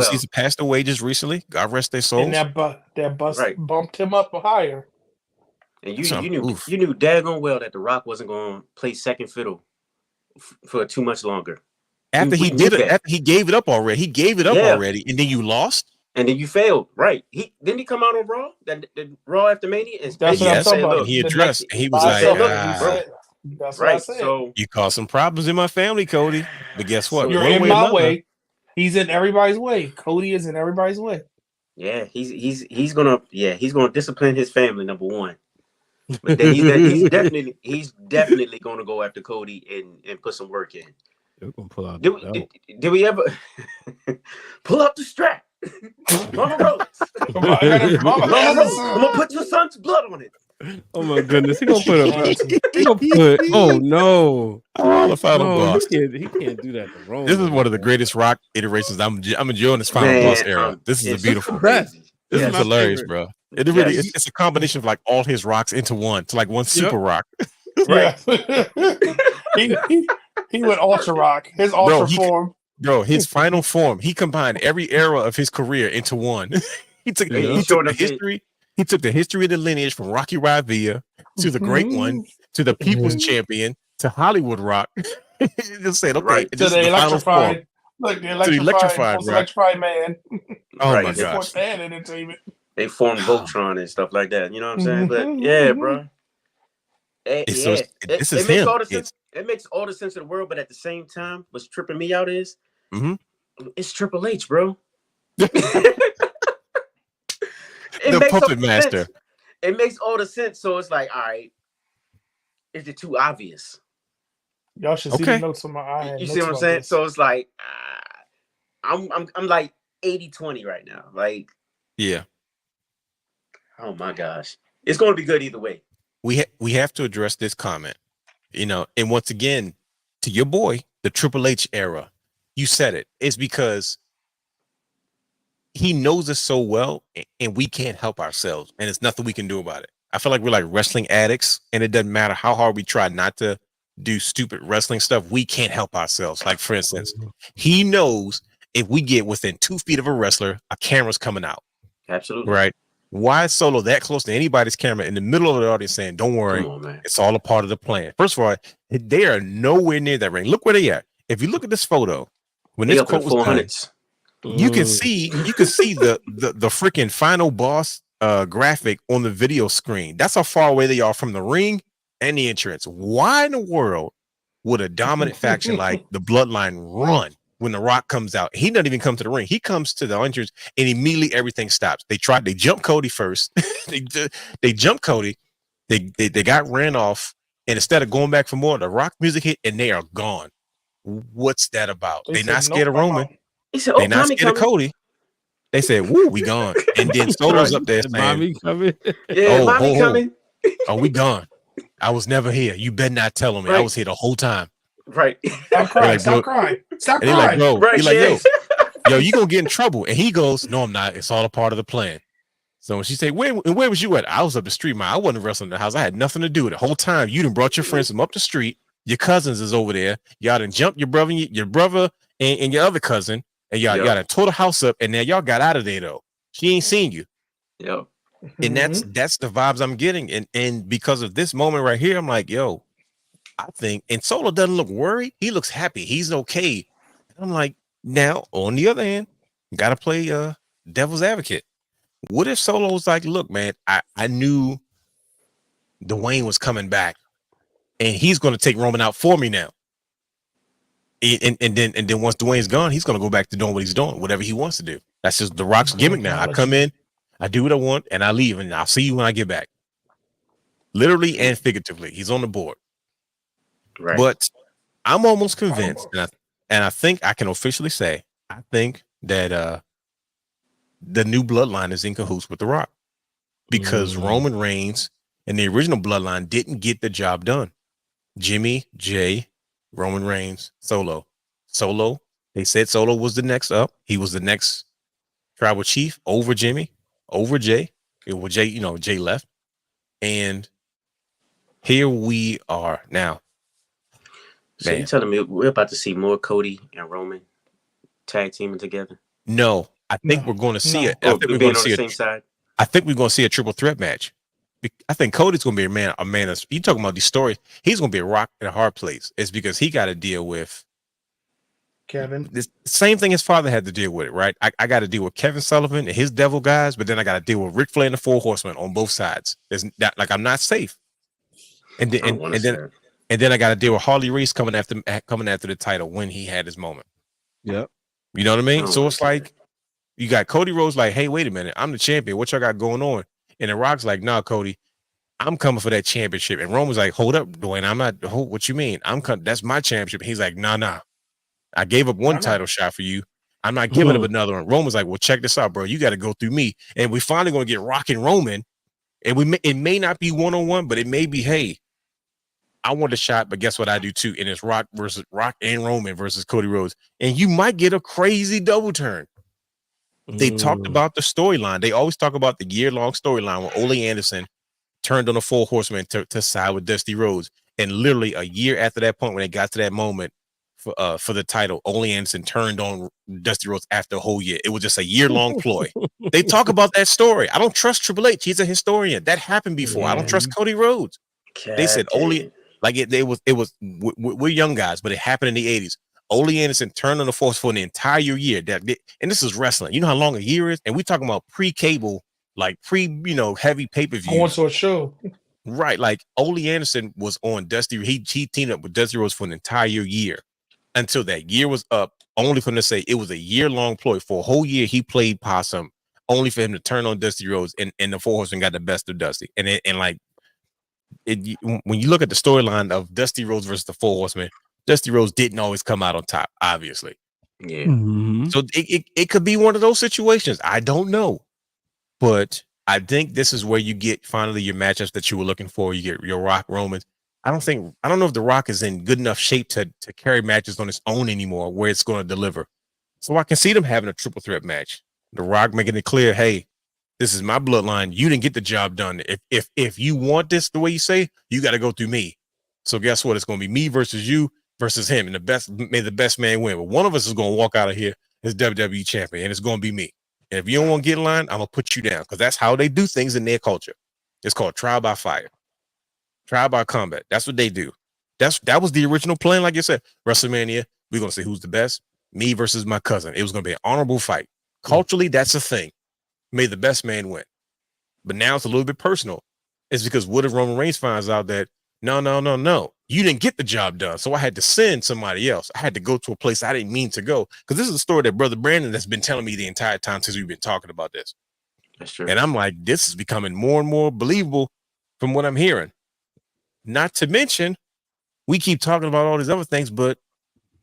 Caesar passed away just recently. God rest their souls. And that bus bumped him up higher. And you knew daggone well that The Rock wasn't going to play second fiddle for too much longer. After he gave it up already. Already, and then you lost. And then you failed, right? Didn't he come out on Raw? That Raw after Mania? That's what I'm talking about. He addressed. He was like, that's right. So you caused some problems in my family, Cody. But guess what? You're in my way. He's in everybody's way. Cody is in everybody's way. Yeah, he's gonna discipline his family, number one. But then he's definitely gonna go after Cody and put some work in. They're gonna pull out. Did we ever pull up the strap? Mama Rose. I'm gonna put your son's blood on it. Oh my goodness, he gonna put. Oh no! The final boss. He can't do that. This is one of the greatest Rock iterations. I'm enjoying this final boss era. This is a beautiful. This is hilarious, bro. It's a combination of like all his rocks into one, to like one super rock. Right. He went ultra rock. His ultra form. Bro, his final form. He combined every era of his career into one. He took the history. He took the history of the lineage from Rocky Rivia to the Great One to the People's Champion to Hollywood Rock. Just said, okay, to the electrified. Look, the electrified man. Oh my gosh! They formed Voltron and stuff like that. You know what I'm saying? But yeah, bro. It makes all the sense in the world, but at the same time, what's tripping me out is it's Triple H, bro. The puppet master. It makes all the sense. So it's like, all right, is it too obvious? Y'all should see the notes on my eye. You see what I'm saying? So it's like, I'm like 80-20 right now. Like, yeah. Oh my gosh, it's going to be good either way. We have to address this comment, and once again, to your boy, the Triple H era, you said it. It's because he knows us so well and we can't help ourselves, and it's nothing we can do about it. I feel like we're like wrestling addicts, and it doesn't matter how hard we try not to do stupid wrestling stuff. We can't help ourselves. Like, for instance, he knows if we get within 2 feet of a wrestler, a camera's coming out. Absolutely. Right. Why is Solo that close to anybody's camera in the middle of the audience saying, "Don't worry, Come on, man. it's all a part of the plan"? First of all, they are nowhere near that ring. Look where they at. If you look at this photo, when They this up in quote was done, 400s. you can see the freaking final boss graphic on the video screen. That's how far away they are from the ring and the entrance. Why in the world would a dominant faction like the Bloodline run when The Rock comes out? He doesn't even come to the ring. He comes to the entrance and immediately everything stops. They jump Cody first. they jump Cody. They got ran off, and instead of going back for more, the Rock music hit and they are gone. What's that about? They not scared of Roman. He said, They not scared of Cody. They said, "Woo, we gone." And then Solo's up there saying, "Mommy coming." Yeah, mommy coming. Oh, we gone. I was never here. You better not tell me. Right. I was here the whole time. Right. Stop crying. Like, stop crying. Stop crying. Like, bro, right, he's like, yo, you gonna get in trouble. And he goes, "No, I'm not. It's all a part of the plan." So when she said, where was you at? I was up the street, man. I wasn't wrestling in the house. I had nothing to do with it. The whole time you done brought your friends from up the street. Your cousins is over there. Y'all done jumped your brother and your other cousin. And y'all done tore the house up. And now y'all got out of there though. She ain't seen you. Yep. And that's the vibes I'm getting. And because of this moment right here, I'm like, yo, I think, and Solo doesn't look worried. He looks happy. He's okay. I'm like, now, on the other hand, gotta play devil's advocate. What if Solo's like, look, man, I knew Dwayne was coming back and he's gonna take Roman out for me now. And then once Dwayne's gone, he's gonna go back to doing what he's doing, whatever he wants to do. That's just The Rock's gimmick now. I come in, I do what I want, and I leave, and I'll see you when I get back. Literally and figuratively, he's on the board. Right. But I'm almost convinced, and I think I can officially say, I think that the new bloodline is in cahoots with The Rock, because Roman Reigns and the original bloodline didn't get the job done. Jimmy, Jay, Roman Reigns, Solo. They said Solo was the next up. He was the next tribal chief over Jimmy, over Jay. It was Jay, Jay left. And here we are now. So you telling me we're about to see more Cody and Roman tag teaming together? No, I think we're going to see it. I think we're going to see same side. I think we're going to see a triple threat match. I think Cody's going to be a man. You talking about these stories? He's going to be a rock in a hard place. It's because he got to deal with Kevin. This same thing his father had to deal with, it, right? I got to deal with Kevin Sullivan and his devil guys, but then I got to deal with Ric Flair and the Four Horsemen on both sides. There's that, like, I'm not safe. And then I got to deal with Harley Race coming after the title when he had his moment. Yep. You know what I mean? So it's like you got Cody Rhodes like, hey, wait a minute, I'm the champion. What y'all got going on? And The Rock's like, nah, Cody, I'm coming for that championship. And Roman's like, hold up, Dwayne, I'm not. What you mean? That's my championship. He's like, nah. I gave up one title shot for you. I'm not giving up another one. Roman's like, well, check this out, bro. You got to go through me. And we finally going to get Rock and Roman. And it may not be one-on-one, but it may be, hey, I want a shot, but guess what I do too? And it's Rock and Roman versus Cody Rhodes. And you might get a crazy double turn. They talked about the storyline. They always talk about the year-long storyline where Ole Anderson turned on the Four Horsemen to side with Dusty Rhodes. And literally a year after that point, when they got to that moment for the title, Ole Anderson turned on Dusty Rhodes after a whole year. It was just a year-long ploy. They talk about that story. I don't trust Triple H. He's a historian. That happened before. I don't trust Cody Rhodes. They said Ole, like it was. We're young guys, but it happened in the 80s. Ole Anderson turned on the force for an entire year. And this is wrestling. You know how long a year is? And we're talking about pre-cable, like heavy pay-per-view. I went to a show. Right. Like Ole Anderson was on Dusty. He teamed up with Dusty Rhodes for an entire year until that year was up, only for him to say it was a year-long ploy. For a whole year, he played possum, only for him to turn on Dusty Rhodes, and the Four Horsemen got the best of Dusty. And when you look at the storyline of Dusty Rhodes versus the Four Horsemen, Dusty Rhodes didn't always come out on top, obviously. Yeah. So it could be one of those situations. I don't know. But I think this is where you get finally your matchups that you were looking for. You get your Rock Romans. I don't know if The Rock is in good enough shape to carry matches on his own anymore where it's going to deliver. So I can see them having a triple threat match. The Rock making it clear, hey, this is my bloodline. You didn't get the job done. If you want this the way you say, you got to go through me. So guess what? It's going to be me versus you versus him. And may the best man win. But one of us is going to walk out of here as WWE champion, and it's going to be me. And if you don't want to get in line, I'm gonna put you down, because that's how they do things in their culture. It's called trial by fire, trial by combat. That's what they do. That was the original plan. Like you said, WrestleMania, we're gonna say who's the best. Me versus my cousin. It was gonna be an honorable fight. Culturally, that's a thing. May the best man win. But now it's a little bit personal. It's because what if Roman Reigns finds out that no, you didn't get the job done, so I had to send somebody else. I had to go to a place I didn't mean to go, because this is a story that Brother Brandon has been telling me the entire time since we've been talking about this. That's true. And I'm like, this is becoming more and more believable from what I'm hearing. Not to mention, we keep talking about all these other things, but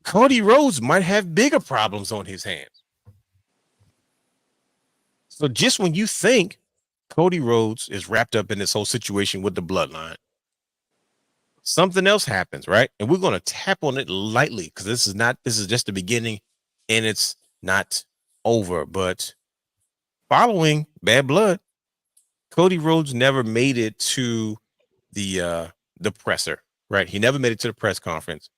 Cody Rhodes might have bigger problems on his hands. So just when you think Cody Rhodes is wrapped up in this whole situation with the bloodline, something else happens, right? And we're going to tap on it lightly, because this is just the beginning and it's not over. But following Bad Blood, Cody Rhodes never made it to the presser, right? He never made it to the press conference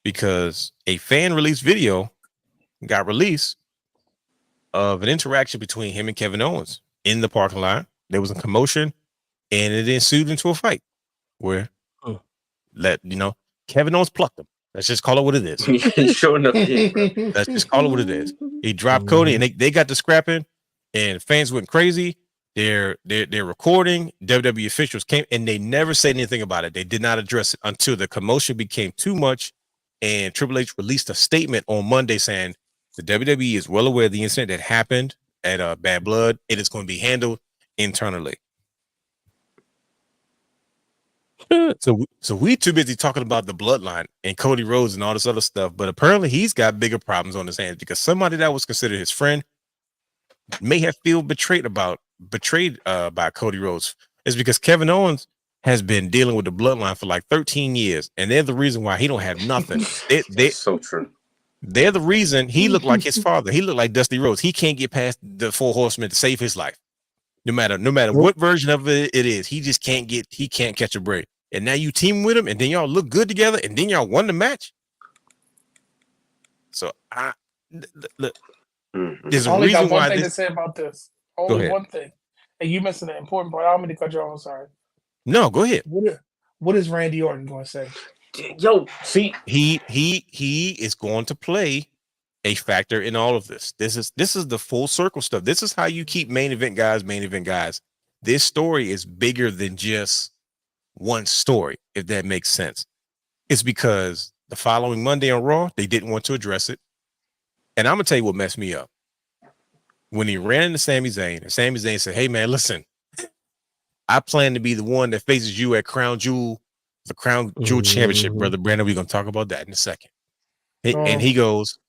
because a fan release video got released of an interaction between him and Kevin Owens in the parking lot. There was a commotion and it ensued into a fight where Kevin Owens plucked him. Let's just call it what it is. Sure enough, Let's just call it what it is. He dropped Cody and they got to scrapping, and fans went crazy. They're recording. WWE officials came and they never said anything about it. They did not address it until the commotion became too much, and Triple H released a statement on Monday saying the WWE is well aware of the incident that happened at Bad Blood. It is going to be handled internally. So we too busy talking about the bloodline and Cody Rhodes and all this other stuff, but apparently he's got bigger problems on his hands, because somebody that was considered his friend may have feel betrayed by Cody Rhodes. It's because Kevin Owens has been dealing with the bloodline for like 13 years, and they're the reason why he don't have nothing. That's so true. They're the reason he looked like his father. He looked like Dusty Rhodes. He can't get past the Four Horsemen to save his life. No matter what version of it is, he just can't catch a break. And now you team with him, and then y'all look good together, and then y'all won the match. So look, there's a only reason got one why thing to say about this. Only one thing. And you missed an important part. I don't mean to cut you off. I'm sorry. No, go ahead. What is Randy Orton going to say? Yo, see, he is going to play a factor in all of this. This is the full circle stuff. This is how you keep main event guys. This story is bigger than just one story, if that makes sense. It's because the following Monday on Raw, they didn't want to address it. And I'm gonna tell you what messed me up. When he ran into Sami Zayn, and Sami Zayn said, "Hey man, listen, I plan to be the one that faces you at the Crown Jewel Championship, Brother Brandon. We're gonna talk about that in a second." And he goes,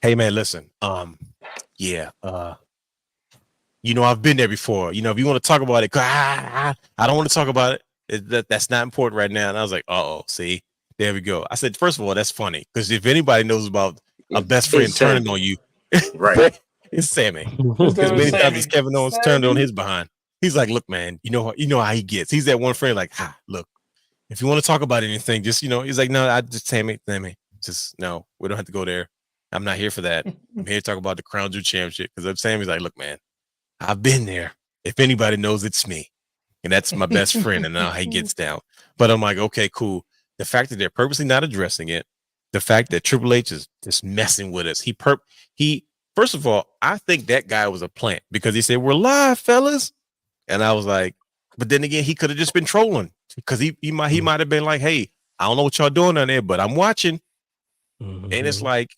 "Hey man, listen, I've been there before. If you want to talk about it, I don't want to talk about it. That's not important right now." And I was like, see, there we go. I said, first of all, that's funny, because if anybody knows about a best friend turning on you, right, it's Sammy. Because many times Kevin Owens turned on his behind. He's like, "Look, man, you know how he gets. He's that one friend, like, look, if you want to talk about anything, just he's like, no, I just Sammy, just no, we don't have to go there. I'm not here for that. I'm here to talk about the Crown Jewel Championship." Because Sammy's like, "Look, man, I've been there. If anybody knows, it's me. And that's my best friend." And now he gets down. But I'm like, okay, cool. The fact that they're purposely not addressing it, the fact that Triple H is just messing with us. He first of all, I think that guy was a plant, because he said, "We're live, fellas." And I was like, but then again, he could have just been trolling, because he might have been like, "Hey, I don't know what y'all doing down there, but I'm watching." And it's like,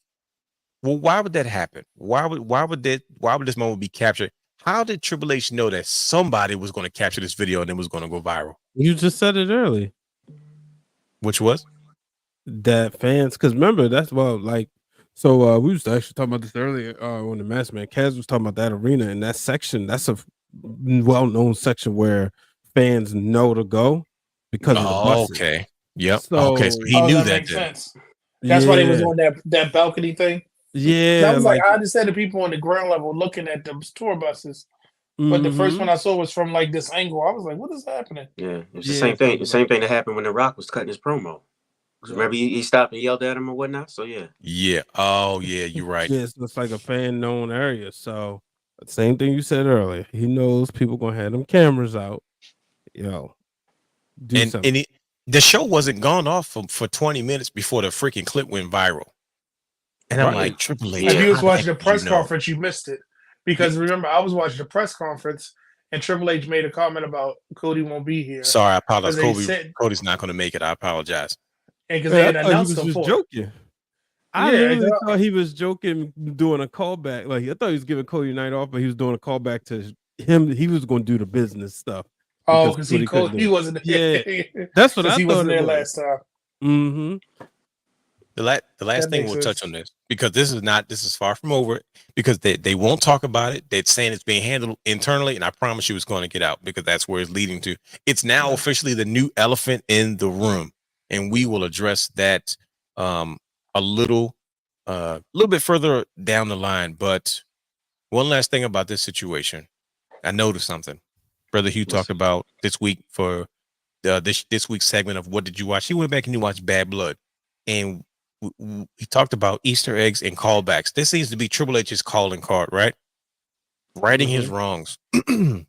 well, why would that happen? Why would this moment be captured? How did Triple H know that somebody was going to capture this video and it was going to go viral? You just said it early. Which was? That fans, because remember, that's we was actually talking about this earlier on the Mass Man. Kaz was talking about that arena and that section. That's a well-known section where fans know to go because of the buses. Okay. Yep. So he knew that. Makes sense. That's why they was on that balcony thing. Yeah. I was like, I understand the people on the ground level looking at the tour buses. But the first one I saw was from like this angle. I was like, what is happening? Yeah, it's the same thing. The same thing that happened when The Rock was cutting his promo. Remember, he stopped and yelled at him or whatnot. So yeah. Yeah. Oh yeah, you're right. Yes, it's like a fan known area. So same thing you said earlier. He knows people gonna have them cameras out. Yo, do something. And the show wasn't gone off for 20 minutes before the freaking clip went viral. And I'm like, Triple H. If you was how watching the the heck press do you know? conference, you missed it. Because remember, I was watching the press conference and Triple H made a comment about Cody won't be here. Sorry, I apologize. They Cody's not going to make it. I apologize. And because they had I thought announced he was him just for it. joking. I literally thought he was joking, doing a callback. Like I thought he was giving Cody night off, but he was doing a callback to him. He was going to do the business stuff. Oh, because he wasn't. Yeah, that's what I thought. He wasn't there last time. Mm-hmm. The last thing we'll touch on this, because this is far from over, because they won't talk about it. They're saying it's being handled internally, and I promise you it's going to get out, because that's where it's leading to. It's now officially the new elephant in the room, and we will address that a little bit further down the line. But one last thing about this situation, I noticed something. Brother Hugh talked about this week for this week's segment of What Did You Watch? He went back and he watched Bad Blood, and he talked about Easter eggs and callbacks. This seems to be Triple H's calling card, right? Righting his wrongs. Who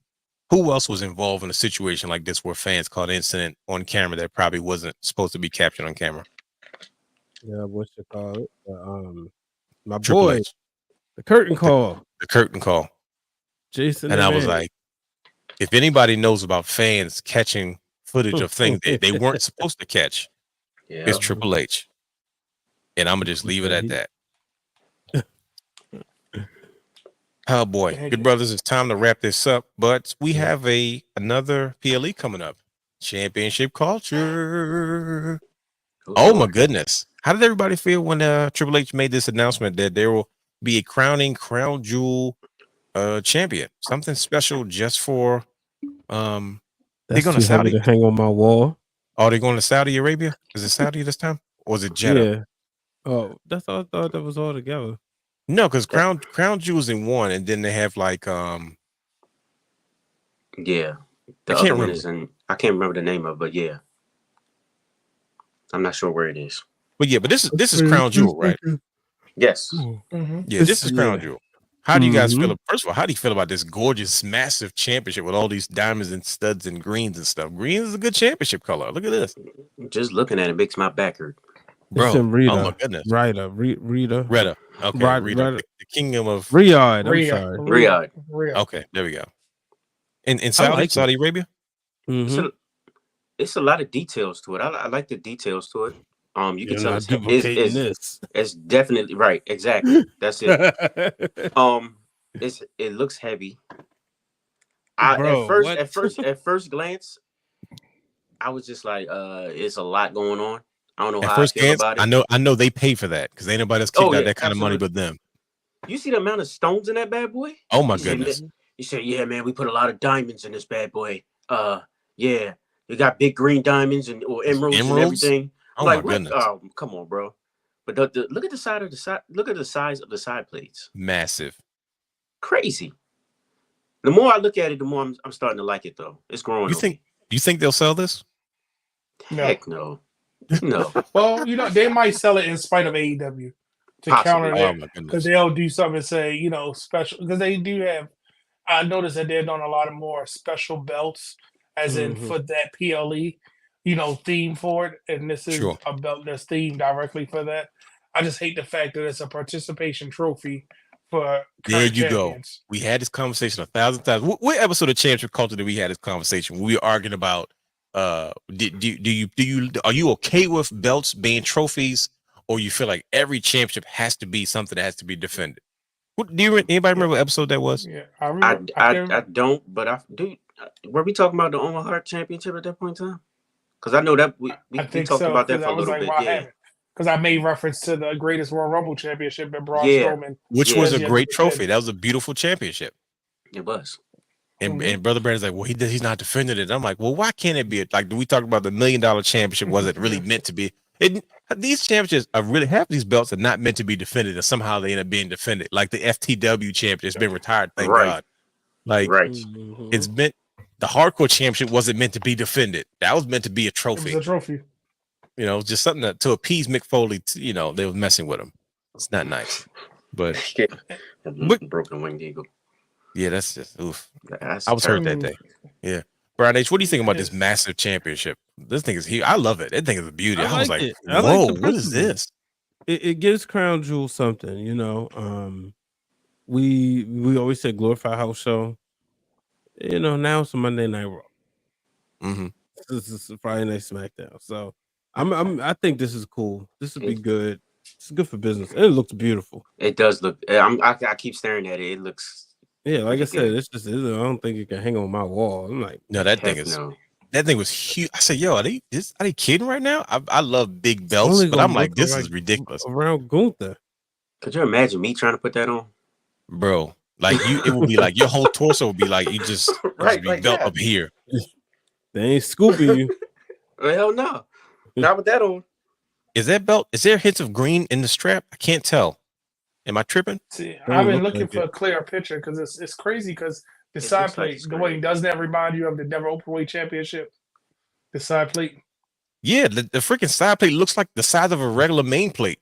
else was involved in a situation like this where fans caught an incident on camera that probably wasn't supposed to be captured on camera? Yeah, what you call it? My Triple boy, H. the curtain call. The curtain call. Jason and I was like, if anybody knows about fans catching footage of things they weren't supposed to catch, it's Triple H. And I'm gonna just leave it at that. Oh boy, good brothers, it's time to wrap this up. But we have another PLE coming up. Championship culture. Oh my goodness. How did everybody feel when Triple H made this announcement that there will be a crowning crown jewel champion? Something special just for they're going to Saudi to hang on my wall. Oh, they're going to Saudi Arabia? Is it Saudi this time? Or is it Jeddah? Yeah. Oh, that's all I thought that was all together. No, because crown jewels in one, and then they have like yeah. The other one is I can't remember the name of it, but yeah. I'm not sure where it is. But yeah, but this is crown jewel, right? Yes. Mm-hmm. Yeah, this is crown jewel. How do you guys feel? First of all, how do you feel about this gorgeous, massive championship with all these diamonds and studs and greens and stuff? Green is a good championship color. Look at this. Just looking at it makes my back hurt. Bro, it's in Rita. Oh my goodness. Rita. Okay, Rita. The kingdom of Riyadh. I'm sorry. Riyadh. Okay, there we go. In Saudi Arabia? Mm-hmm. It's a lot of details to it. I like the details to it. You can tell it's definitely right. Exactly. That's it. It looks heavy. At first glance, I was just like, it's a lot going on. I don't know how I feel about it. I know they pay for that because ain't nobody else kicked out that kind of money but them. You see the amount of stones in that bad boy? Oh my goodness. You said, yeah, man, we put a lot of diamonds in this bad boy. Yeah, you got big green diamonds or emeralds and everything. Oh my goodness. Oh, come on, bro. But look at the side of the side. Look at the size of the side plates. Massive. Crazy. The more I look at it, the more I'm starting to like it, though. It's growing. You think they'll sell this? Heck no. No. Well, they might sell it in spite of AEW to counter that, because they'll do something and say, special, because they do have. I noticed that they've done a lot of more special belts, as in for that PLE, theme for it, and this is a belt that's themed directly for that. I just hate the fact that it's a participation trophy for. There you go. We had this conversation 1,000 times. What episode of Championship Culture did we had this conversation? We were arguing about. Are you okay with belts being trophies, or you feel like every championship has to be something that has to be defended? Anybody remember what episode that was? Yeah, I don't, but I do. Were we talking about the Owen Hart Championship at that point in time? Because I know that we talked about that for a little bit. Yeah. Because I made reference to the greatest Royal Rumble championship at Braun Strowman, which was a great trophy. That was a beautiful championship. It was. And Brother Brandon's like, well, he's not defending it. I'm like, well, why can't it be like? Do we talk about the $1 million championship? Was it really meant to be? These championships are really half these belts are not meant to be defended, and somehow they end up being defended. Like the FTW championship has been retired, thank God. Like it's meant the hardcore championship wasn't meant to be defended. That was meant to be a trophy. It was a trophy. You know, just something to appease Mick Foley. They were messing with him. It's not nice. But broken winged eagle. Yeah, that's just oof. That's I was hurt terrible. that day. Yeah. Brian H, what do you think about this massive championship? This thing is huge. I love it. That thing is a beauty. I was like, it. whoa, what is this? It gives Crown Jewel something, We always said glorified house show. Now it's a Monday Night Raw. Mm-hmm. This is Friday Night SmackDown. So I think this is cool. This would be good. It's good for business. And it looks beautiful. It does look. I keep staring at it. It looks. Yeah, like I said, it's just. I don't think it can hang on my wall. I'm like, no, that thing is. No. That thing was huge. I said, "Yo, are they kidding right now?" I love big belts, but I'm like, this is ridiculous. Around Gunther. Could you imagine me trying to put that on, bro? Like it would be like your whole torso would be like you just right, be like belt that. Up here. They ain't scooping you. Hell no. Not with that on. Is that belt? Is there hints of green in the strap? I can't tell. Am I tripping? See, I've been looking for a clear picture because it's crazy because the side plate, the way doesn't that remind you of the Never Openweight Championship? The side plate. Yeah, the freaking side plate looks like the size of a regular main plate.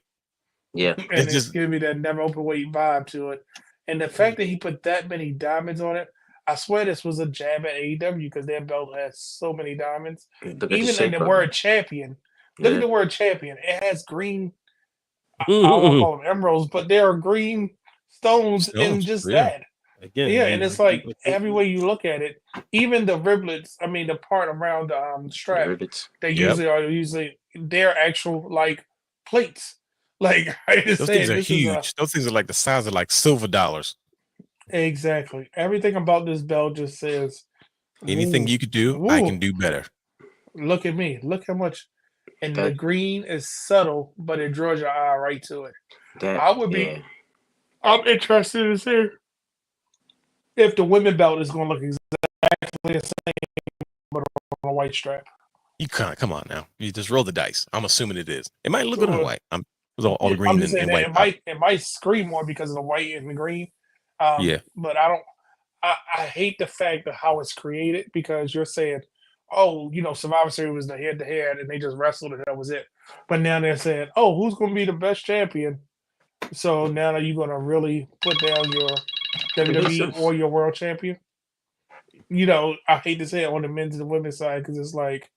Yeah. And it's just giving me that Never Openweight vibe to it. And the fact that he put that many diamonds on it, I swear this was a jab at AEW because their belt has so many diamonds. Even in the word champion. Look at the word champion. It has green, I don't want to call them emeralds, but there are green stones in just that. Again, and it's like every way you look at it, even the riblets, the part around the strap, they're actual like plates. Like those things are huge. Those things are like the size of like silver dollars. Exactly. Everything about this belt just says anything you could do, I can do better. Look at me. Look how much. And the green is subtle, but it draws your eye right to it. I'm interested to see if the women belt is going to look exactly the same, but on a white strap. You can't. Come on now. You just roll the dice. I'm assuming it is. It might look good on white. All the green and white. It might scream more because of the white and the green. But I hate the fact of how it's created because you're saying, Survivor Series was the head-to-head and they just wrestled and that was it. But now they're saying, who's going to be the best champion? So now are you going to really put down your WWE or your world champion? I hate to say it on the men's and the women's side because it's like,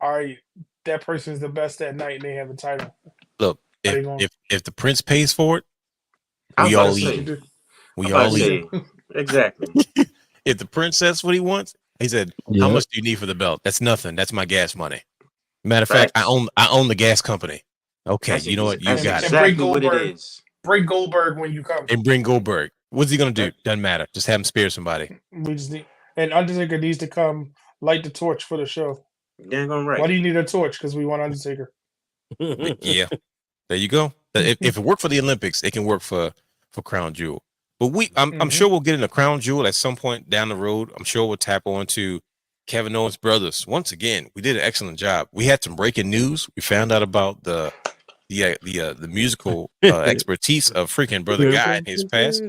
all right, that person is the best that night and they have a title. Look, if the prince pays for it, we all eat. We all eat. Exactly. If the prince says what he wants, he said, "How much do you need for the belt?" That's nothing. That's my gas money. Matter of fact, I own the gas company. Okay, you know what? You got it. Exactly what it is. Bring Goldberg when you come. And bring Goldberg. What's he gonna do? Doesn't matter. Just have him spare somebody. We just need, and Undertaker needs to come light the torch for the show. Dang on right. Why do you need a torch? Because we want Undertaker. Yeah, there you go. If it worked for the Olympics, it can work for Crown Jewel. But I'm sure we'll get in a Crown Jewel at some point down the road. I'm sure we'll tap on to Kevin Owens' brothers. Once again, we did an excellent job. We had some breaking news. We found out about the musical expertise of freaking Brother Guy in his past,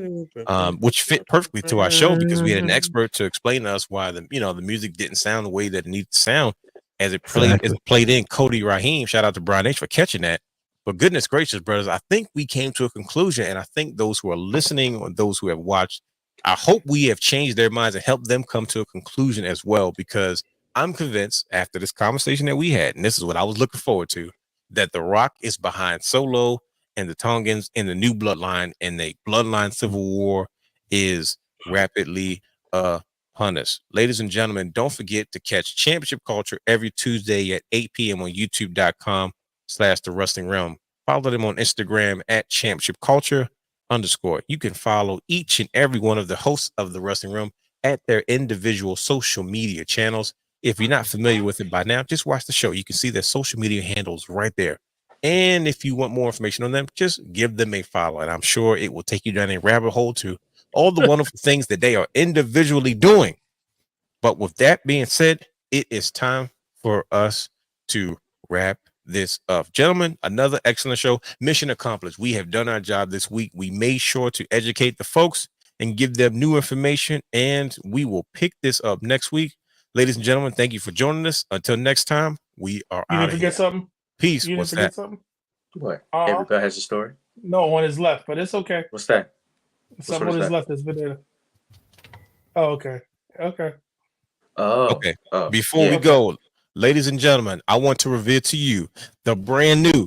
which fit perfectly to our show because we had an expert to explain to us why the music didn't sound the way that it needed to sound as it played in. Cody Raheem, shout out to Brian H for catching that. But goodness gracious, brothers, I think we came to a conclusion, and I think those who are listening or those who have watched, I hope we have changed their minds and helped them come to a conclusion as well, because I'm convinced after this conversation that we had, and this is what I was looking forward to, that The Rock is behind Solo and the Tongans in the new bloodline, and the bloodline civil war is rapidly upon us. Ladies and gentlemen, don't forget to catch Championship Culture every Tuesday at 8 p.m. on youtube.com/The Wrestling Realm. Follow them on Instagram at Championship Culture _. You can follow each and every one of the hosts of The Wrestling Realm at their individual social media channels. If you're not familiar with it by now, just watch the show. You can see their social media handles right there. And if you want more information on them, just give them a follow. And I'm sure it will take you down a rabbit hole to all the wonderful things that they are individually doing. But with that being said, it is time for us to wrap this up. Gentlemen, another excellent show. Mission accomplished. We have done our job this week. We made sure to educate the folks and give them new information. And we will pick this up next week. Ladies and gentlemen, thank you for joining us. Until next time, we are out of here. You didn't forget something? Peace. You didn't What's forget that? something? What? Everybody has a story. No, one is left, but it's okay. What's that? Someone is left has been there. Oh, okay. Okay. Oh. Okay. Oh. Before we go, ladies and gentlemen, I want to reveal to you the brand new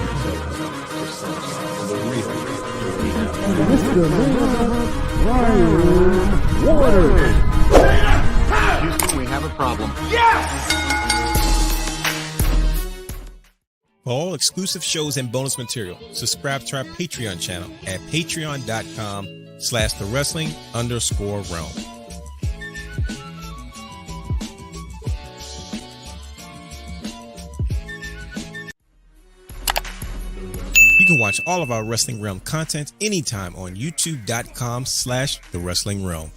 Houston, we have a problem. For all exclusive shows and bonus material, subscribe to our Patreon channel at patreon.com/thewrestling_realm. You can watch all of our Wrestling Realm content anytime on youtube.com/thewrestlingrealm.